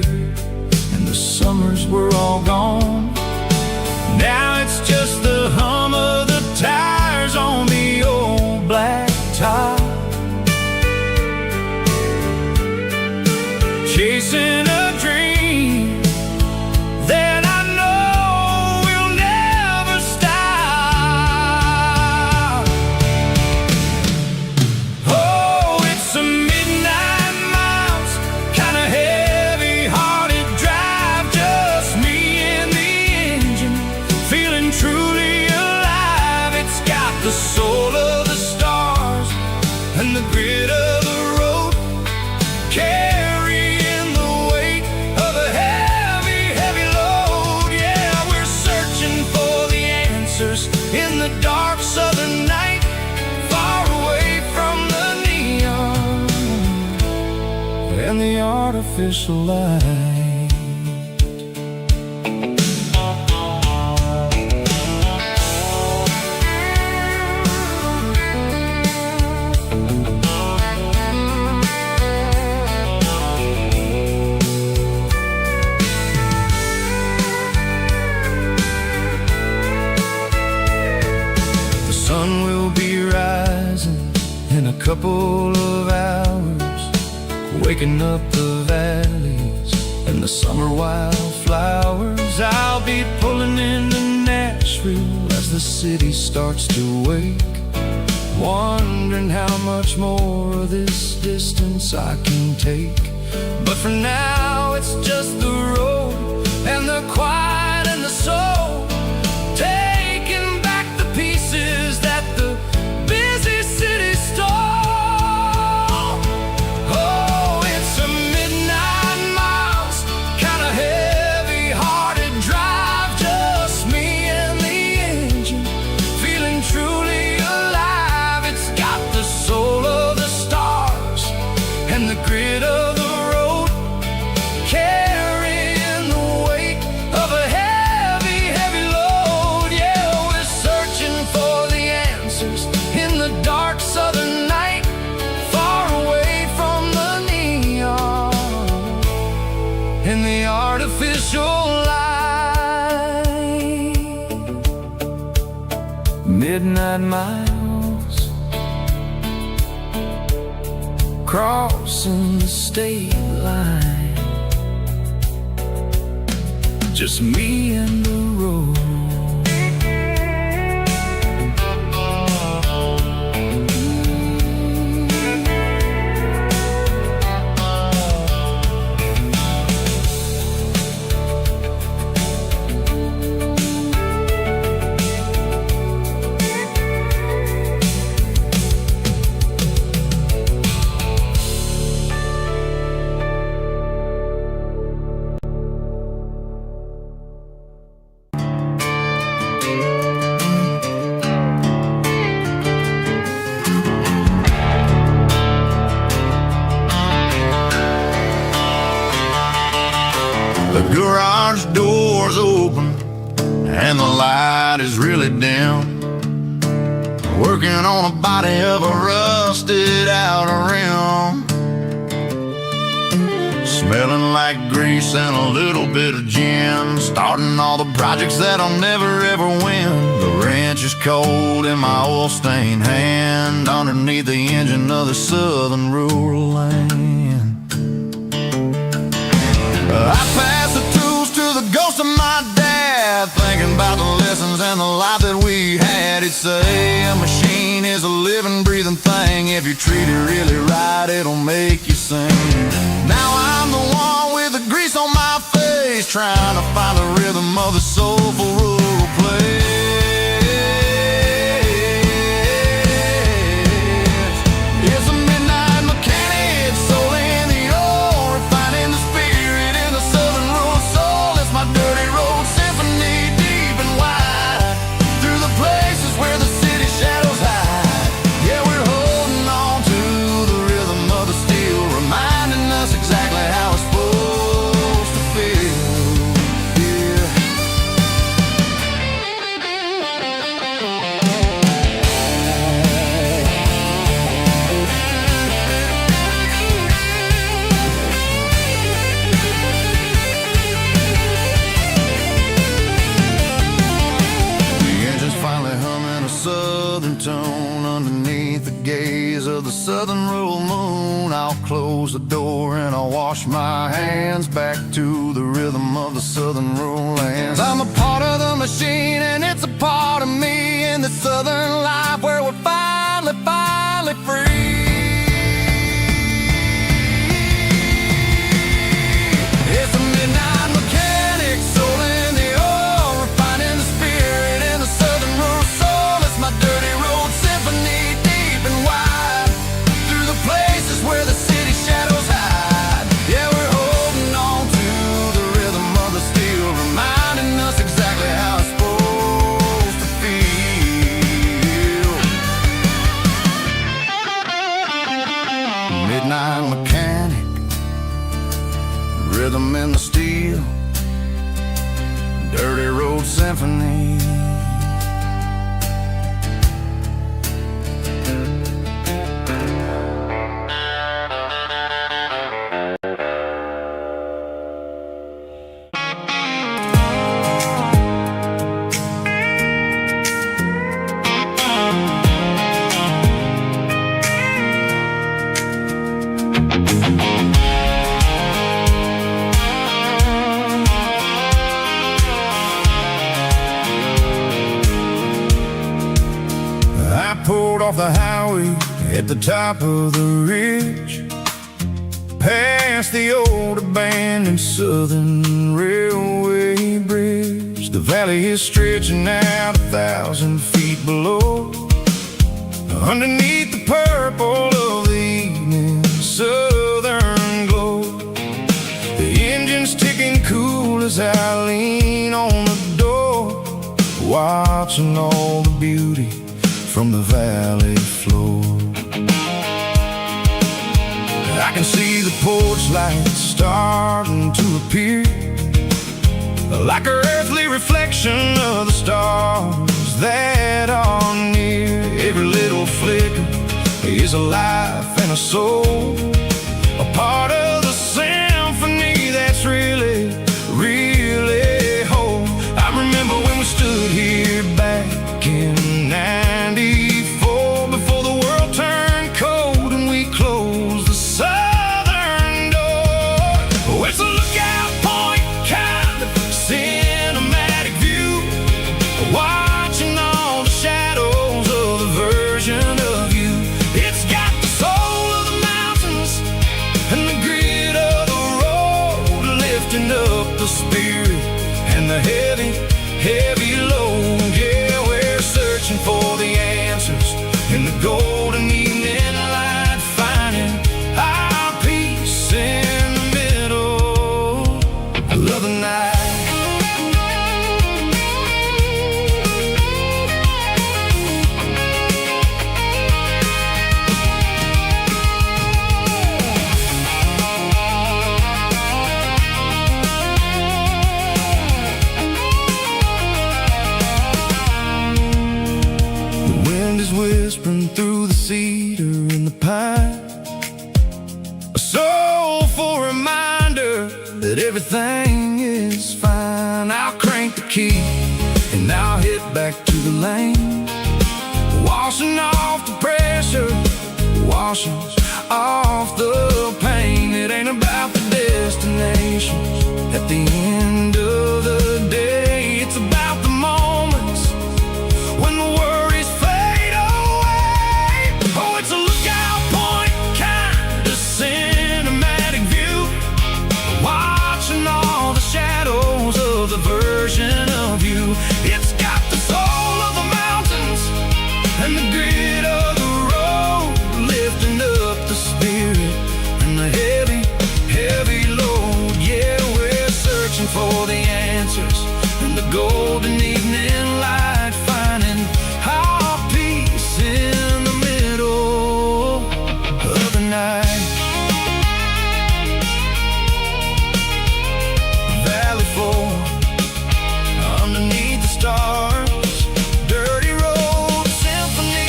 [SPEAKER 1] and the summers were all gone. Now it's just the hum of the tires on the old black top, chasing a dream that I know will never stop. Oh, it's a midnight miles, kinda heavy-hearted drive, just me and the engine, feeling truly alive. It's got the soul of the stars and the grit of the road, carrying the weight of a heavy, heavy load. Yeah, we're searching for the answers in the dark southern night, far away from the neon and the artificial light. The sun will be rising in a couple of hours, waking up the valleys and the summer wildflowers. I'll be pulling into Nashville as the city starts to wake, wondering how much more of this distance I can take. But for now it's just the road and the quiet and the soul, taking back the pieces that the busy city stole. Oh, it's a midnight miles, kinda heavy-hearted drive, just me and the engine, feeling truly alive. It's got the soul of the stars and the grit of the road, carrying the weight of a heavy, heavy load. Yeah, we're searching for the answers in the dark southern night, far away from the neon and the artificial light. Midnight miles, crossing the state line, just me and the road. The garage door's open and the light is really dim, working on a body of a rusted out rim, smelling like grease and a little bit of gin, starting all the projects that I'll never ever win. The wrench is cold in my oil-stained hand, underneath the engine of the southern rural land. I pass the tools to the ghost of my dad, thinking about the lessons and the life that we had. It'd say a machine is a living, breathing thing. If you treat it really right, it'll make you sing. Now I'm the one with the grease on my face, trying to find the rhythm of the soulful rural place. It's a midnight mechanic, soul in the ore, refining the spirit in the southern rural soul. It's my dirty road symphony, deep and wide, through the places where the city shadows hide. Yeah, we're holding on to the rhythm of the steel, reminding us exactly how it's supposed to feel. Yeah. The engine's finally humming a southern tone underneath the gaze of the southern rural moon. I'll close the door and I'll wash my hands back to the rhythm of the southern rural lands. I'm a part of the machine and it's a part of me in the southern life where we're finally free. It's a midnight mechanic, soul in the ore, refining the spirit in the southern rural soul. It's my dirty road symphony, deep and wide, through the places where the city shadows hide. Yeah, we're holding on to the rhythm of the steel, reminding us exactly how it's supposed to feel. Midnight mechanic, rhythm in the steel, dirty road symphony. I pulled off the highway at the top of the ridge, past the old abandoned southern railway bridge. The valley is stretching out 1,000 feet below, underneath the purple of the evening southern glow. The engine's ticking cool as I lean on the door, watching all the beauty from the valley floor. I can see the porch lights starting to appear, like an earthly reflection of the stars that are near. Every little flicker is a life and a soul, a part of the symphony that's really, really whole. I remember when we stood here back in '94, before the world turned cold and we closed the southern door. Oh, it's a lookout point, kind of cinematic view, watching all the shadows of the version of you. It's got the soul of the mountains and the grit of the road, lifting up the spirit and the heavy, heavy load. Yeah, we're searching for the answers in the golden evening light, finding our peace in the middle of the night. The wind is whispering through the cedar and the pine, a soulful reminder that everything is fine. I'll crank the key and I'll hit back to the lane, washing off the pressure, washing off the pain. It ain't about the destinations at the end of the day, it's about the moment golden evening light, finding our peace in the middle of the night. Valley floor, underneath the stars, dirty road symphony.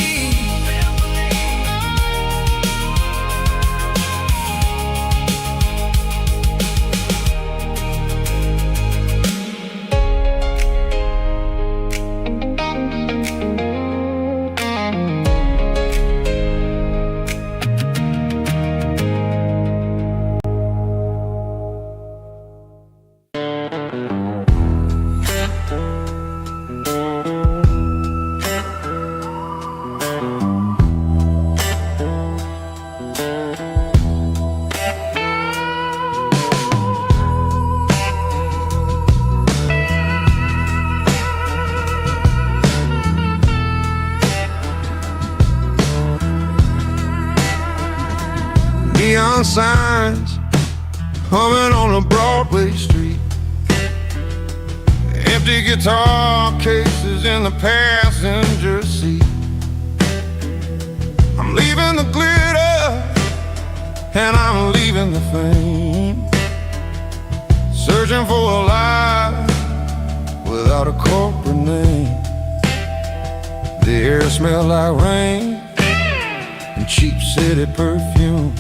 [SPEAKER 3] Neon signs humming on a Broadway street, empty guitar cases in the passenger seat. I'm leaving the glitter and I'm leaving the fame, searching for a life without a corporate name. The air smells like rain and cheap city perfume.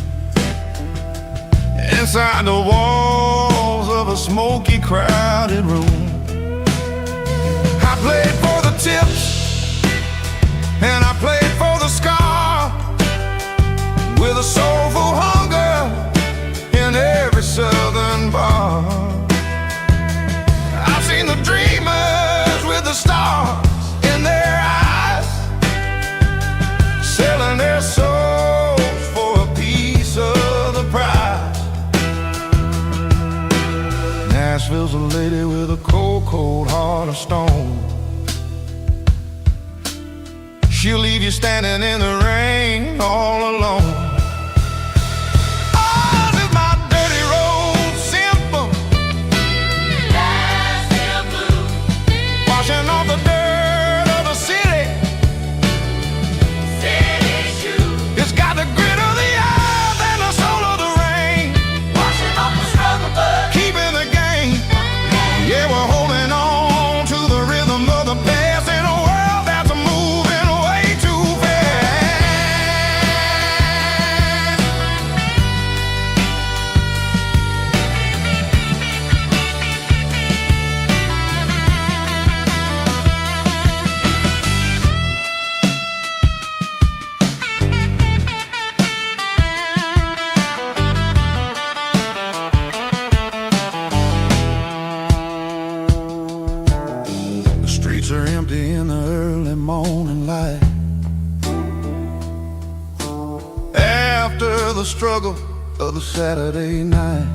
[SPEAKER 3] Inside the walls of a smoky, crowded room, I played for the tips and I played for the scar, with a soulful hunger in every southern bar. I've seen the dreamers with the stars in their eyes, selling their souls for a piece of the prize. Nashville's a lady with a cold, cold heart of stone. She'll leave you standing in the rain all alone. Oh, this is my dirty road symphony, Nashville blues, washing off the dirt of the city, city shoes. It's got the grit of the earth and the soul of the rain, washing off the struggle but keeping the game. Yeah, we're holding on to the rhythm of the past in a world that's moving way too The streets are empty in the early morning light, after the struggle of the Saturday night.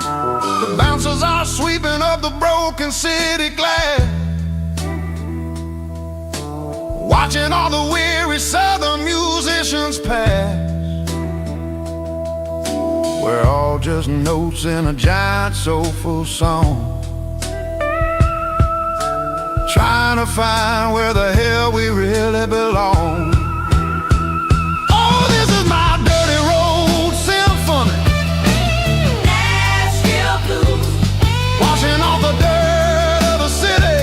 [SPEAKER 3] The bouncers are sweeping up the broken city glass, watching all the weary southern musicians pass. We're all just notes in a giant soulful song, trying to find where the hell we really belong. Oh, this is my dirty road symphony, Nashville blues, washing off the dirt of the city,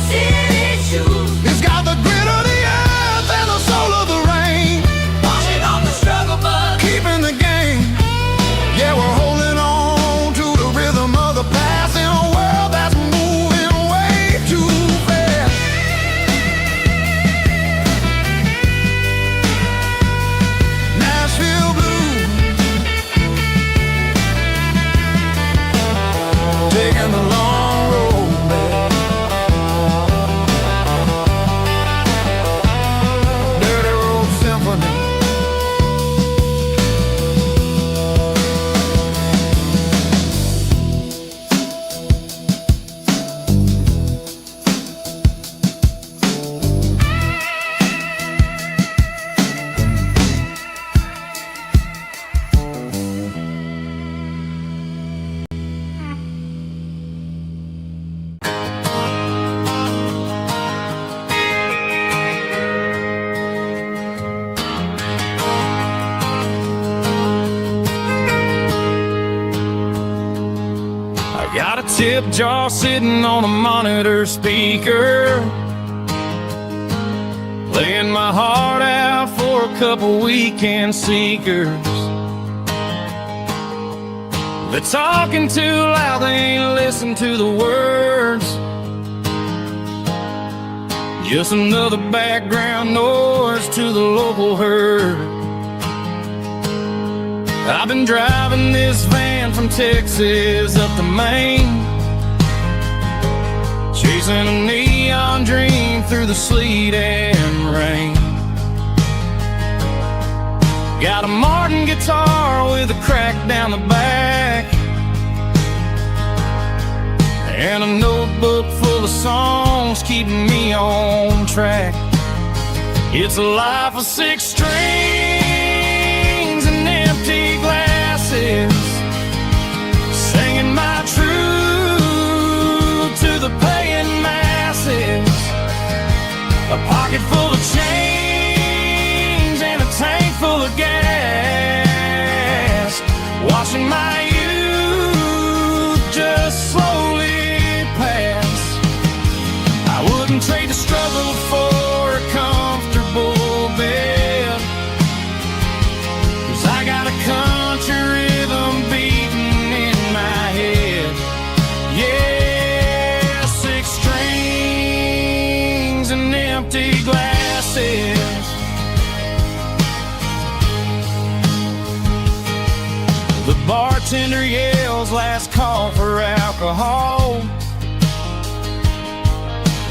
[SPEAKER 3] city shoes. It's got the grit of the earth and the soul of the rain, washing off the struggle but keeping the game. Yeah, we're holding on to the rhythm of the past in a world that's moving way too fast.
[SPEAKER 2] Got a tip jar sitting on a monitor speaker, laying my heart out for a couple weekend seekers. They're talking too loud, they ain't listen to the words. Just another background noise to the local herd. I've been driving this van from Texas up to Maine, chasing a neon dream through the sleet and rain. Got a Martin guitar with a crack down the back, and a notebook full of songs keeping me on track. It's a life of 6 strings and empty glasses, singing my truth to the paying masses. A pocket full of change and a tank full of gas, watching my youth just slowly pass. I wouldn't trade the struggle for a comfortable bed, 'cause I got a country rhythm beating in my head. Yeah, 6 strings and empty glasses. The bartender yells last call for alcohol.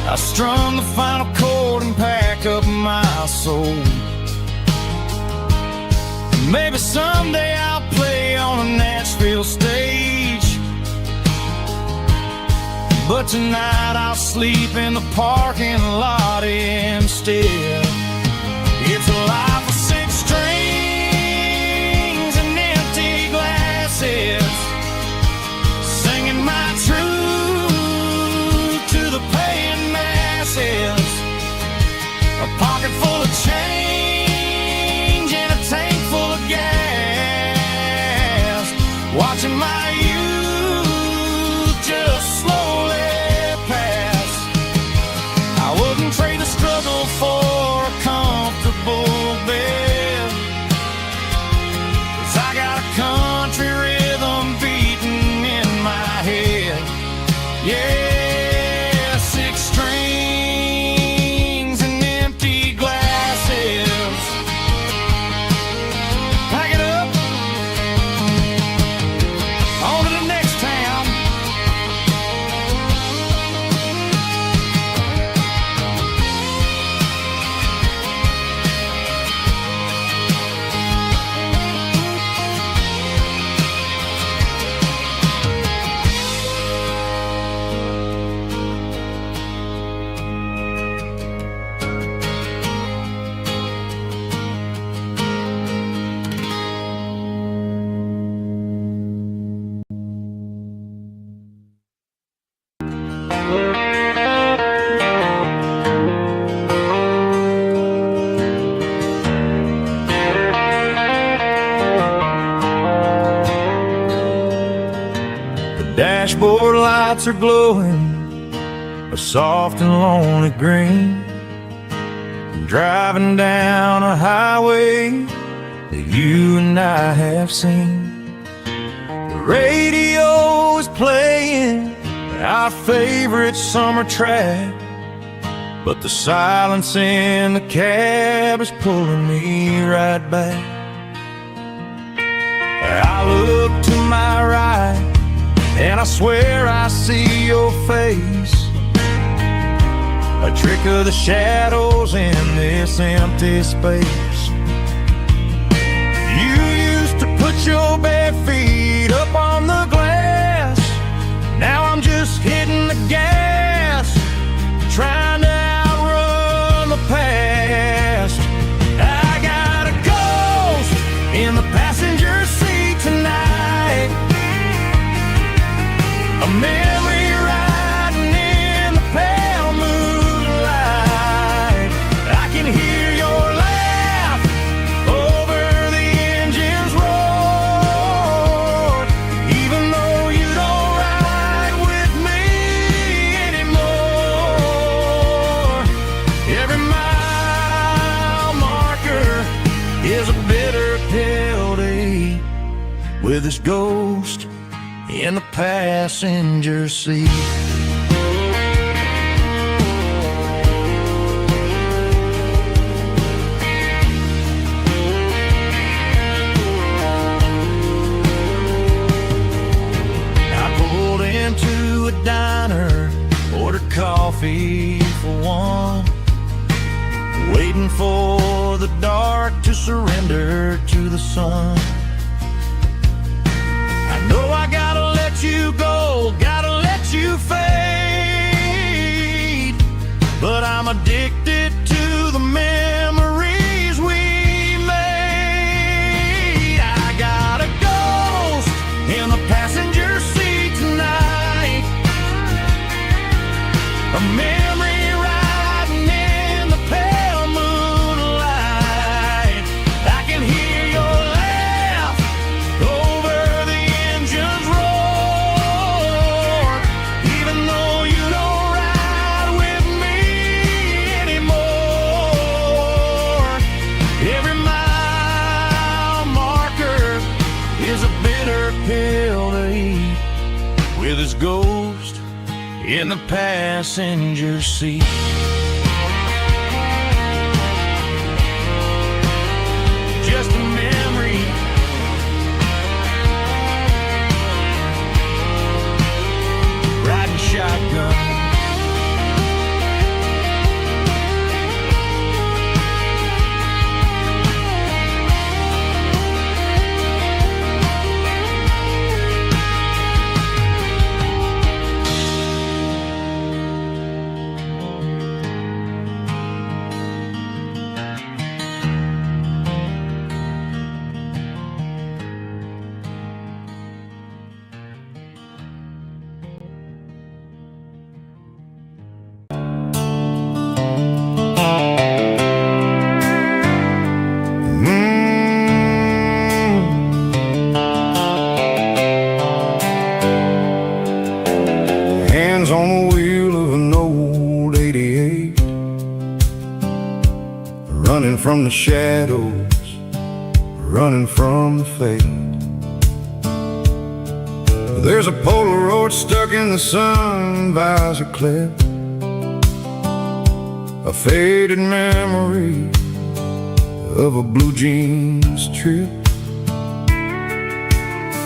[SPEAKER 2] I strum the final chord and pack up my soul. Maybe someday I'll play on a Nashville stage, but tonight I'll sleep in the parking lot instead. It's a life of 6 strings and empty glasses, singing my truth to the paying masses. A pocket full of change and a tank full of gas, watching my youth just slowly pass. I wouldn't trade the struggle for a comfortable bed, 'cause I got a country rhythm beating in my head. Yeah, 6 strings and empty glasses. Pack it up, on to the next town. Dashboard lights are glowing a soft and lonely green. I'm driving down a highway that you and I have seen. The radio is playing our favorite summer track, but the silence in the cab is pulling me right back. I look to my right and I swear I see your face, a trick of the shadows in this empty space. You used to put your bare feet up on the glass, now I'm just hitting the gas, trying to outrun the past. I got a ghost in the passenger seat tonight, a memory riding in the pale moonlight. I can hear your laugh over the engine's roar, even though you don't ride
[SPEAKER 1] with his ghost in the passenger seat.
[SPEAKER 2] Diner, ordered coffee for one, waiting for the dark to surrender to the sun. I know I gotta let you go, gotta let you fade, but I'm addicted to the memories we made. I got a ghost in the passenger seat tonight, a memory riding in the pale moonlight. I can hear your laugh over the engine's roar, even though you don't ride with me anymore. Every mile marker is a bitter pill to eat, with his ghost in the passenger seat. Just a memory, riding shotgun.
[SPEAKER 3] Hands on the wheel of an old 88, running from the shadows, running from the fate. There's a Polaroid stuck in the sun visor clip, a faded memory of a blue jeans trip.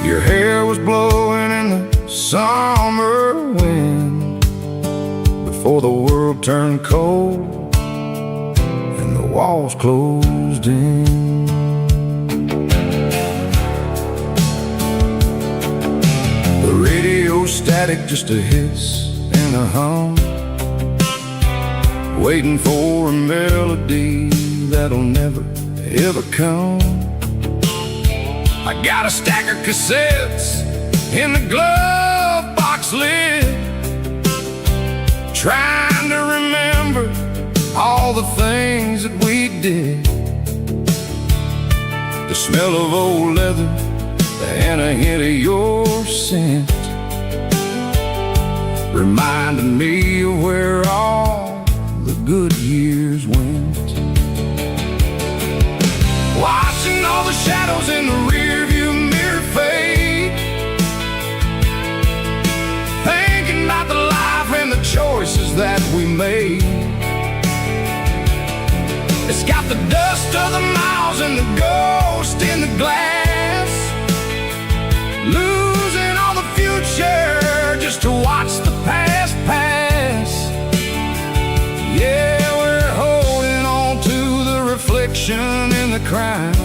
[SPEAKER 3] Your hair was blowing in the summer wind before the world turned cold and the walls closed in. The radio static, just a hiss and a hum, waiting for a melody that'll never ever come. I got a stack of cassettes in the glove box lid, trying to remember all the things that we did. The smell of old leather and a hint of your scent reminded me of where all the good years went. Watching all the shadows in the rearview mirror fade, thinking about the life and the choices that we made. It's got the dust of the miles and the ghost in the glass, losing all the future just to watch the past pass. Yeah, we're holding on to the reflection in the crowd,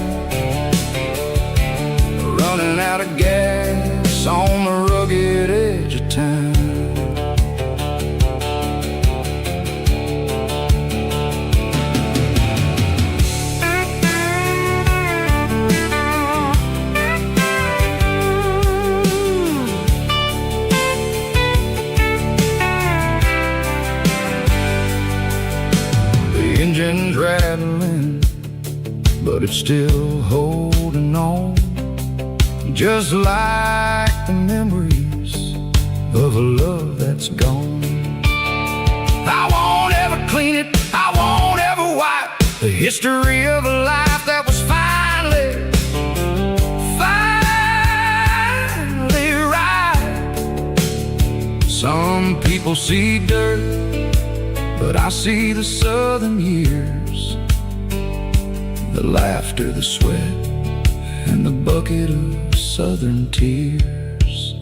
[SPEAKER 3] running out of gas on the rugged edge of town. The engine's rattling, but it's still holding on, just like the memories of a love that's gone. I won't ever clean it, I won't ever wipe the history of a life that was finally
[SPEAKER 1] Some people see dirt, but I see the southern years, the laughter, the sweat, and the bucket of southern tears.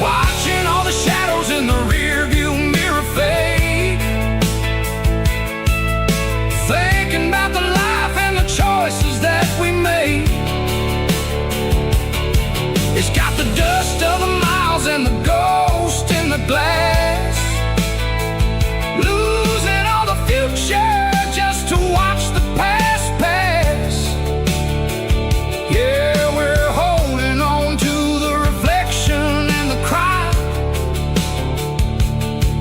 [SPEAKER 1] Watching all the shadows in the rearview mirror fade, thinking about the life and the choices that we made. It's got the dust of the miles and the ghost in the glass, losing all the future just to watch the past pass. Yeah, we're holding on to the reflection and the cry,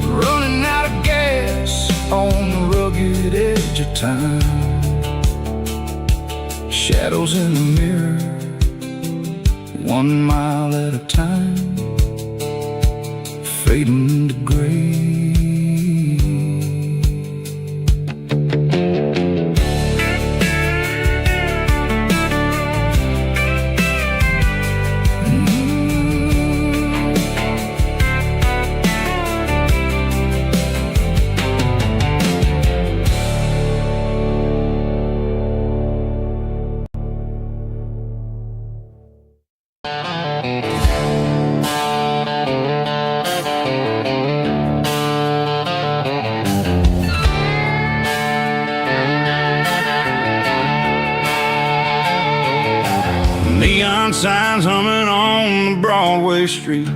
[SPEAKER 1] running out of gas on the rugged edge of time. Shadows in the mirror, 1 mile at a time, fading to gray.
[SPEAKER 2] Neon signs humming on the Broadway street,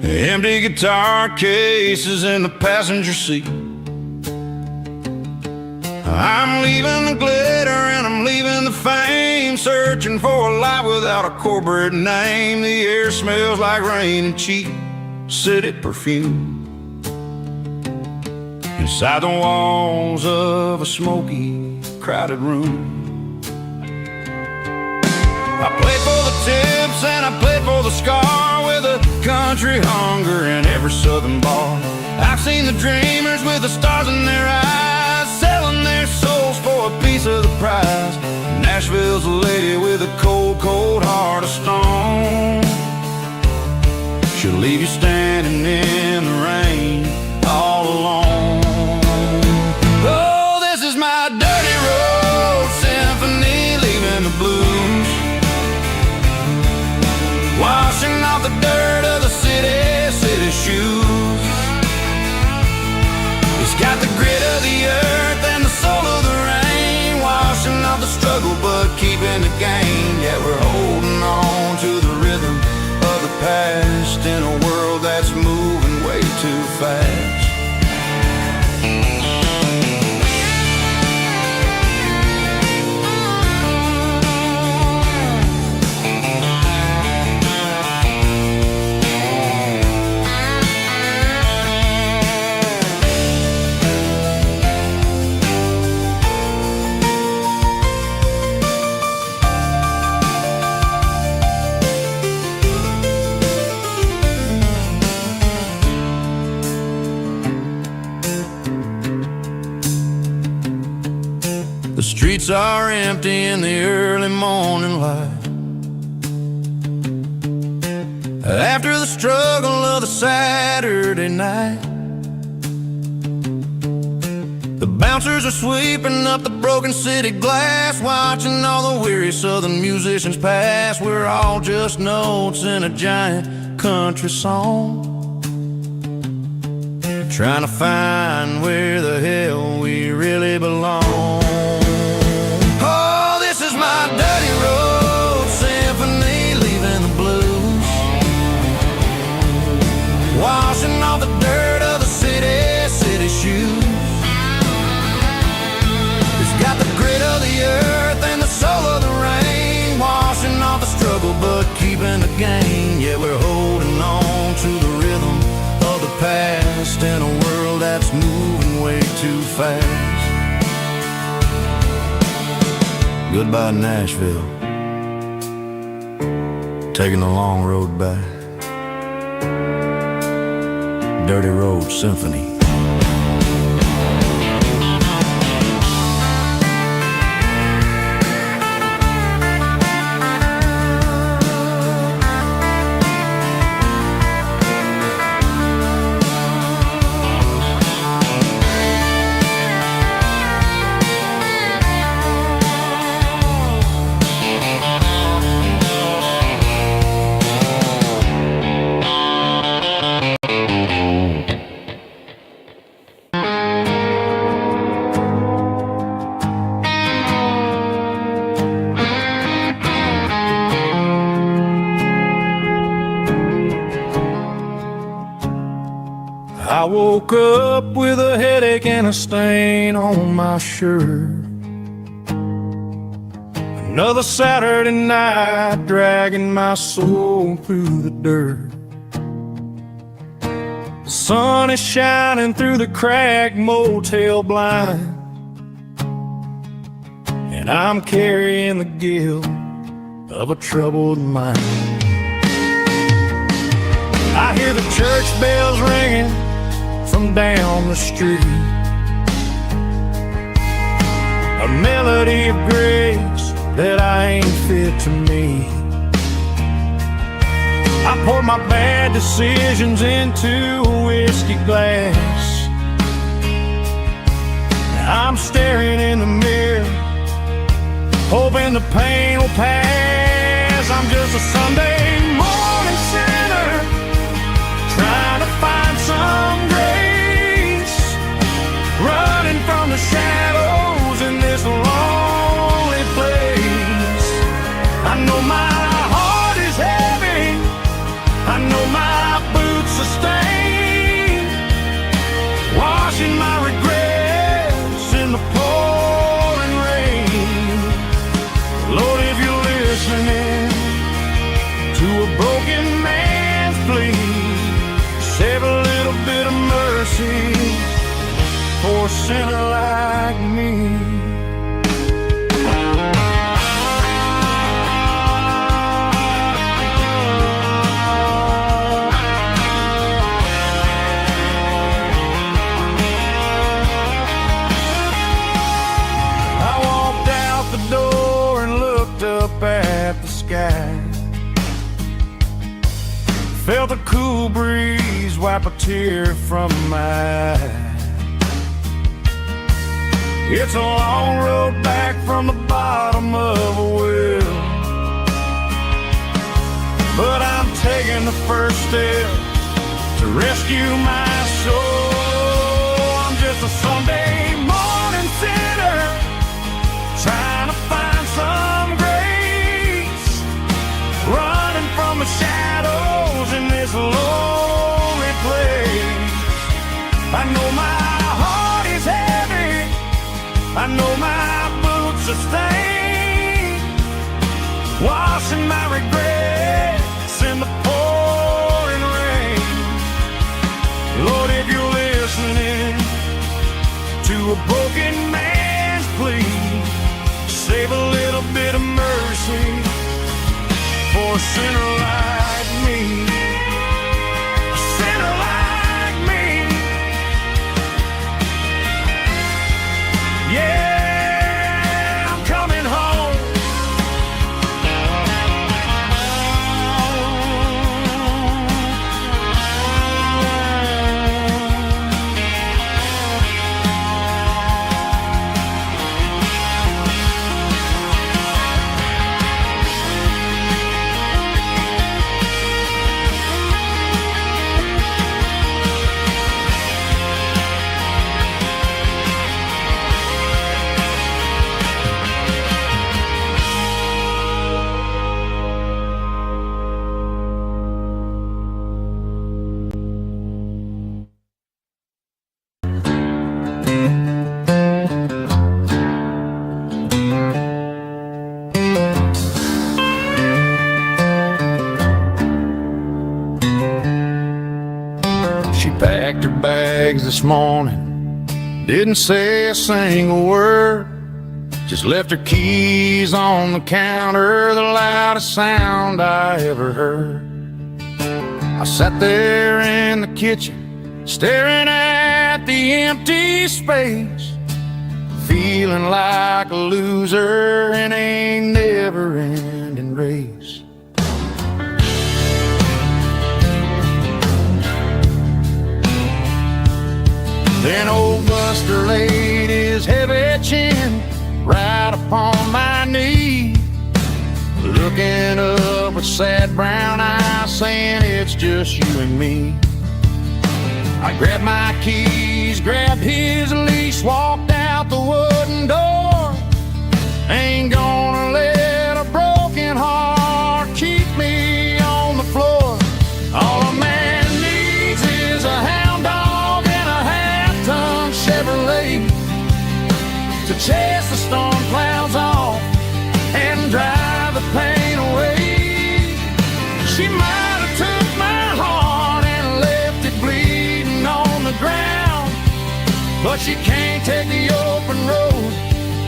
[SPEAKER 2] empty guitar cases in the passenger seat. I'm leaving the glitter and I'm leaving the fame, searching for a life without a corporate name. The air smells like rain and cheap city perfume inside the walls of a smoky, crowded room. I played for the tips and I played for the scar, with a country hunger in every southern bar. I've seen the dreamers with the stars in their eyes, selling their souls for a piece of the prize. Nashville's a lady with a cold, cold heart of stone. She'll leave you standing in the rain all alone. Oh, this is my dirty road symphony, leaving the blues, washing off the dirt of the city shoes. It's got the grit of the earth and the soul of the rain, washing off the struggle but keeping the gain. Yeah, we're holding on to the rhythm of the past in a world that's moving way too fast. The streets are empty in the early morning light, after the struggle of the Saturday night. The bouncers are sweeping up the broken city glass, watching all the weary southern musicians pass. We're all just notes in a giant country song, trying to find where the hell we really belong. Oh, this is my dirty road symphony, leaving the blues, washing off the dirt of the city shoes. It's got the grit of the earth and the soul of the rain, washing off the struggle but keeping the gain. Yeah, we're holding on to the rhythm of the past in a world that's moving way too fast. Goodbye, Nashville, taking the long road back. Dirty Road Symphony. I woke up with a headache and a stain on my shirt. Another Saturday night dragging my soul through the dirt. The sun is shining through the cracked motel blind, and I'm carrying the guilt of a troubled mind. I hear the church bells ringing from down the street, a melody of grace that I ain't fit to meet. I pour my bad decisions into a whiskey glass. I'm staring in the mirror, hoping the pain will pass. I'm just a Sunday morning sinner, trying to find some grace, running from the shadows in this lonely place. I know my heart is heavy, I know my boots are stained, washing my regrets in the pouring rain. Lord, if you're listening to a broken man's plea, save a little bit of mercy for a sinner like me. I walked out the door and looked up at the sky, felt a cool breeze wipe a tear from my eye. It's a long road back from the bottom of a well, but I'm taking the first step to rescue my soul. I'm just a Sunday morning sinner, trying to find some grace, running from the shadows in this lonely place. I know my heart is heavy, I know my boots are stained, washing my regrets in the pouring rain. Lord, if you're listening to a broken man's plea, save a little bit of mercy for a sinner like me. A sinner like me. Yeah, I'm coming home. She packed her bags this morning, didn't say a single word, just left her keys on the counter, the loudest sound I ever heard. I sat there in the kitchen, staring at the empty space, feeling like a loser in a never-ending race. Then old Buster laid his heavy chin right upon my knee, looking up with sad brown eyes, saying it's just you and me. I grabbed my keys, grabbed his leash, walked out the wooden door. Ain't gonna let a broken heart keep me on the floor. All a man needs is a hound dog but she can't take the open road.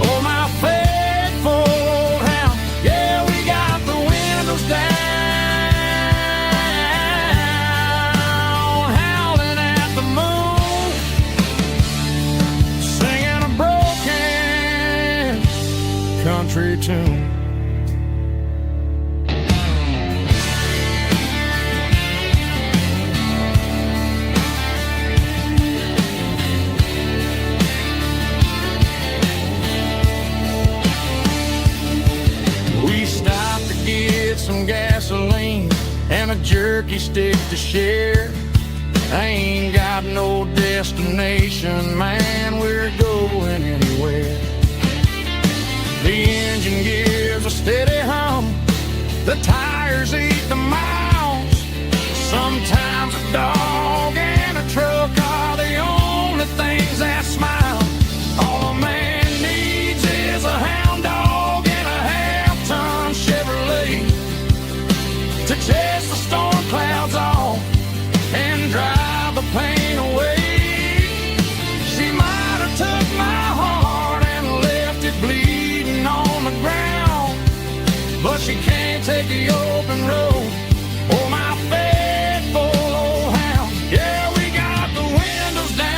[SPEAKER 2] Oh, my faithful old hound, yeah, we got the windows down, howling at the moon, singing a broken country tune. Some gasoline and a jerky stick to share. I ain't got no destination, man, we're going anywhere. The engine gives a steady hum, the tires eat the miles. Sometimes a dog and a truck are the only things that smile. All a man needs is a hound dog and a half-ton Chevrolet to chase the storm clouds off and drive the pain away. She might have took my heart and left it bleeding on the ground, but she can't take the open road. Oh, my faithful old hound, yeah, we got the windows down,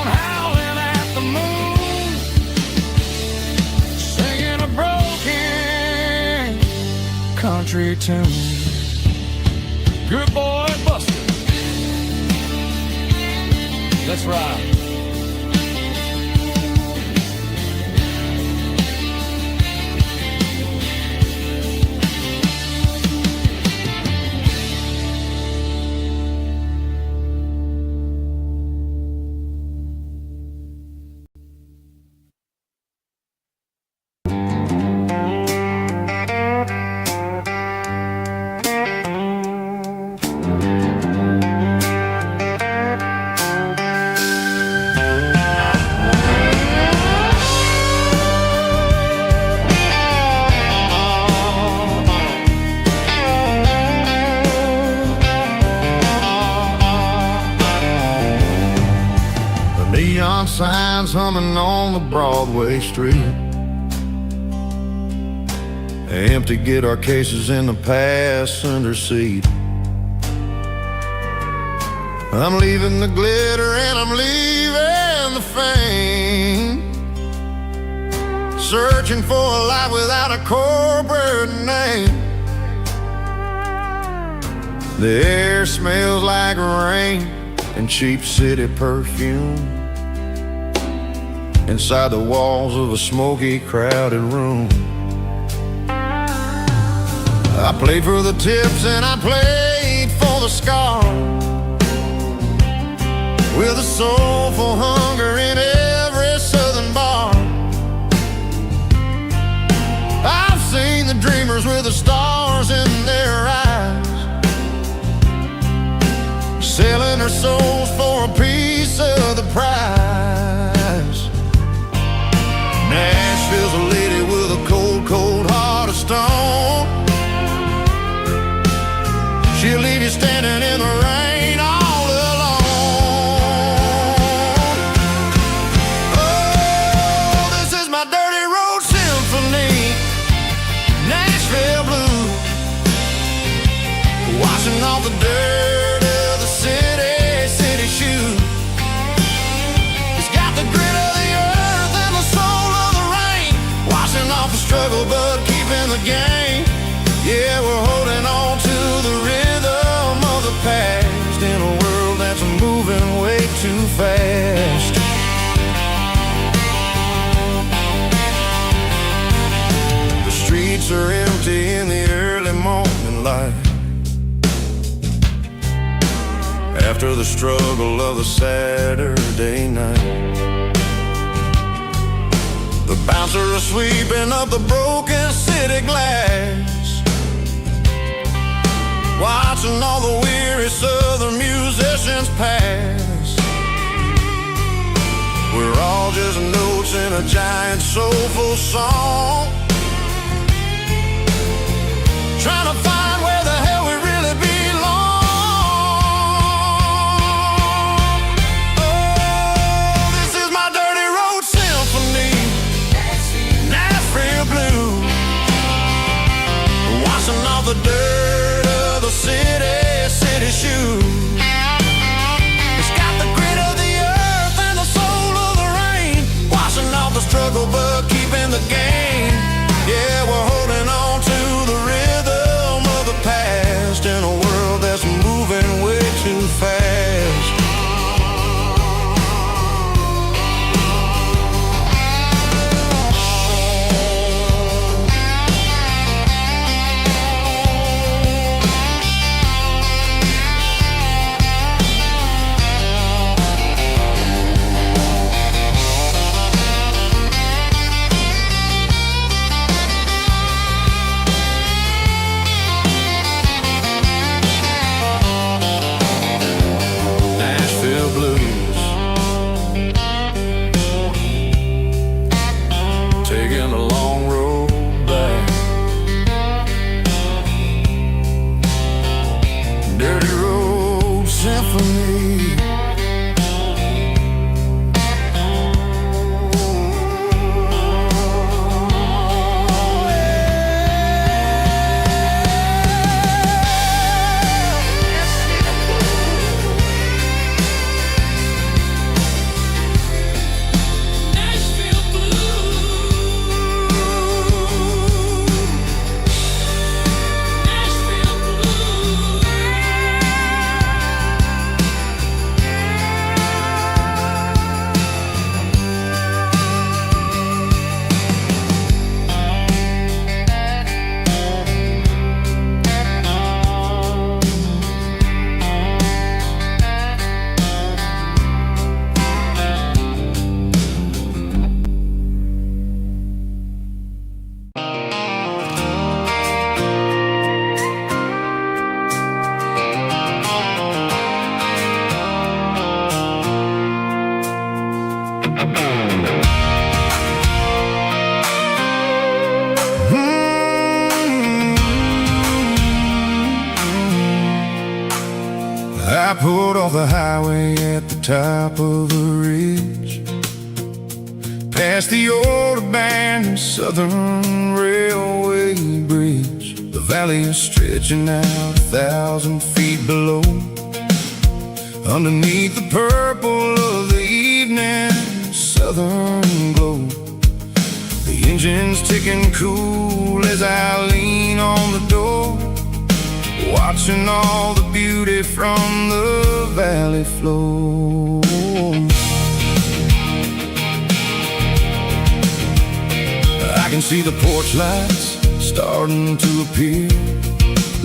[SPEAKER 2] howling at the moon, singing a broken country tune. Good boy, Buster. Let's ride.
[SPEAKER 3] Neon signs humming on the Broadway street. Empty guitar cases in the passenger seat. I'm leaving the glitter and I'm leaving the fame, searching for a life without a corporate name. The air smells like rain and cheap city perfume inside the walls of a smoky, crowded room. I played for the tips and I played for the scars, with a soulful hunger in every southern bar. I've seen the dreamers with the stars in their eyes, selling their souls for a piece of the prize. Nashville's a lady with a cold, cold heart of stone. She'll leave you standing in the rain all alone. Oh, this is my dirty road symphony, Nashville blue, washing off the dirt of the city shoe. It's got the grit of the earth and the soul of the rain, washing off the struggle but keeping the game. Yeah, we're holding on to the rhythm of the past in a world that's moving way too fast. The streets are empty in the early morning light, after the struggle of the Saturday night. The bouncer is sweeping up the broken city glass, watching all the weary southern musicians pass. We're all just notes in a giant soulful song, trying to find where the hell we really belong. I pulled off the highway at the top of a ridge, past the old abandoned Southern Railway bridge. The valley is stretching out 1,000 feet below, underneath the purple of the evening southern glow. The engine's ticking cool as I lean on the door, watching all the beauty from the valley flow. I can see the porch lights starting to appear,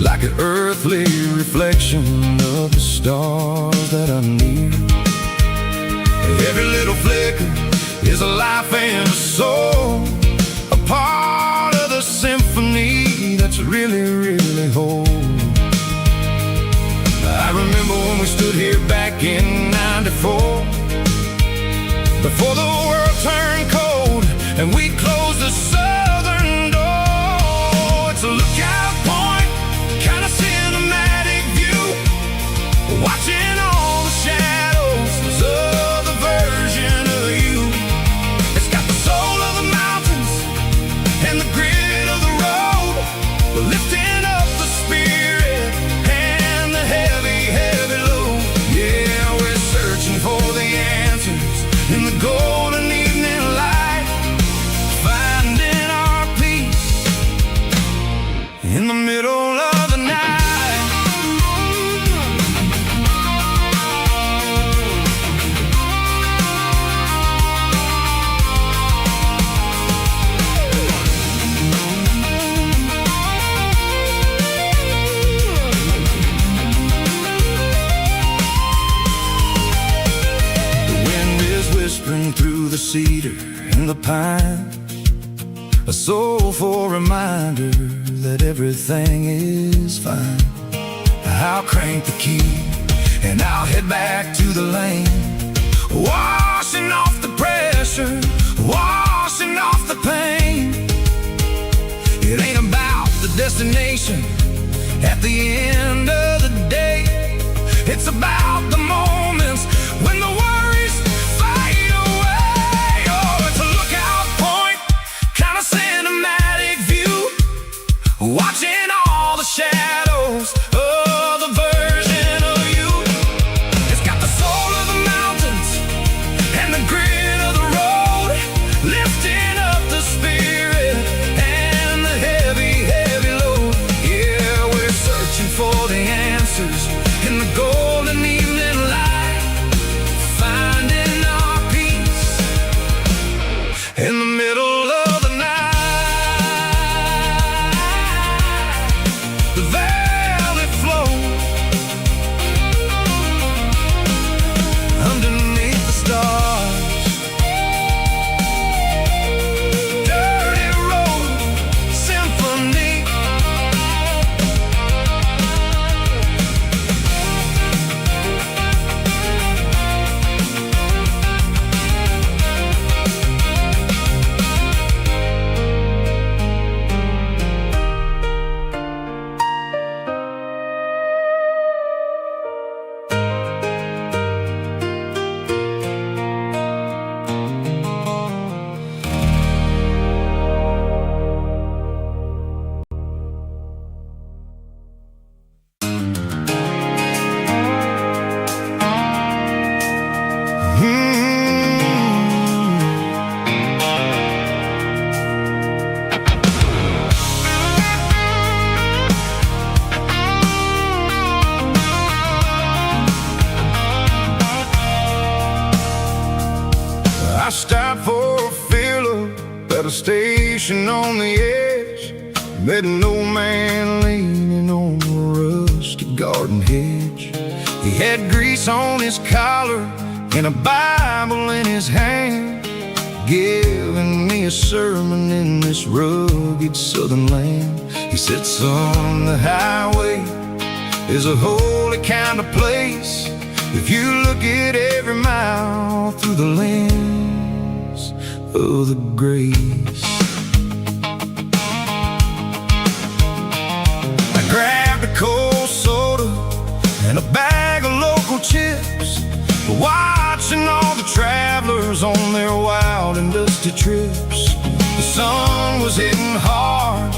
[SPEAKER 3] like an earthly reflection of the stars that are near. Every little flicker is a life and a soul, a part of the symphony that's really, really whole. I remember when we stood here back in '94, before the world turned cold and we closed the southern door. It's a lookout point, kind of cinematic view, watching all the shadows of the version of you. It's got the soul of the mountains and the grit of the road, lifting up the spirit and the heavy, heavy load. Yeah, we're searching for the answers in the golden evening light, finding our peace in the middle of the night. Whispering through the cedar and the pine, a soulful reminder that everything is fine. I'll crank the key and I'll head back to the lane, washing off the pressure, washing off the pain. It ain't about the destination at the end of the day, it's about the moments when the worries fade away. Oh, it's a lookout point, kind of cinematic view, watching all the shadows of the version of you. It's got the soul of the mountains and the grit of the road, lifting up the spirit and the heavy, heavy load. Yeah, we're searching for the answers in the golden evening light, finding our peace in the middle of the night. The valley flow underneath the stars, dirty road symphony. I stopped for a fill-up at a station on the edge, met an old man leaning on a rusty garden hedge. He had grease on his collar and a Bible in his hand, giving me a sermon in this rugged southern land. He said, son, the highway is a holy kind of place if you look at every mile through the lens of the grace. I grabbed a cold soda and a bag of local
[SPEAKER 1] trips. The sun was hitting hard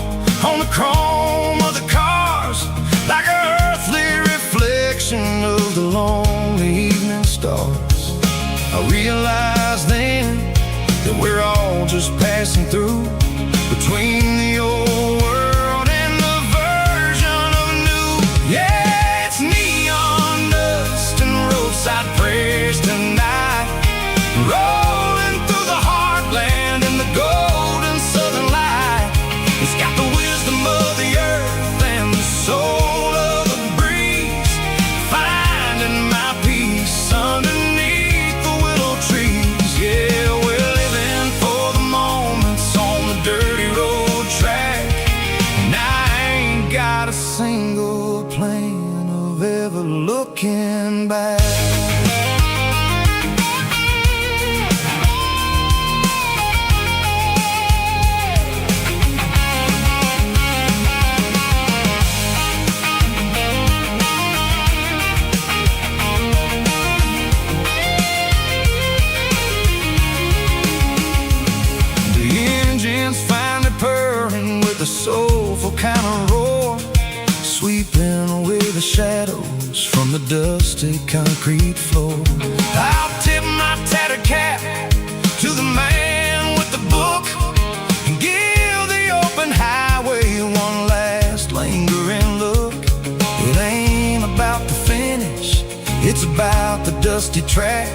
[SPEAKER 1] on the chrome of the cars, like an earthly reflection of the lonely evening stars. I realized then that we're all just passing through, between the old world and the version of new. Yeah, it's neon dust and roadside prayers tonight, rolling through the heartland in the golden southern light. It's got the wisdom of the earth and the soul of the breeze, finding my peace underneath the willow trees. Yeah, we're living for the moments on the dirty road track, and I ain't got a single plan of ever looking back. A soulful kind of roar, sweeping away the shadows from the dusty concrete floor. I'll tip my tattered cap to the man with the book and give the open highway one last lingering look. It ain't about the finish, it's about the dusty track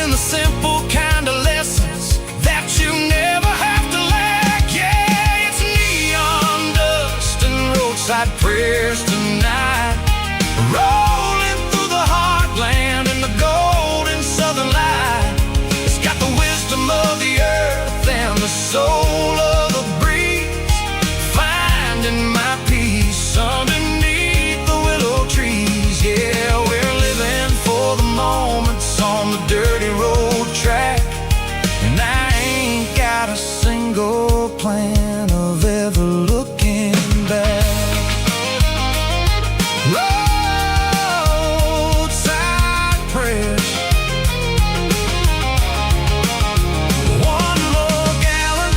[SPEAKER 1] and the simple kind of lessons that you never have to lack. Yeah, it's neon dust and roadside prayers tonight, rolling through the heartland in the golden southern light. It's got the wisdom of the earth and the soul of the breeze, finding my peace underneath the willow trees. Yeah, we're living for the moments on the dirty road track, and I ain't got a single plan of ever looking back. Roadside prayers, one more gallon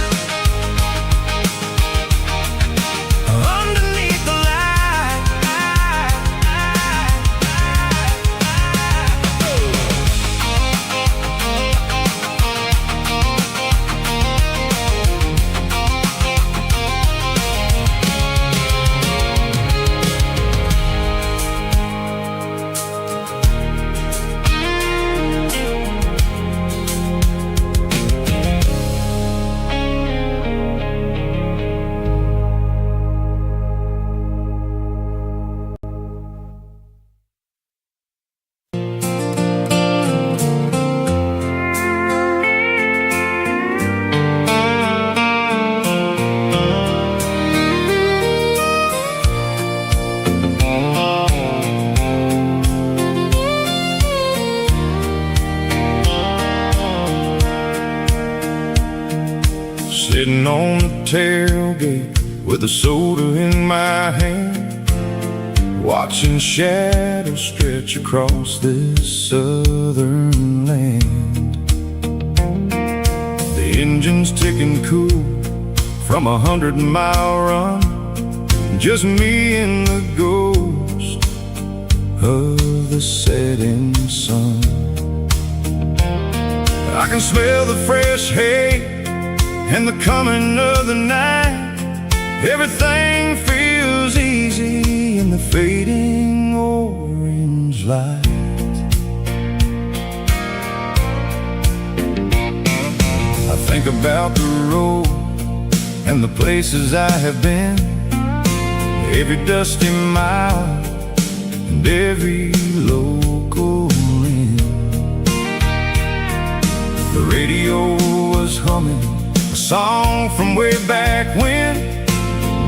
[SPEAKER 1] underneath the light. Sitting on the tailgate with a soda in my hand, watching shadows stretch across this southern land. The engine's ticking cool from 100-mile run, just me and the ghost of the setting sun. I can smell the fresh hay and the coming of the night. Everything feels easy in the fading orange light. I think about the road and the places I have been, every dusty mile and every local inn. The radio was humming a song from way back when,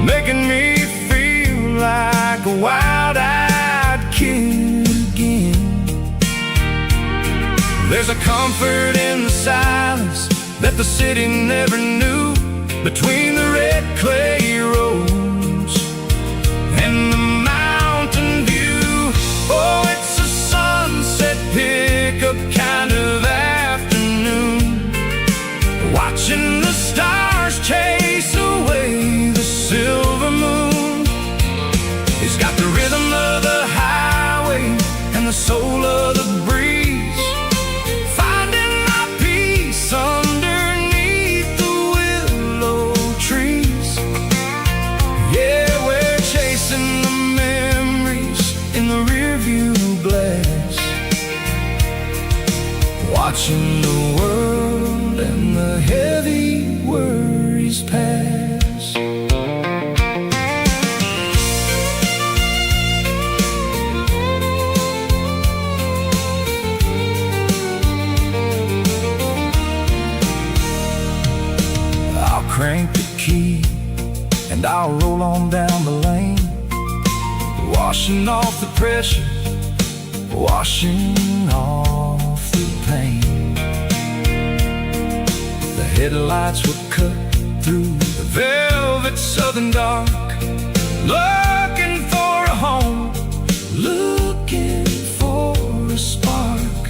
[SPEAKER 1] making me feel like a wild-eyed kid again. There's a comfort in the silence that the city never knew, between the red clay roads and the mountain view. Oh, it's a sunset pickup kind of afternoon, watching soul of the breeze, finding my peace underneath the willow trees. Yeah, we're chasing the memories in the rearview glass, watching the world and the heavy worries pass. Crank the key and I'll roll on down the lane, washing off the pressure, washing off the pain. The headlights will cut through the velvet southern dark, looking for a home, looking for a spark.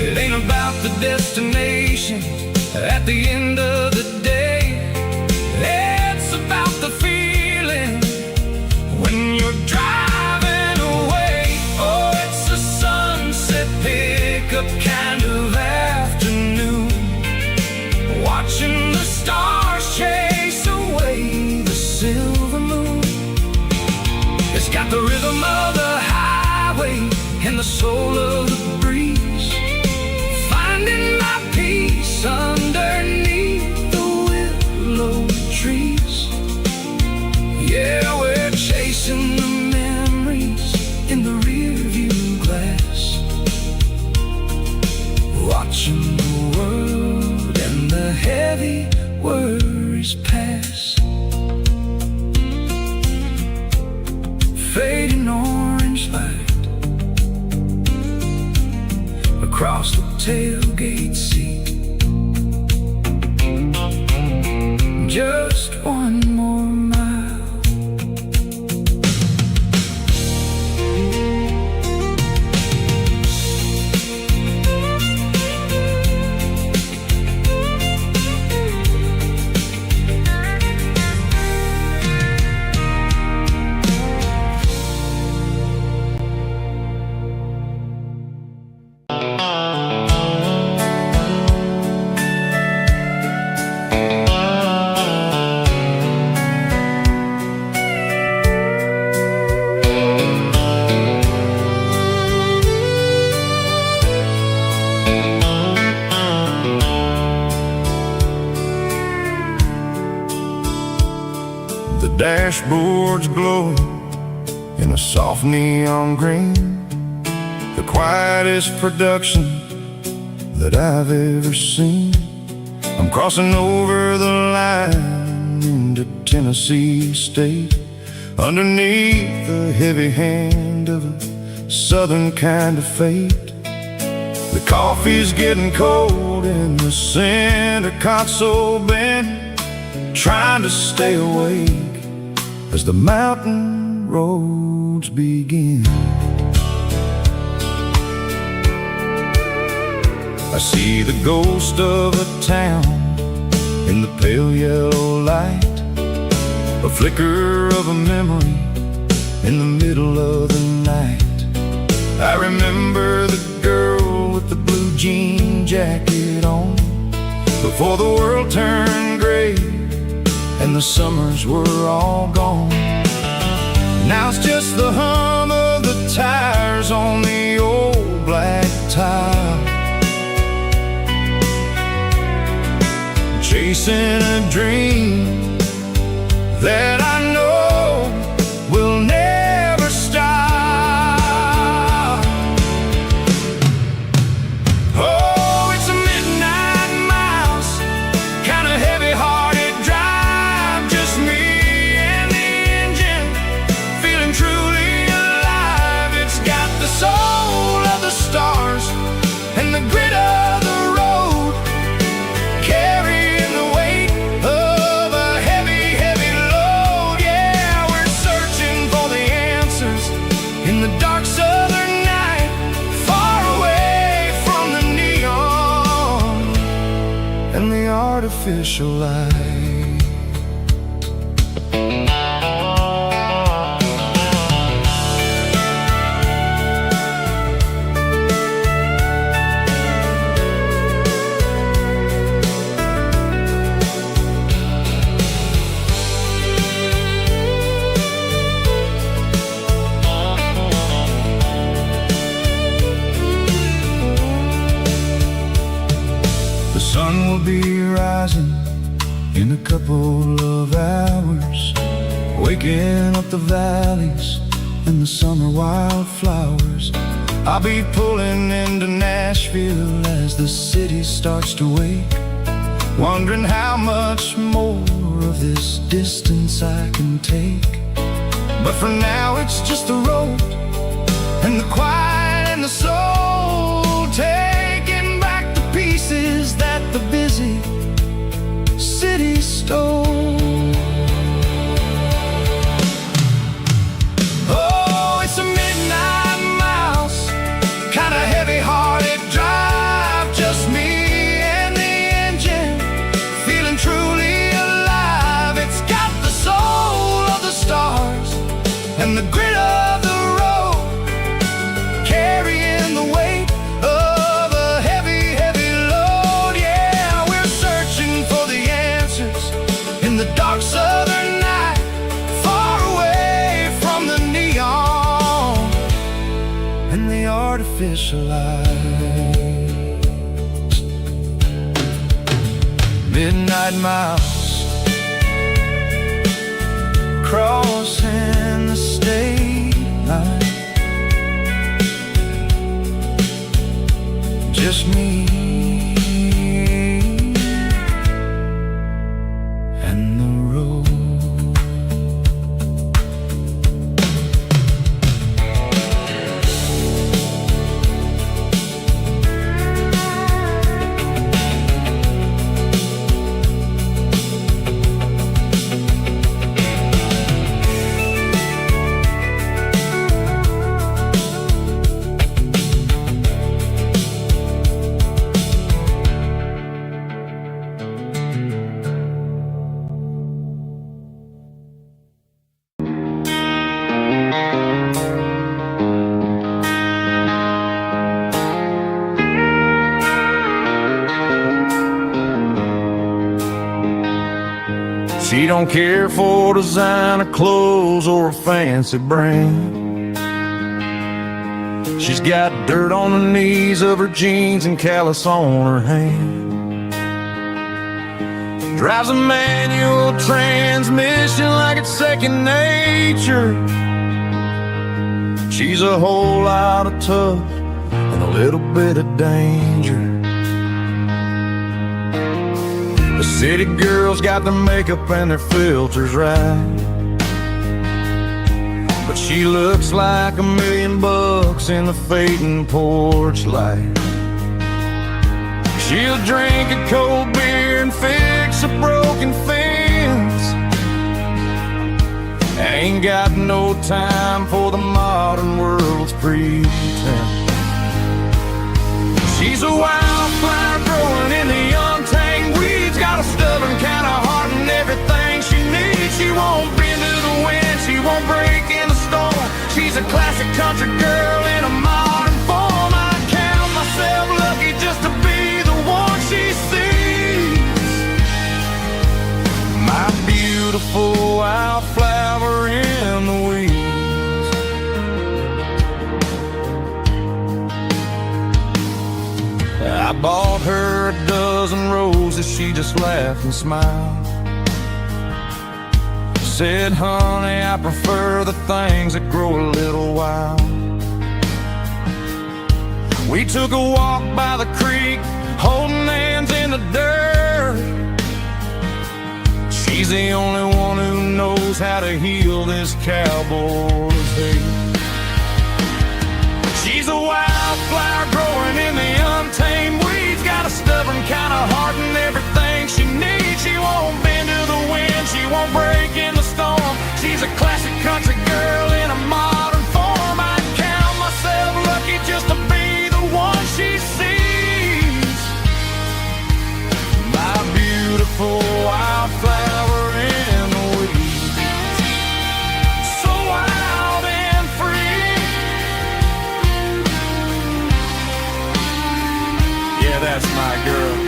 [SPEAKER 1] It ain't about the destination at the end of the day, it's about the feeling when you're driving away. Oh, it's a sunset pickup kind of afternoon, watching the stars chase away the silver moon. It's got the rhythm of the highway and the soul of the breeze, finding my peace underneath the willow trees. Yeah, we're chasing the memories in the rearview glass, watching the world and the heavy worries pass. Fading orange light across the tailgate seat, just one more mile.
[SPEAKER 3] Dashboard's glowing in a soft neon green, the quietest production that I've ever seen. I'm crossing over the line into Tennessee State, underneath the heavy hand of a southern kind of fate. The coffee's getting cold in the center console bin, trying to stay awake as the mountain roads begin. I see the ghost of a town in the pale yellow light, a flicker of a memory in the middle of the night. I remember the girl with the blue jean jacket on, before the world turned gray and the summers were all gone. Now it's just the hum of the tires on the old black tile, chasing a dream that I know will never stop. Oh, it's a midnight miles, kind of heavy-hearted drive, just me and the engine, feeling truly alive. It's got the soul of the stars and the grit of the road, carrying the weight of a heavy, heavy load. Yeah, we're searching for the answers in the dark southern night, far away from the neon and the artificial light.
[SPEAKER 1] couple of hours, waking up the valleys and the summer wildflowers. I'll be pulling into Nashville as the city starts to wake, wondering how much more of this distance I can take. But for now it's just the road and the quiet and the soul, taking back the pieces that the busy city stole. Oh, it's a midnight mouse, kinda heavy-hearted drive, just me and the engine, feeling truly alive. It's got the soul of the stars and the grit of the road, carrying the weight of a heavy, heavy load. Yeah, we're searching for the answers in the dark southern night, far away from the neon and the artificial lights. Midnight mouse, crossing the state line, just me and the road.
[SPEAKER 2] She don't care for designer clothes or a fancy brand. She's got dirt on the knees of her jeans and callus on her hand. Drives a manual transmission like it's second nature. She's a whole lot of tough and a little bit of danger. The city girls got their makeup and their filters right, but she looks like $1 million in the fading porch light. She'll drink a cold beer and fix a broken fence. Ain't got no time for the modern world's pretense. She's a wildflower growing in the untamed weeds, got a stubborn kind of heart and everything she needs. She won't bend to the wind, she won't break in the storm. She's a classic country girl in a modern form. I count myself lucky just to be the one she sees. My beautiful wildflower in the weeds. I bought her a dozen roses, she just laughed and smiled. Said, honey, I prefer the things that grow a little wild. We took a walk by the creek, holding hands in the dirt. She's the only one who knows how to heal this cowboy's hate. She's a wildflower growing in the untamed weeds, got a stubborn kind of heart and everything she needs. She won't bend to the wind, she won't break in the storm. She's a classic country girl in a modern form. I count myself lucky just to be the one she sees. My beautiful wildflower in the weeds, so wild and free. Yeah, that's my girl.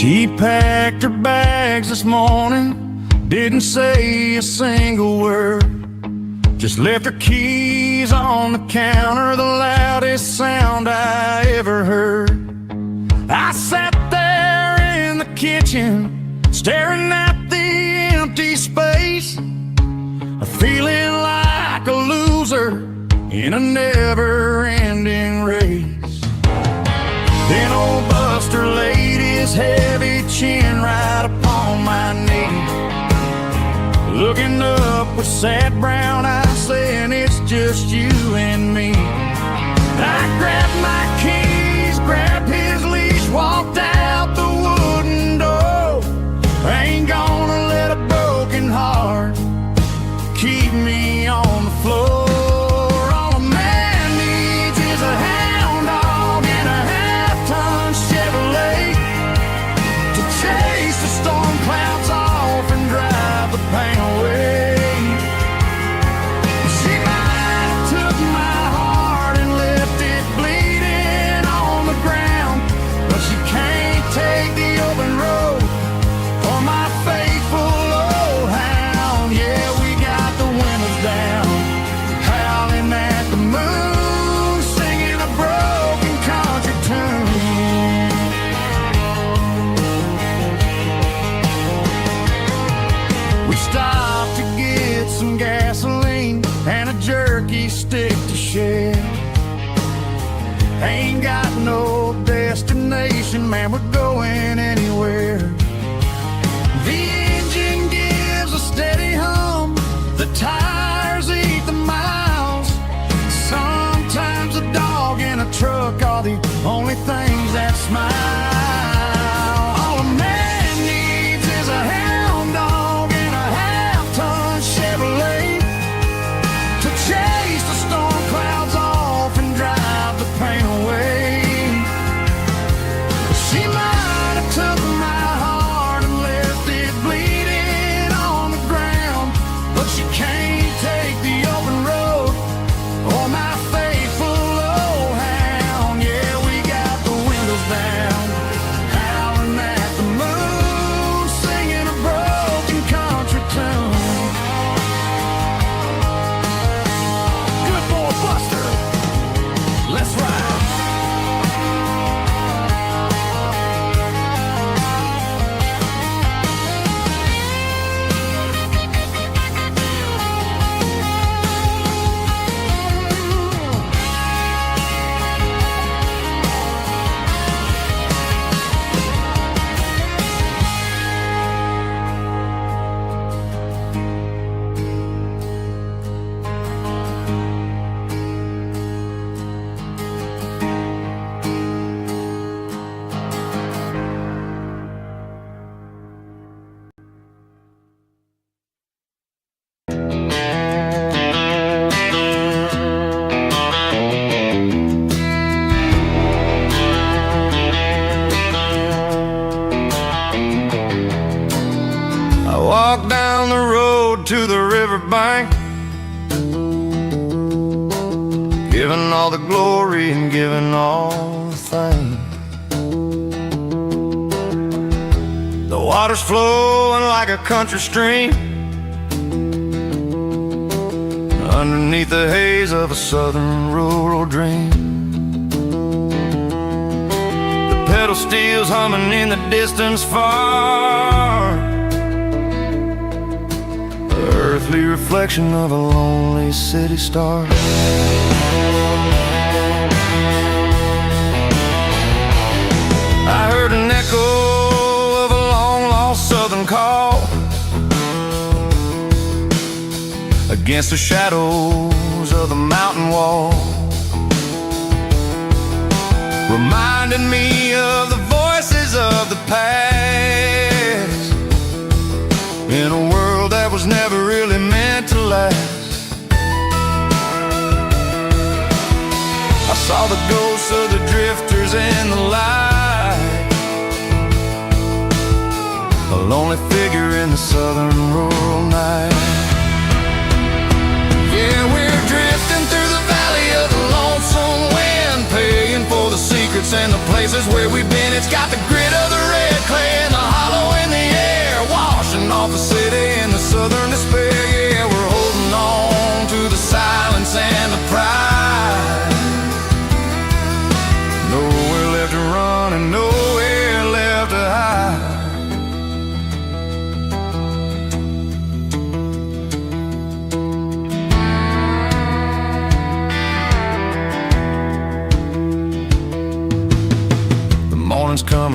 [SPEAKER 2] She packed her bags this morning, didn't say a single word, just left her keys on the counter, the loudest sound I ever heard. I sat there in the kitchen, staring at the empty space, feeling like a loser in a never-ending race. Then old Buster laid his heavy chin right upon my knee, looking up with sad brown eyes, saying it's just you and me. I grabbed my keys, grabbed his leash, walked out the wooden door. I ain't gonna let a broken heart keep me on the floor. All a man needs is a hound dog and a half-ton Chevrolet to chase the storm clouds off and drive the pain away. She might have took my heart and left it bleeding on the ground, but she can't take the open road for my faithful old hound. Yeah, we got the windows down, howling at the moon, singing a broken country tune. We stopped to get some gasoline and a jerky stick to share. Ain't got no destination, man, we're going anywhere. The engine gives a steady hum, the tires eat the miles. Sometimes a dog and a truck are the only things that smile. All a man needs is a hound dog and a half-ton Chevrolet to chase the storm clouds off and drive the pain away. She might have took my heart and left it bleeding on the ground, but she can't take the open road or my faithful old hound. Yeah, we got the windows down, howling at the moon, singing a broken country tune. Good boy Buster, let's ride.
[SPEAKER 3] I walked down the road to the riverbank, giving all the glory and giving all the thanks. The water's flowing like a country stream underneath the haze of a southern rural dream. The pedal steel's humming in the distance far, the earthly reflection of a lonely city star. I heard an echo of a long-lost southern call against the shadows of the mountain wall, reminding me of the voices of the past in a world that was never really meant to last. I saw the ghosts of the drifters in the light, a lonely figure in the southern rural night. Yeah, we're drifting through the valley of the lonesome wind, paying for the secrets and the places where we've been. It's got the grit of the red clay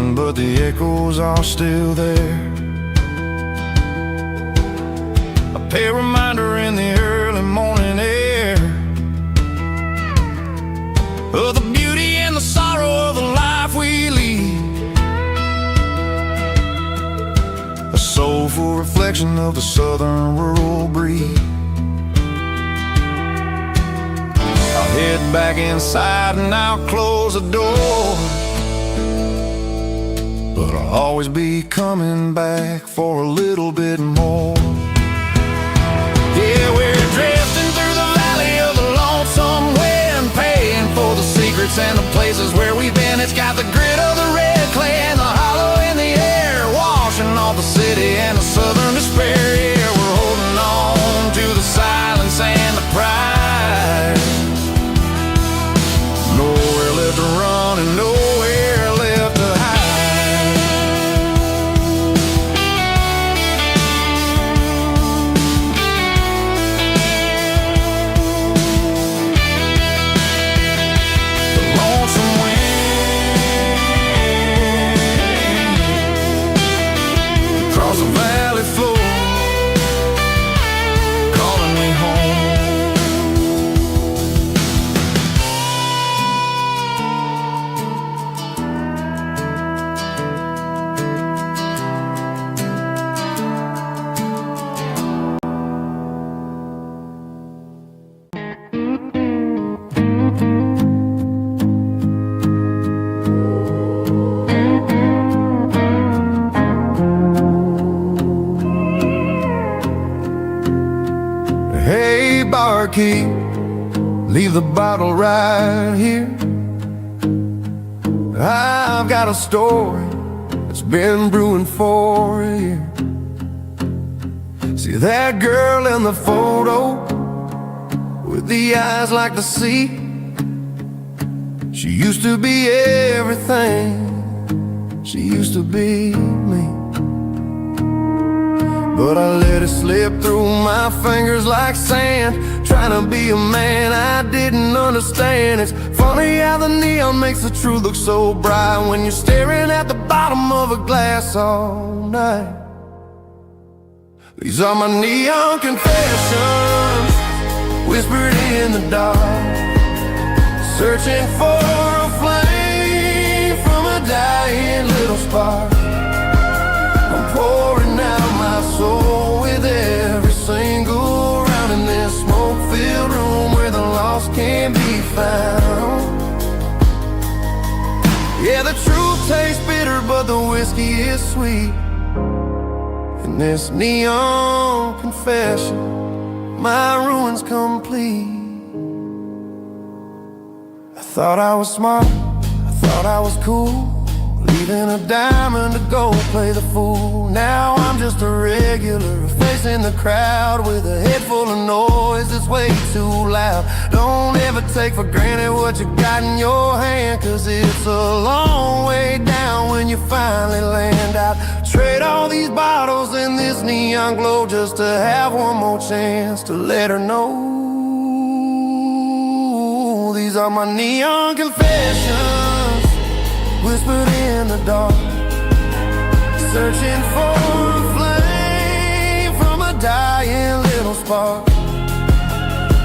[SPEAKER 3] coming, but the echoes are still there. A pale reminder in the early morning air of the beauty and the sorrow of the life we lead. A soulful reflection of the southern rural breed. I'll head back inside and I'll close the door, but I'll always be coming back for a little bit more. Yeah, we're drifting through the valley of the lonesome wind, paying for the secrets and the places where we've been. It's got the grit of the red clay and the hollow in the air, washing off the city and the southern despair. Yeah, we're holding on to the silence and the pride. Nowhere left to run and nowhere left to hide. The lonesome wind across the valley floor, calling me home. Hey, barkeep, leave the bottle right here. I've got a story that's been brewing for a year. See that girl in the photo with the eyes like the sea? She used to be everything, she used to be me. But I let it slip through my fingers like sand, trying to be a man I didn't understand. It's funny how the neon makes the truth look so bright when you're staring at the bottom of a glass all night. These are my neon confessions, whispered in the dark, searching for a flame from a dying little spark. I'm pouring out my soul with every single round in this smoke-filled room where the lost can't be found. Yeah, the truth tastes bitter, but the whiskey is sweet. In this neon confession, my ruin's complete. I thought I was smart, I thought I was cool, leaving a diamond to go play the fool. Now I'm just a regular, facing the crowd with a head full of noise that's way too loud. Don't ever take for granted what you got in your hand, cause it's a long way down when you finally land out. Trade all these bottles and this neon glow just to have one more chance to let her know. These are my neon confessions, whispered in the dark, searching for a flame from a dying little spark.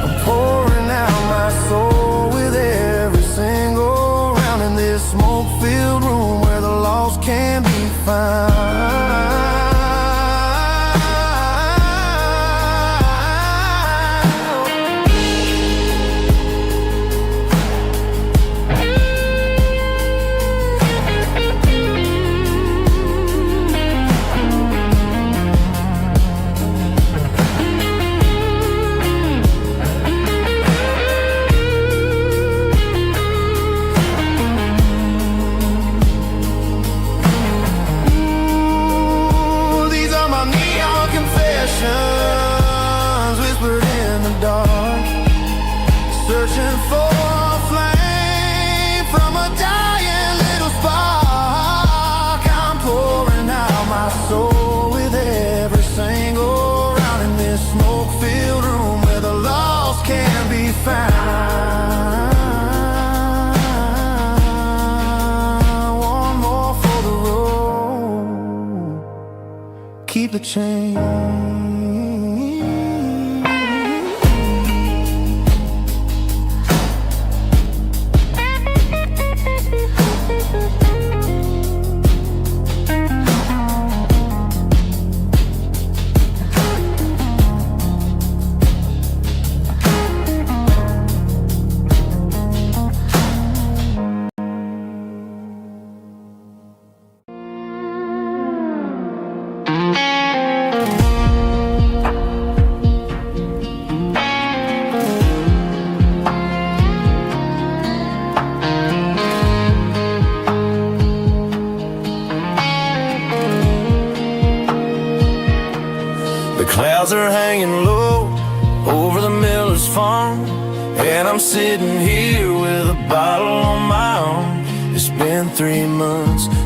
[SPEAKER 3] I'm pouring out my soul with every single round in this smoke-filled room where the lost can be found. Whispered in the dark, searching for a flame from a dying little spark. I'm pouring out my soul with every single round in this smoke-filled room where the lost can be found. One more for the keep the change.
[SPEAKER 1] Clouds are hanging low over the miller's farm, and I'm sitting here with a bottle on my arm. It's been 3 months